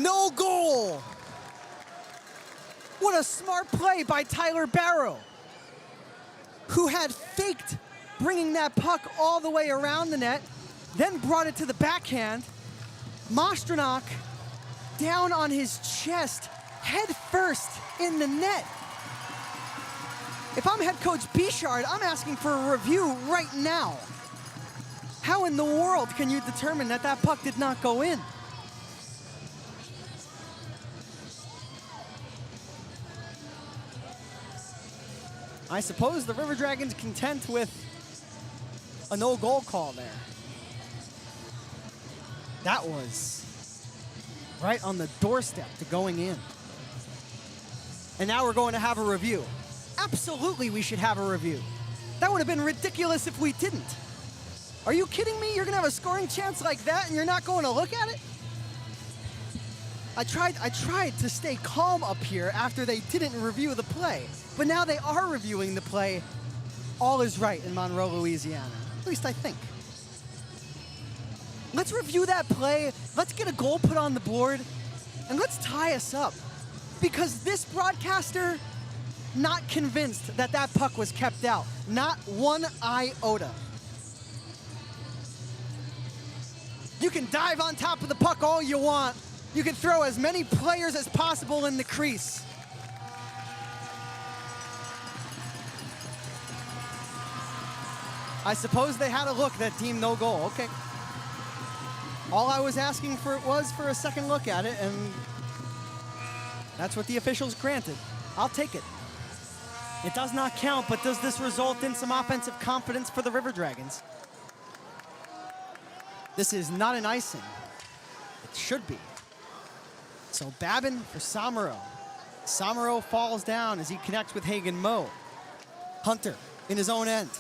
No goal. What a smart play by Tyler Barrow, who had faked bringing that puck all the way around the net, then brought it to the backhand. Masternak down on his chest, head first in the net. If I'm head coach Bichard, I'm asking for a review right now. How in the world can you determine that that puck did not go in? I suppose the River Dragons content with a no-goal call there. That was right on the doorstep to going in. And now we're going to have a review. Absolutely we should have a review. That would have been ridiculous if we didn't. Are you kidding me? You're going to have a scoring chance like that and you're not going to look at it? I tried to stay calm up here after they didn't review the play. But now they are reviewing the play. All is right in Monroe, Louisiana. At least I think. Let's review that play. Let's get a goal put on the board. And let's tie us up. Because this broadcaster, not convinced that that puck was kept out. Not one iota. You can dive on top of the puck all you want. You can throw as many players as possible in the crease. I suppose they had a look that deemed no goal. Okay. All I was asking for was for a second look at it, and that's what the officials granted. I'll take it. It does not count, but does this result in some offensive confidence for the River Dragons? This is not an icing. It should be. So Babin for Somero. Somero falls down as he connects with Hagen Moe. Hunter in his own end.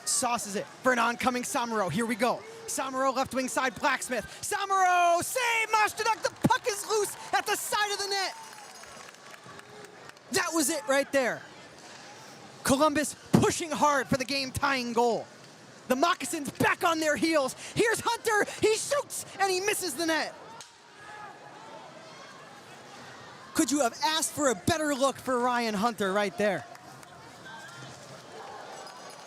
Sauces it for an oncoming Somero. Here we go. Somero left wing side, Blacksmith. Somero, save Masternak. The puck is loose at the side of the net. That was it right there. Columbus pushing hard for the game-tying goal. The Moccasins back on their heels. Here's Hunter. He shoots and he misses the net. Could you have asked for a better look for Ryan Hunter right there?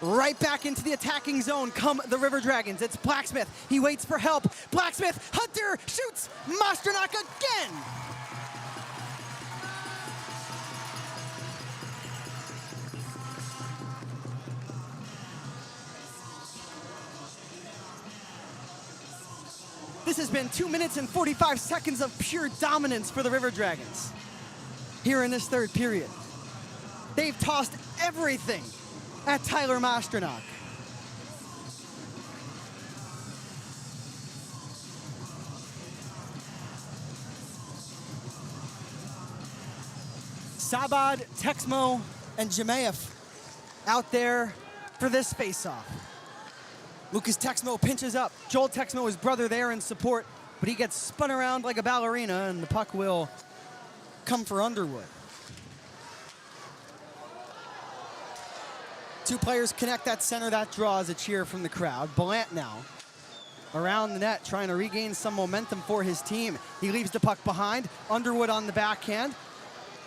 Right back into the attacking zone come the River Dragons. It's Blacksmith. He waits for help. Blacksmith, Hunter shoots. Masternak again. This has been 2 minutes and 45 seconds of pure dominance for the River Dragons here in this third period. They've tossed everything at Tyler Masternak. Sabad, Texmo, and Jemaev out there for this face-off. Lucas Texmo pinches up. Joel Texmo, his brother, there in support, but he gets spun around like a ballerina, and the puck will come for Underwood. Two players connect at center. That draws a cheer from the crowd. Ballant now around the net, trying to regain some momentum for his team. He leaves the puck behind. Underwood on the backhand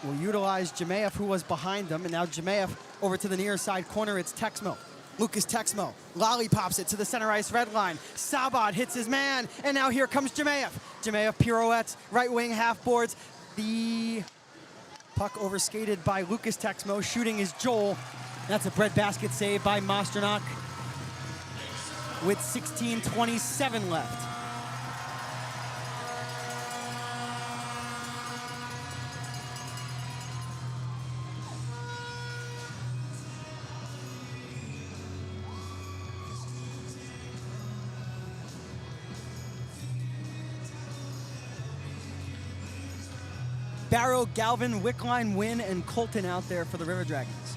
will utilize Jemaev, who was behind him, and now Jemaev over to the near side corner. It's Texmo. Lucas Texmo lollipops it to the center ice red line. Sabad hits his man, and now here comes Jemaev. Jemaev pirouettes, right wing half boards. The puck overskated by Lucas Texmo. Shooting is Joel. That's a breadbasket save by Masternak with 16:27 left. Barrow, Galvin, Wickline, Wynn, and Colton out there for the River Dragons.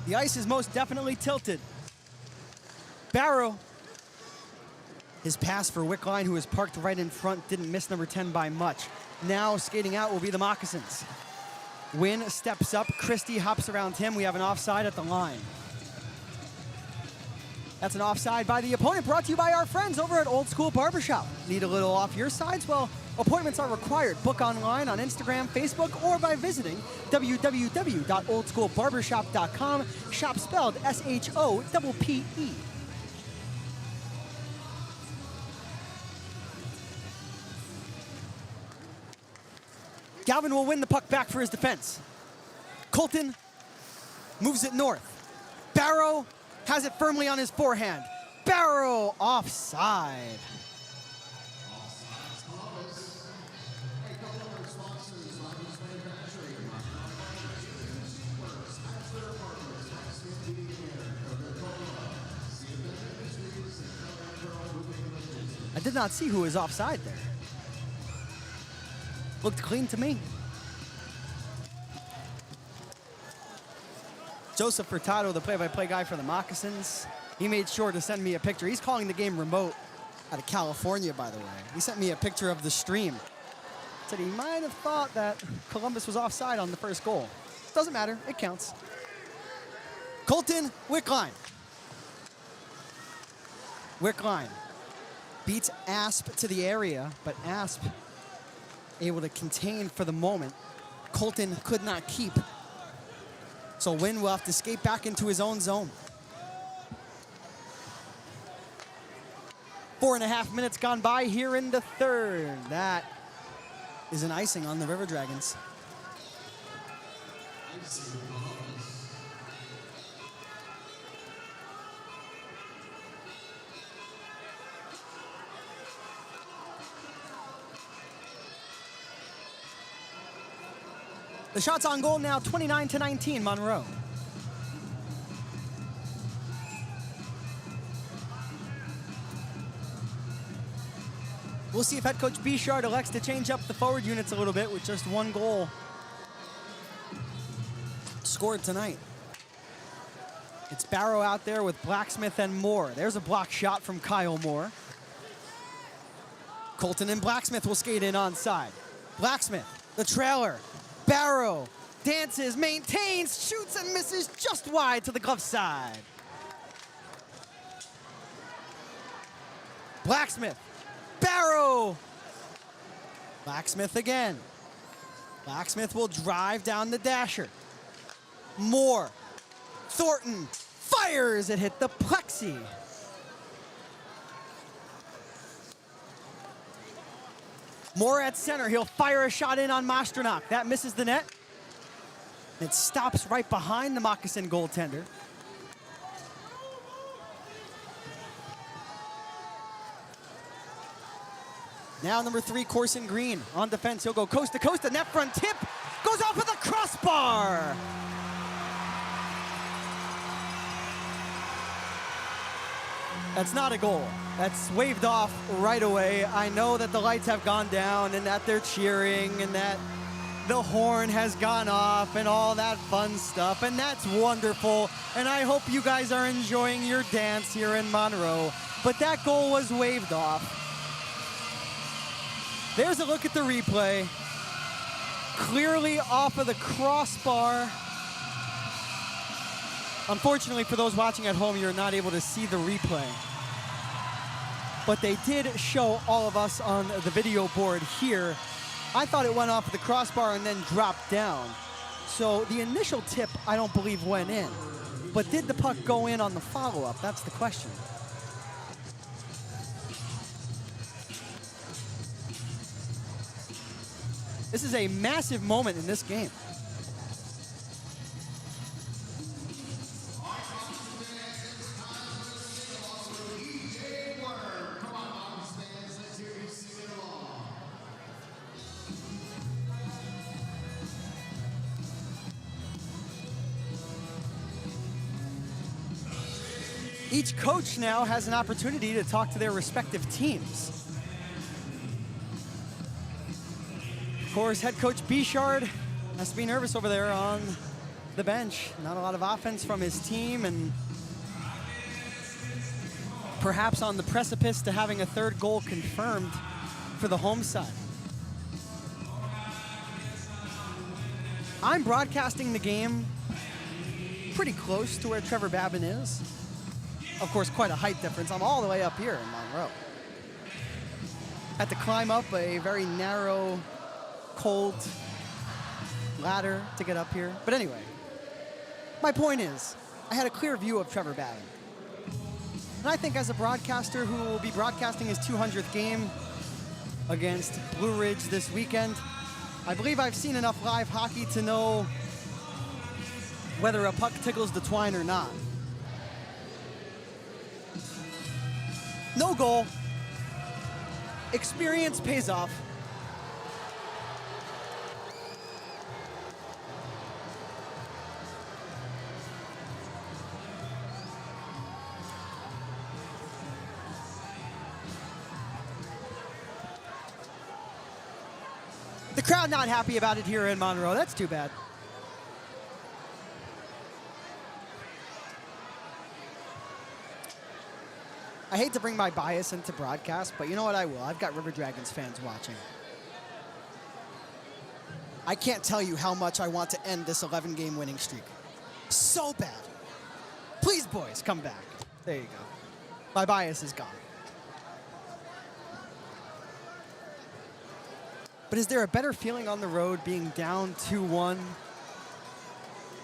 The ice is most definitely tilted. Barrow, his pass for Wickline, who is parked right in front, didn't miss number 10 by much. Now skating out will be the Moccasins. Wynn steps up, Christie hops around him. We have an offside at the line. That's an offside by the opponent, brought to you by our friends over at Old School Barbershop. Need a little off your sides? Well, appointments are required. Book online on Instagram, Facebook, or by visiting www.oldschoolbarbershop.com. Shop spelled S-H-O-P-P-E. Galvin will win the puck back for his defense. Colton moves it north. Barrow has it firmly on his forehand. Barrow offside. I did not see who was offside there. Looked clean to me. Joseph Furtado, the play-by-play guy for the Moccasins, he made sure to send me a picture. He's calling the game remote out of California, by the way. He sent me a picture of the stream. Said he might have thought that Columbus was offside on the first goal. Doesn't matter, it counts. Colton Wickline. Wickline beats Asp to the area, but Asp able to contain for the moment. Colton could not keep. So Wynn will have to skate back into his own zone. 4.5 minutes gone by here in the third. That is an icing on the River Dragons. The shots on goal now, 29-19, Monroe. We'll see if head coach Bichard elects to change up the forward units a little bit with just one goal scored tonight. It's Barrow out there with Blacksmith and Moore. There's a block shot from Kyle Moore. Colton and Blacksmith will skate in onside. Blacksmith, the trailer. Barrow dances, maintains, shoots and misses just wide to the glove side. Blacksmith, Barrow. Blacksmith again. Blacksmith will drive down the dasher. Moore, Thornton, fires, it hit the plexi. Moore at center, he'll fire a shot in on Masternak. That misses the net. It stops right behind the Moccasin goaltender. Now number 3, Corson Green on defense. He'll go coast to coast. The net front tip goes off of the crossbar. That's not a goal. That's waved off right away. I know that the lights have gone down and that they're cheering and that the horn has gone off and all that fun stuff, and that's wonderful. And I hope you guys are enjoying your dance here in Monroe. But that goal was waved off. There's a look at the replay. Clearly off of the crossbar. Unfortunately for those watching at home, you're not able to see the replay. But they did show all of us on the video board here. I thought it went off of the crossbar and then dropped down. So the initial tip, I don't believe, went in. But did the puck go in on the follow-up? That's the question. This is a massive moment in this game. Each coach now has an opportunity to talk to their respective teams. Of course, head coach Bichard has to be nervous over there on the bench. Not a lot of offense from his team, and perhaps on the precipice to having a third goal confirmed for the home side. I'm broadcasting the game pretty close to where Trevor Babin is. Of course, quite a height difference. I'm all the way up here in Monroe. Had to climb up a very narrow, cold ladder to get up here. But anyway, my point is, I had a clear view of Trevor Babin. And I think as a broadcaster who will be broadcasting his 200th game against Blue Ridge this weekend, I believe I've seen enough live hockey to know whether a puck tickles the twine or not. No goal. Experience pays off. The crowd not happy about it here in Monroe. That's too bad. I hate to bring my bias into broadcast, but you know what, I will. I've got River Dragons fans watching. I can't tell you how much I want to end this 11-game winning streak. So bad. Please, boys, come back. There you go. My bias is gone. But is there a better feeling on the road being down 2-1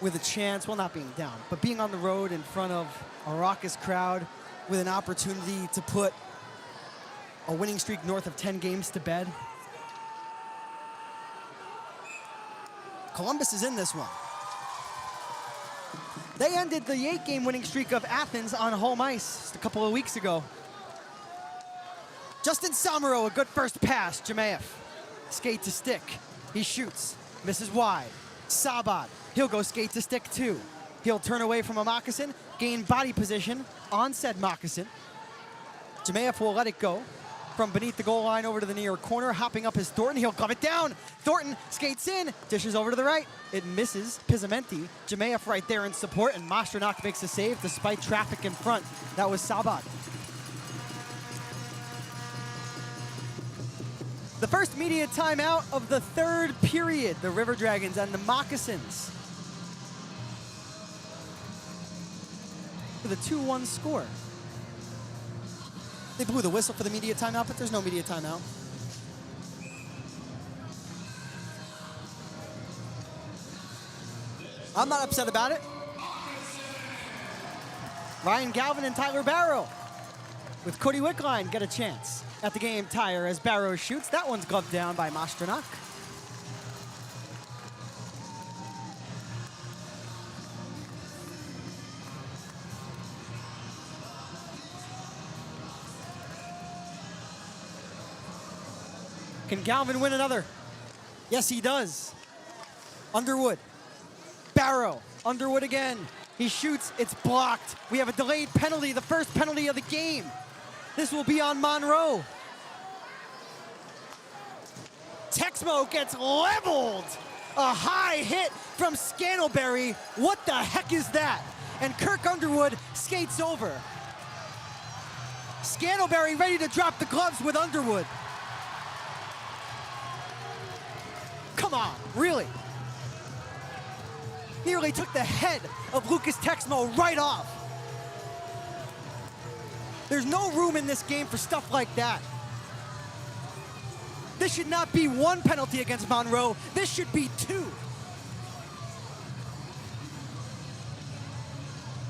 with a chance, well, not being down, but being on the road in front of a raucous crowd with an opportunity to put a winning streak north of 10 games to bed? Columbus is in this one. They ended the 8-game winning streak of Athens on home ice just a couple of weeks ago. Justin Somero, a good first pass. Jemaev, skate to stick. He shoots, misses wide. Sabat, he'll go skate to stick too. He'll turn away from a Moccasin, gain body position on said Moccasin. Jemaev will let it go from beneath the goal line over to the near corner, hopping up his Thornton. He'll glove it down. Thornton skates in, dishes over to the right. It misses Pizzamenti. Jemaev right there in support, and Masternak makes a save despite traffic in front. That was Sabat. The first media timeout of the third period. The River Dragons and the Moccasins with a 2-1 score. They blew the whistle for the media timeout, but there's no media timeout. I'm not upset about it. Ryan Galvin and Tyler Barrow with Cody Wickline get a chance at the game tire as Barrow shoots. That one's gloved down by Masternak. Can Galvin win another? Yes, he does. Underwood. Barrow. Underwood again. He shoots, it's blocked. We have a delayed penalty, the first penalty of the game. This will be on Monroe. Texmo gets leveled. A high hit from Scantlebury. What the heck is that? And Kirk Underwood skates over. Scantlebury ready to drop the gloves with Underwood. Come on, really? Nearly took the head of Lucas Texmo right off. There's no room in this game for stuff like that. This should not be one penalty against Monroe. This should be two.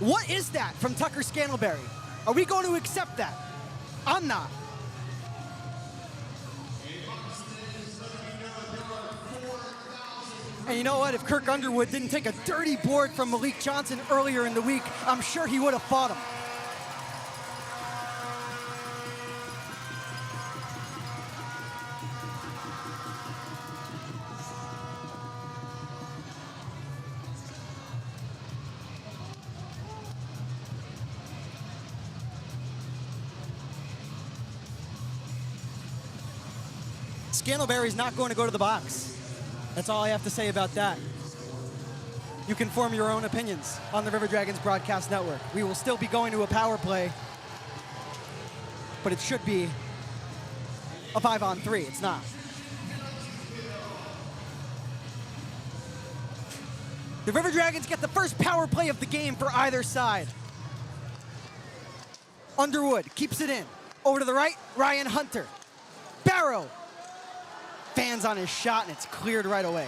What is that from Tucker Scantlebury? Are we going to accept that? I'm not. And you know what? If Kirk Underwood didn't take a dirty board from Malik Johnson earlier in the week, I'm sure he would have fought him. Scantlebury's not going to go to the box. That's all I have to say about that. You can form your own opinions on the River Dragons Broadcast Network. We will still be going to a power play, but it should be a 5-on-3. It's not. The River Dragons get the first power play of the game for either side. Underwood keeps it in. Over to the right, Ryan Hunter. Barrow fans on his shot, and it's cleared right away.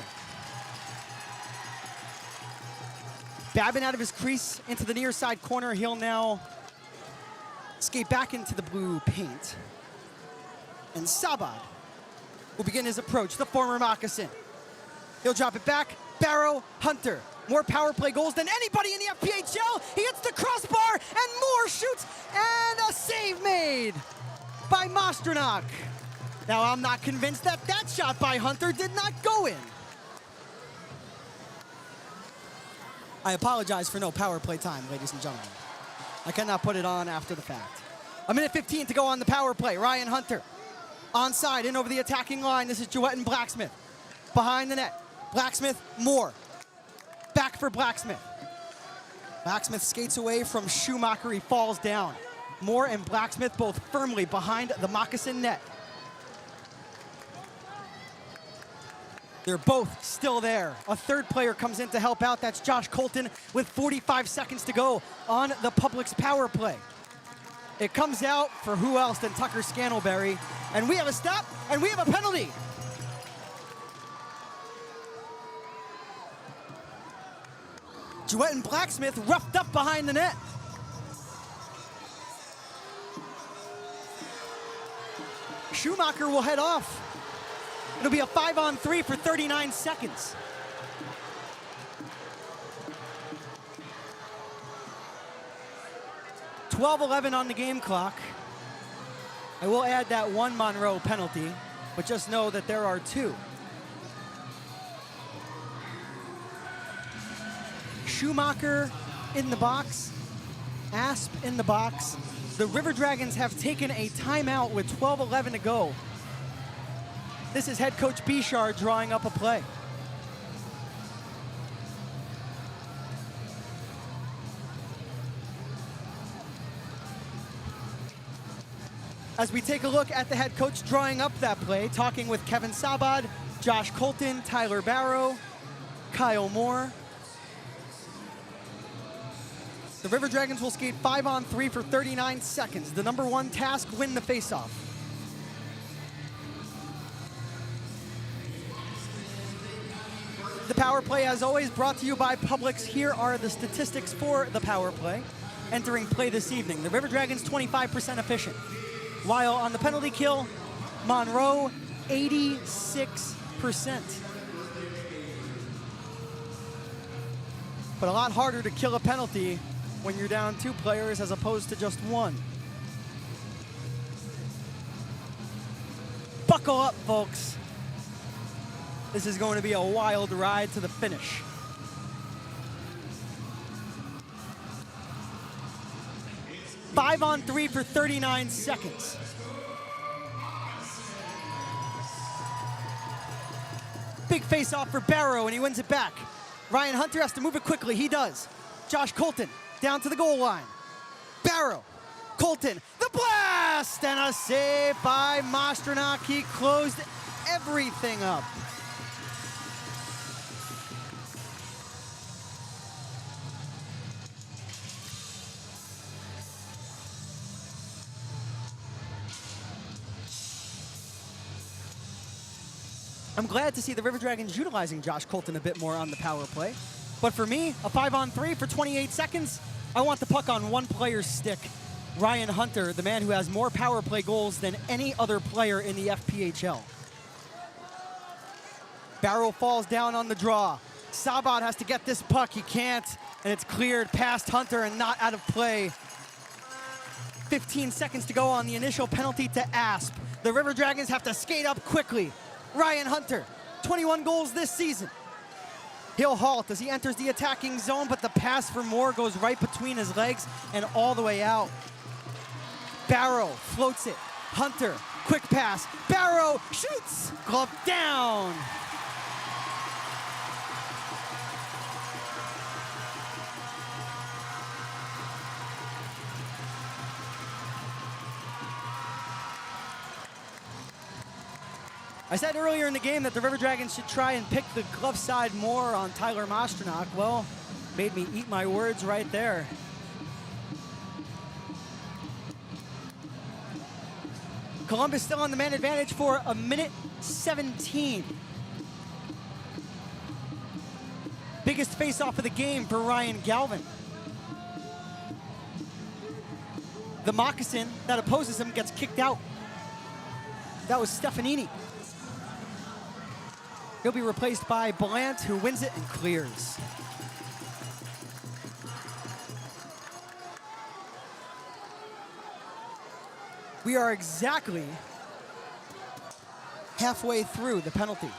Babin out of his crease into the near side corner. He'll now skate back into the blue paint. And Sabad will begin his approach, the former Moccasin. He'll drop it back. Barrow, Hunter. More power play goals than anybody in the FPHL. He hits the crossbar, and Moore shoots, and a save made by Mostranok. Now, I'm not convinced that that shot by Hunter did not go in. I apologize for no power play time, ladies and gentlemen. I cannot put it on after the fact. 1:15 to go on the power play. Ryan Hunter onside, in over the attacking line. This is Jewett and Blacksmith. Behind the net. Blacksmith, Moore. Back for Blacksmith. Blacksmith skates away from Schumacher. He falls down. Moore and Blacksmith both firmly behind the Moccasin net. They're both still there. A third player comes in to help out. That's Josh Colton with 45 seconds to go on the Public's power play. It comes out for who else than Tucker Scantlebury. And we have a stop, and we have a penalty. Jewett and Blacksmith roughed up behind the net. Schumacher will head off. It'll be a 5-on-3 for 39 seconds. .12:11 on the game clock. I will add that one Monroe penalty, but just know that there are two. Schumacher in the box, Asp in the box. The River Dragons have taken a timeout with 12:11 to go. This is head coach Bishar drawing up a play. As we take a look at the head coach drawing up that play, talking with Kevin Sabad, Josh Colton, Tyler Barrow, Kyle Moore. The River Dragons will skate 5-on-3 for 39 seconds. The number one task, win the faceoff. The power play, as always, brought to you by Publix. Here are the statistics for the power play. Entering play this evening, the River Dragons 25% efficient. While on the penalty kill, Monroe 86%. But a lot harder to kill a penalty when you're down two players as opposed to just one. Buckle up, folks. This is going to be a wild ride to the finish. 5-on-3 for 39 seconds. Big face-off for Barrow, and he wins it back. Ryan Hunter has to move it quickly. He does. Josh Colton down to the goal line. Barrow, Colton, the blast, and a save by Mostranok. He closed everything up. I'm glad to see the River Dragons utilizing Josh Colton a bit more on the power play. But for me, a 5-on-3 for 28 seconds, I want the puck on one player's stick. Ryan Hunter, the man who has more power play goals than any other player in the FPHL. Barrow falls down on the draw. Sabat has to get this puck. He can't, and it's cleared past Hunter and not out of play. 15 seconds to go on the initial penalty to Asp. The River Dragons have to skate up quickly. Ryan Hunter, 21 goals this season. He'll halt as he enters the attacking zone, but the pass for Moore goes right between his legs and all the way out. Barrow floats it. Hunter, quick pass. Barrow shoots. Glove down. I said earlier in the game that the River Dragons should try and pick the glove side more on Tyler Mostranok. Well, made me eat my words right there. Columbus still on the man advantage for a minute 17. Biggest face-off of the game for Ryan Galvin. The Moccasin that opposes him gets kicked out. That was Stefanini. He'll be replaced by Blant, who wins it and clears. We are exactly halfway through the penalty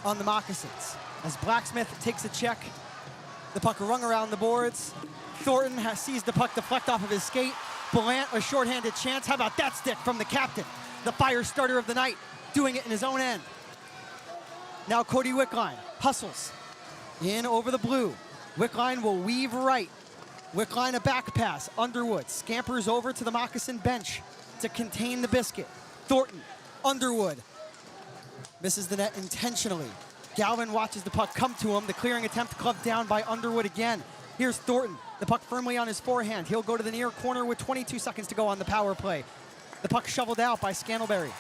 on the Moccasins. As Blacksmith takes a check, the puck rung around the boards. Thornton sees the puck deflect off of his skate. Blant, a shorthanded chance. How about that stick from the captain? The fire starter of the night, doing it in his own end. Now Cody Wickline hustles in over the blue. Wickline will weave right. Wickline a back pass. Underwood scampers over to the Moccasin bench to contain the biscuit. Thornton, Underwood, misses the net intentionally. Galvin watches the puck come to him. The clearing attempt clubbed down by Underwood again. Here's Thornton, the puck firmly on his forehand. He'll go to the near corner with 22 seconds to go on the power play. The puck shoveled out by Scantlebury.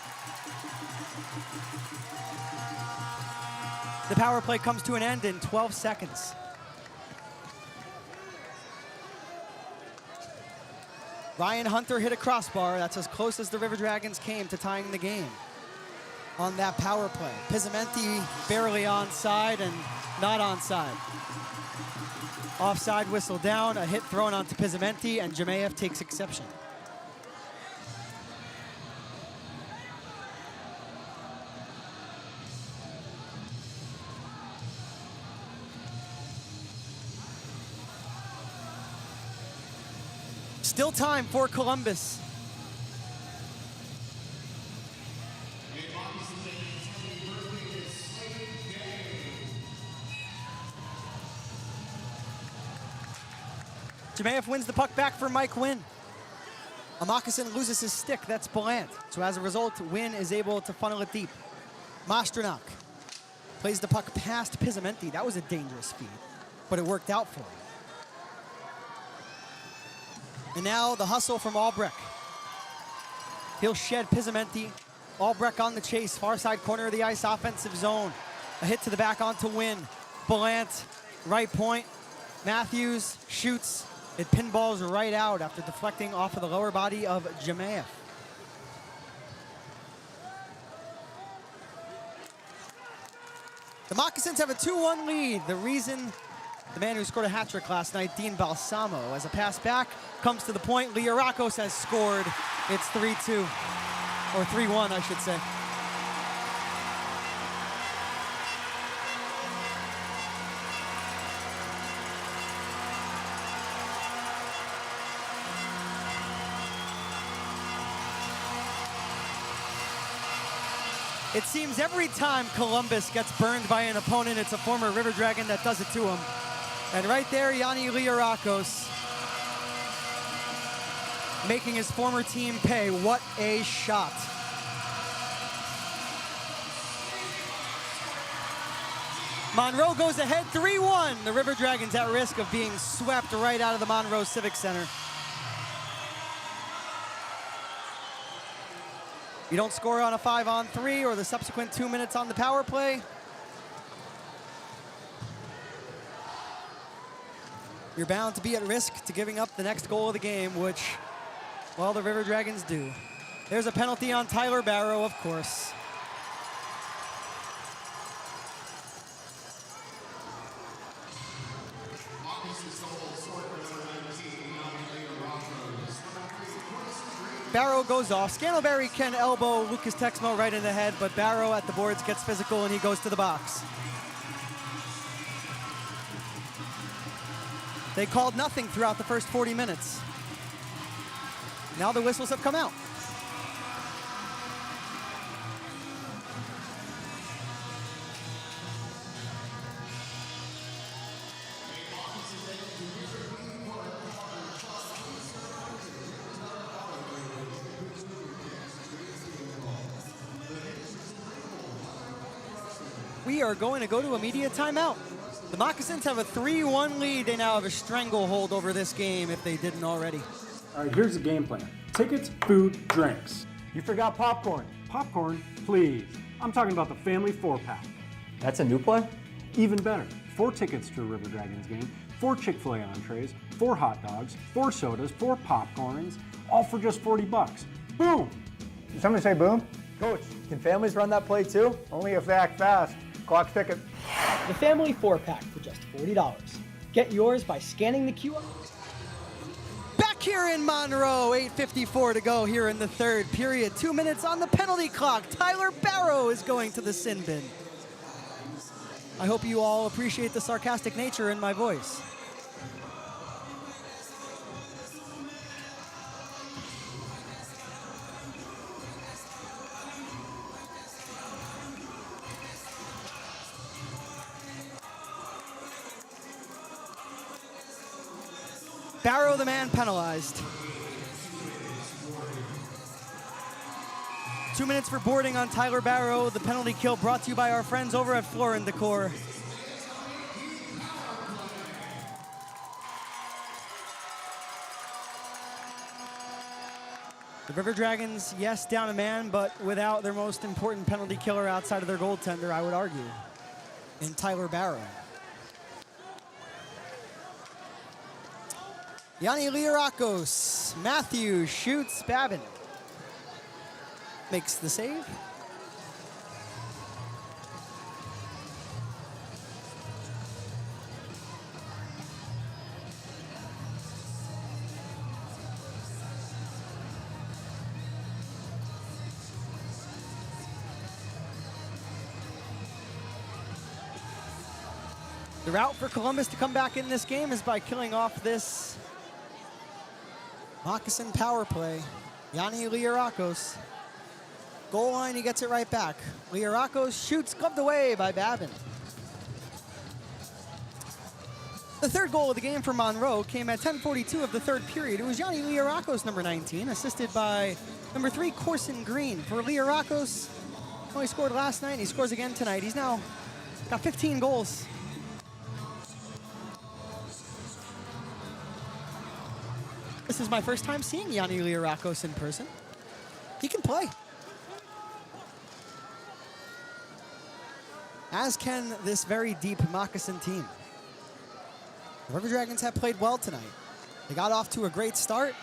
The power play comes to an end in 12 seconds. Ryan Hunter hit a crossbar. That's as close as the River Dragons came to tying the game on that power play. Pizzamenti barely onside and not onside. Offside whistle down, a hit thrown onto Pizzamenti, and Jemayev takes exception. Still time for Columbus. Jemayev wins the puck back for Mike Wynn. A Moccasin loses his stick, that's Blant. So as a result, Wynn is able to funnel it deep. Mostranok plays the puck past Pizzamenti. That was a dangerous feed, but it worked out for him. And now the hustle from Albrecht. He'll shed Pizzamenti. Albrecht on the chase, far side corner of the ice, offensive zone. A hit to the back onto Wynn. Blant, right point. Matthews shoots. It pinballs right out after deflecting off of the lower body of Jemayev. The Moccasins have a 2-1 lead. The reason, the man who scored a hat trick last night, Dean Balsamo, as a pass back, comes to the point. Liarakos has scored. It's 3-2, or 3-1, I should say. It seems every time Columbus gets burned by an opponent, it's a former River Dragon that does it to him. And right there, Yanni Liarakos making his former team pay. What a shot. Monroe goes ahead 3-1. The River Dragons at risk of being swept right out of the Monroe Civic Center. You don't score on a 5-on-3 or the subsequent 2 minutes on the power play, you're bound to be at risk to giving up the next goal of the game, which, well, the River Dragons do. There's a penalty on Tyler Barrow, of course. Barrow goes off. Scantleberry can elbow Lucas Texmo right in the head, but Barrow at the boards gets physical and he goes to the box. They called nothing throughout the first 40 minutes. Now the whistles have come out. We are going to go to immediate timeout. The Moccasins have a 3-1 lead. They now have a stranglehold over this game if they didn't already. All right, here's the game plan. Tickets, food, drinks. You forgot popcorn. Popcorn, please. I'm talking about the family 4-pack. That's a new play? Even better. 4 tickets to a River Dragons game, 4 Chick-fil-A entrees, 4 hot dogs, 4 sodas, 4 popcorns, all for just 40 bucks. Boom! Did somebody say boom? Coach, can families run that play too? Only if they act fast. Clock's ticking. The family 4-pack for just $40. Get yours by scanning the QR. Back here in Monroe, 8:54 to go here in the third period. 2 minutes on the penalty clock. Tyler Barrow is going to the sin bin. I hope you all appreciate the sarcastic nature in my voice. Barrow, the man penalized. 2 minutes for boarding on Tyler Barrow. The penalty kill brought to you by our friends over at Florin Decor. The River Dragons, yes, down a man, but without their most important penalty killer outside of their goaltender, I would argue, in Tyler Barrow. Yanni Liarakos, Matthew shoots, Babin makes the save. The route for Columbus to come back in this game is by killing off this Moccasin power play. Yanni Liarakos. Goal line, he gets it right back. Liarakos shoots, gloved away by Babin. The third goal of the game for Monroe came at 10:42 of the third period. It was Yanni Liarakos, number 19, assisted by number 3, Corson Green. For Liarakos, he scored last night, and he scores again tonight. He's now got 15 goals. This is my first time seeing Yanni Liarakos in person. He can play. As can this very deep Moccasin team. The River Dragons have played well tonight. They got off to a great start.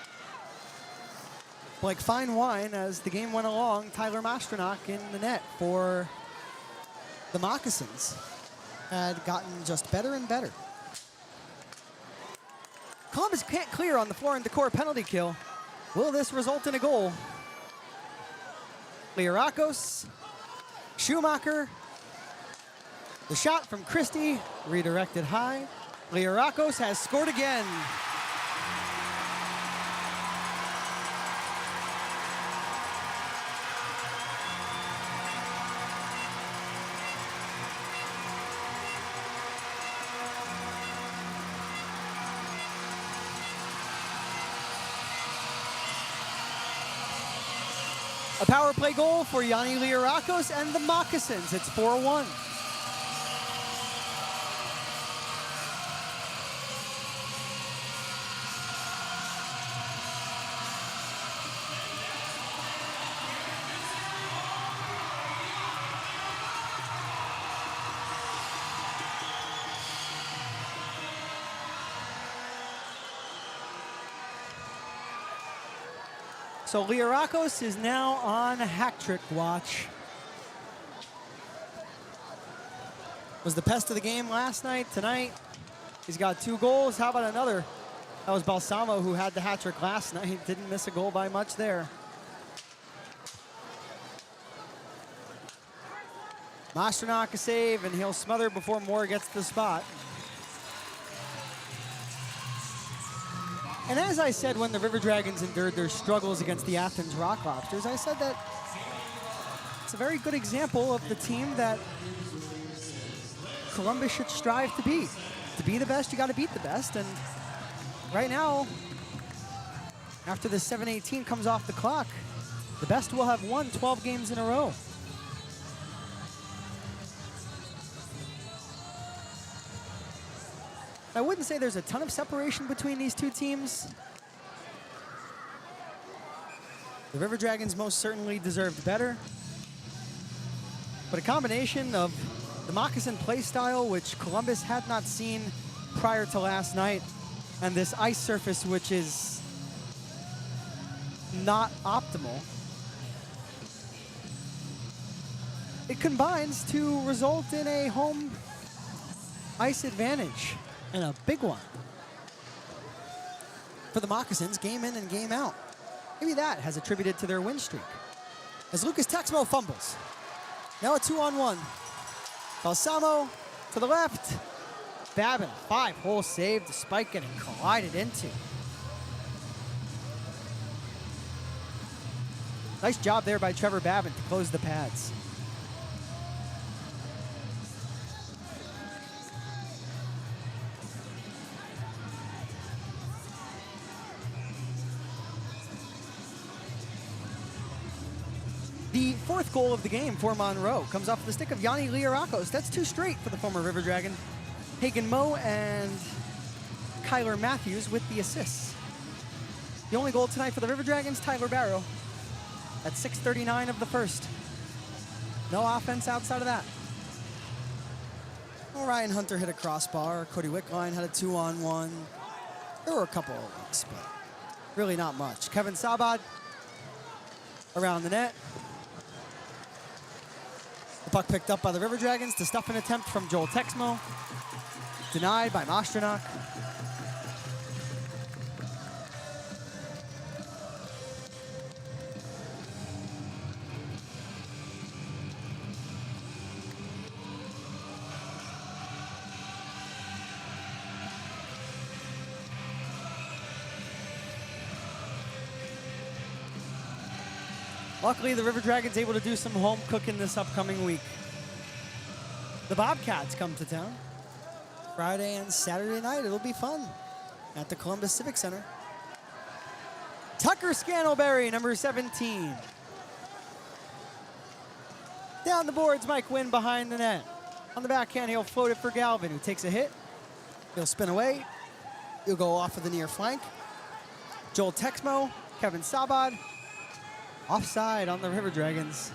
Like fine wine, as the game went along, Tyler Masternock in the net for the Moccasins had gotten just better and better. Columbus can't clear on the Florin Decor penalty kill. Will this result in a goal? Liarakos, Schumacher, the shot from Christie, redirected high. Liarakos has scored again. A power play goal for Yanni Liarakos and the Moccasins. It's 4-1. So Liarakos is now on hack trick watch. Was the pest of the game last night. Tonight, he's got 2 goals. How about another? That was Balsamo who had the hat trick last night. Didn't miss a goal by much there. Masternak a save, and he'll smother before Moore gets to the spot. And as I said when the River Dragons endured their struggles against the Athens Rock Lobsters, I said that it's a very good example of the team that Columbus should strive to be. To be the best, you got to beat the best. And right now, after the 7-18 comes off the clock, the best will have won 12 games in a row. I wouldn't say there's a ton of separation between these two teams. The River Dragons most certainly deserved better. But a combination of the moccasin play style, which Columbus had not seen prior to last night, and this ice surface, which is not optimal, it combines to result in a home ice advantage. And a big one for the Moccasins, game in and game out. Maybe that has attributed to their win streak. As Lucas Texmo fumbles. Now a 2-on-1. Balsamo to the left. Babin, 5-hole save despite getting collided into. Nice job there by Trevor Babin to close the pads. The 4th goal of the game for Monroe comes off the stick of Yanni Liarakos. That's 2 straight for the former River Dragon. Hagen Moe and Kyler Matthews with the assists. The only goal tonight for the River Dragons, Tyler Barrow, at 6:39 of the first. No offense outside of that. Well, Ryan Hunter hit a crossbar. Cody Wickline had a 2-on-1. There were a couple of looks, but really not much. Kevin Sabad around the net. The puck picked up by the River Dragons to stuff an attempt from Joel Texmo. Denied by Masternak. Luckily, the River Dragons able to do some home cooking this upcoming week. The Bobcats come to town Friday and Saturday night. It'll be fun at the Columbus Civic Center. Tucker Scantleberry, number 17. Down the boards, Mike Wynn behind the net. On the backhand, he'll float it for Galvin, who takes a hit. He'll spin away. He'll go off of the near flank. Joel Texmo, Kevin Sabad. Offside on the River Dragons.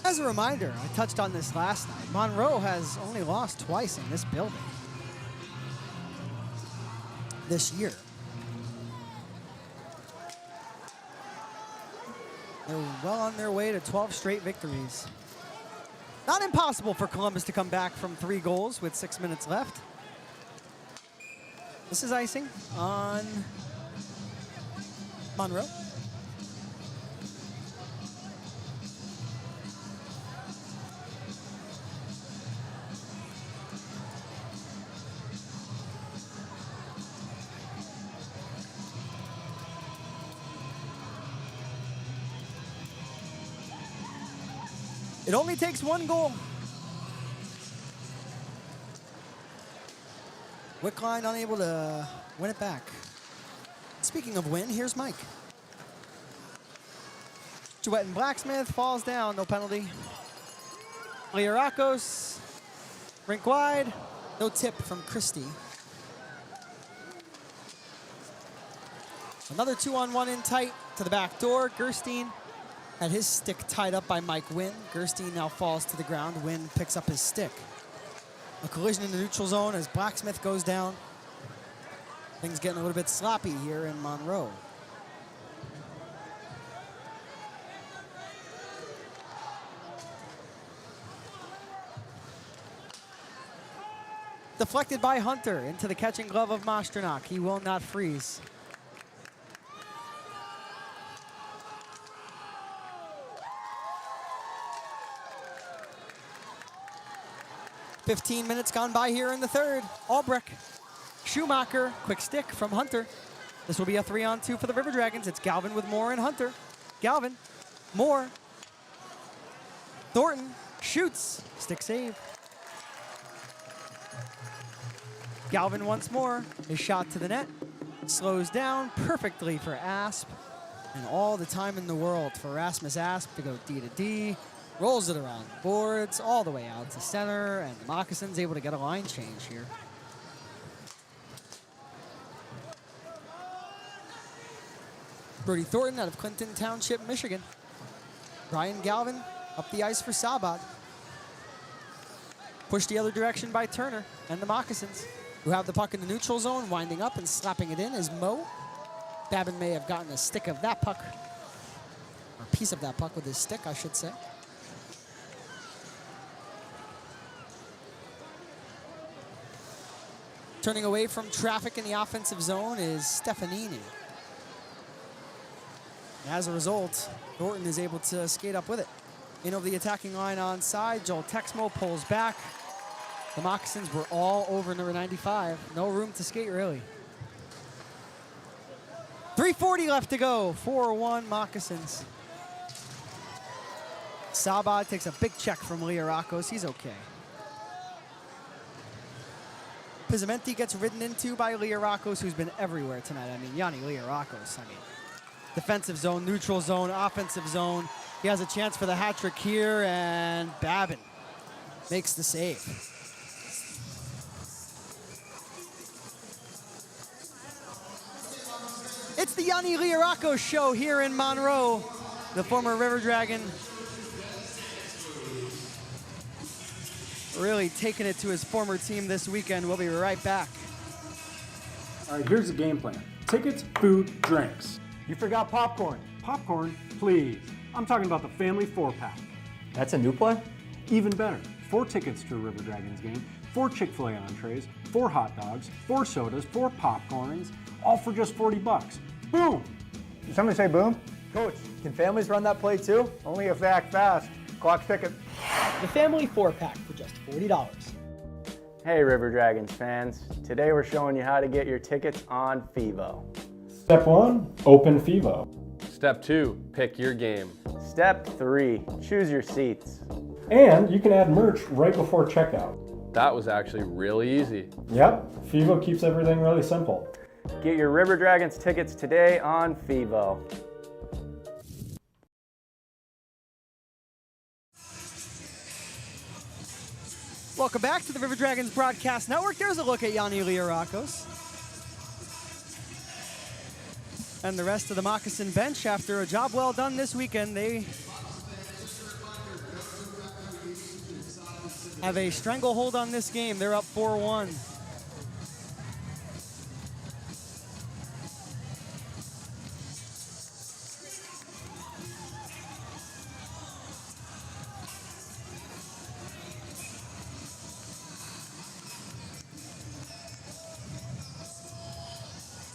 As a reminder, I touched on this last night, Monroe has only lost twice in this building this year. They're well on their way to 12 straight victories. Not impossible for Columbus to come back from 3 goals with 6 minutes left. This is icing on Monroe. It only takes one goal. Wickline unable to win it back. Speaking of win, here's Mike. Jewett and Blacksmith falls down, no penalty. Liarakos, rink wide, no tip from Christie. Another 2-on-1 in tight to the back door. Gerstein had his stick tied up by Mike Wynn. Gerstein now falls to the ground. Wynn picks up his stick. A collision in the neutral zone as Blacksmith goes down. Things getting a little bit sloppy here in Monroe. Deflected by Hunter into the catching glove of Masternak. He will not freeze. "15 minutes gone by here in the third. Albrecht, Schumacher, quick stick from Hunter. This will be a 3-on-2 for the River Dragons. It's Galvin with Moore and Hunter. Galvin, Moore, Thornton, shoots, stick save. Galvin once more, his shot to the net, slows down perfectly for Asp, and all the time in the world for Rasmus Asp to go D to D, rolls it around the boards, all the way out to center, and the Moccasins able to get a line change here. Brody Thornton out of Clinton Township, Michigan. Brian Galvin up the ice for Sabat. Pushed the other direction by Turner and the Moccasins, who have the puck in the neutral zone, winding up and slapping it in is Mo. Babin may have gotten a stick of that puck, or a piece of that puck with his stick, I should say. Turning away from traffic in the offensive zone is Stefanini. And as a result, Thornton is able to skate up with it. In over the attacking line onside, Joel Texmo pulls back. The Moccasins were all over number 95. No room to skate, really. 3:40 left to go. 4-1 Moccasins. Sabad takes a big check from Liarakos. He's okay. Pizzamenti gets ridden into by Liarakos, who's been everywhere tonight. I mean, Yanni Liarakos. I mean, defensive zone, neutral zone, offensive zone. He has a chance for the hat trick here, and Babin makes the save. It's the Yanni Liarakos show here in Monroe. The former River Dragon really taking it to his former team this weekend. We'll be right back. All right, here's the game plan. Tickets, food, drinks. You forgot popcorn. Popcorn, please. I'm talking about the family 4-pack. That's a new play? Even better. 4 tickets to a River Dragons game, 4 Chick-fil-A entrees, 4 hot dogs, 4 sodas, 4 popcorns, all for just $40. Boom! Did somebody say boom? Coach, can families run that play too? Only if they act fast. Clock's ticking. The family 4-pack for just $40. Hey River Dragons fans, today we're showing you how to get your tickets on FIVO. Step 1, open FIVO. Step 2, pick your game. Step 3, choose your seats. And you can add merch right before checkout. That was actually really easy. Yep, FIVO keeps everything really simple. Get your River Dragons tickets today on FIVO. Welcome back to the River Dragons Broadcast Network. There's a look at Yanni Liarakos and the rest of the Moccasin bench after a job well done this weekend. They have a stranglehold on this game. They're up 4-1.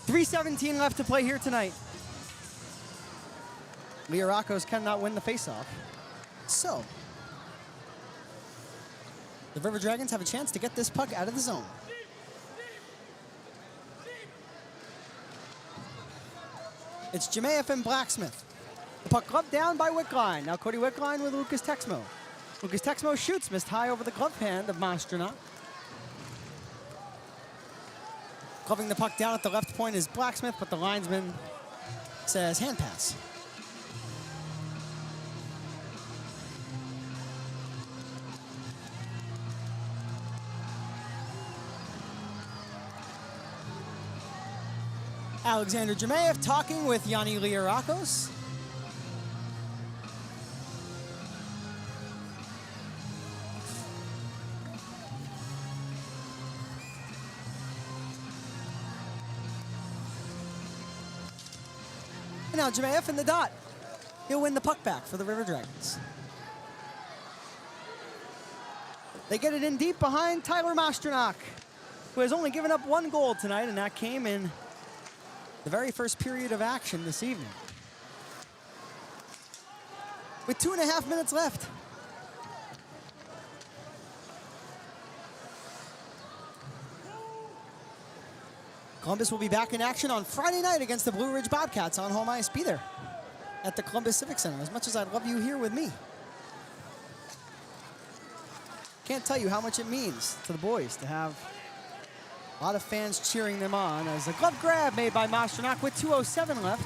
.317 left to play here tonight. Liarakos cannot win the faceoff. So, the River Dragons have a chance to get this puck out of the zone. It's Jemayev and Blacksmith. The puck gloved down by Wickline. Now Cody Wickline with Lucas Texmo. Lucas Texmo shoots, missed high over the glove hand of Masternak. Gloving the puck down at the left point is Blacksmith, but the linesman says hand pass. Alexander Jemayev talking with Yanni Liarakos. And now Jemayev in the dot. He'll win the puck back for the River Dragons. They get it in deep behind Tyler Masternak, who has only given up one goal tonight, and that came in the very first period of action this evening. With 2.5 minutes left. Columbus will be back in action on Friday night against the Blue Ridge Bobcats on home ice. Be there at the Columbus Civic Center, as much as I'd love you here with me. Can't tell you how much it means to the boys to have a lot of fans cheering them on as a glove grab made by Masternak with 2:07 left.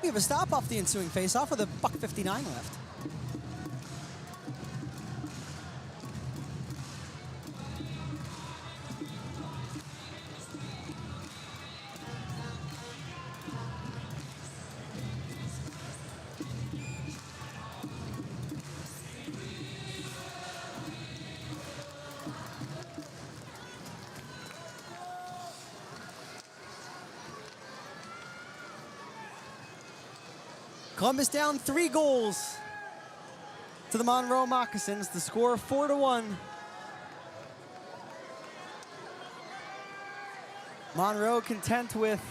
We have a stop off the ensuing faceoff with a $1:59 left. Columbus down 3 goals to the Monroe Moccasins. The score 4-1. Monroe content with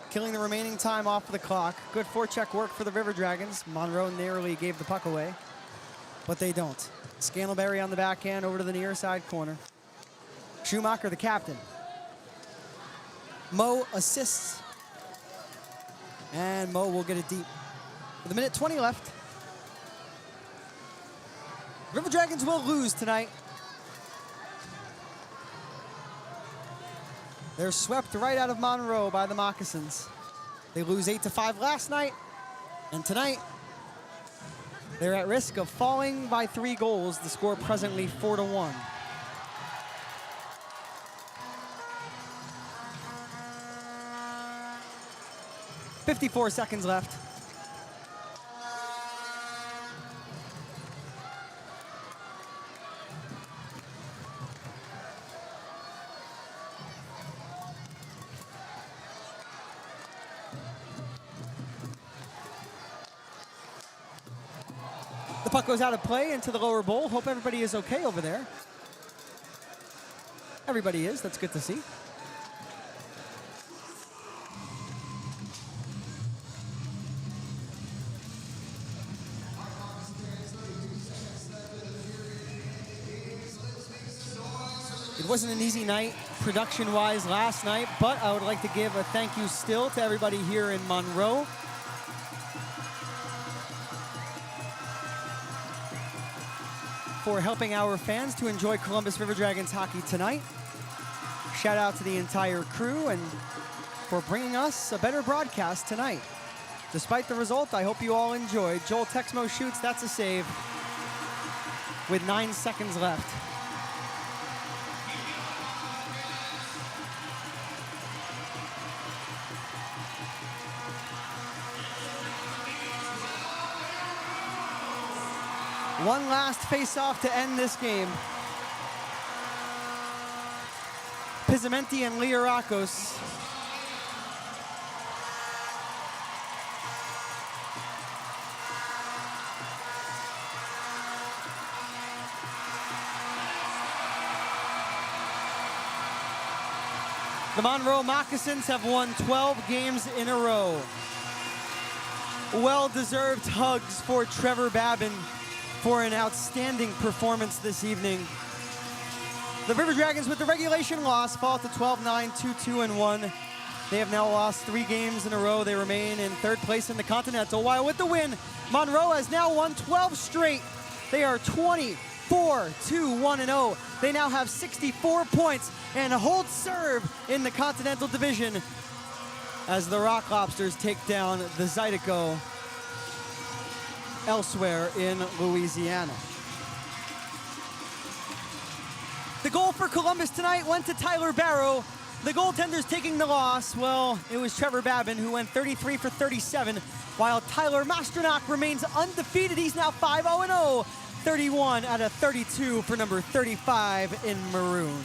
killing the remaining time off of the clock. Good forecheck work for the River Dragons. Monroe narrowly gave the puck away, but they don't. Scantleberry on the backhand over to the near side corner. Schumacher, the captain. Mo assists. And Mo will get it deep. With 1:20 left. River Dragons will lose tonight. They're swept right out of Monroe by the Moccasins. They lose 8-5 last night. And tonight, they're at risk of falling by 3 goals. The score presently 4-1. .54 seconds left. The puck goes out of play into the lower bowl. Hope everybody is okay over there. Everybody is. That's good to see. It wasn't an easy night production-wise last night, but I would like to give a thank you still to everybody here in Monroe. For helping our fans to enjoy Columbus River Dragons hockey tonight. Shout out to the entire crew and for bringing us a better broadcast tonight. Despite the result, I hope you all enjoyed. Joel Texmo shoots, that's a save with 9 seconds left. One last face-off to end this game. Pizzamenti and Liarakos. The Monroe Moccasins have won 12 games in a row. Well-deserved hugs for Trevor Babin for an outstanding performance this evening. The River Dragons, with the regulation loss, fall to 12-9, 2-2-1. They have now lost 3 games in a row. They remain in 3rd place in the Continental, while with the win, Monroe has now won 12 straight. They are 24-2-1-0. They now have 64 points and hold serve in the Continental Division as the Rock Lobsters take down the Zydeco elsewhere in Louisiana. The goal for Columbus tonight went to Tyler Barrow. The goaltenders taking the loss, well, it was Trevor Babin who went 33 for 37, while Tyler Masternak remains undefeated. He's now 5-0-0, 31 out of 32 for number 35 in maroon.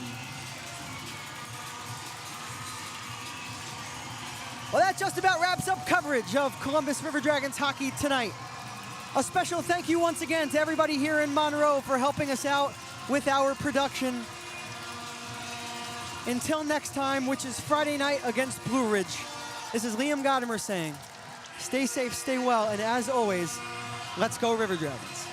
Well, that just about wraps up coverage of Columbus River Dragons hockey tonight. A special thank you once again to everybody here in Monroe for helping us out with our production. Until next time, which is Friday night against Blue Ridge, this is Liam Godimer saying, stay safe, stay well, and as always, let's go River Dragons.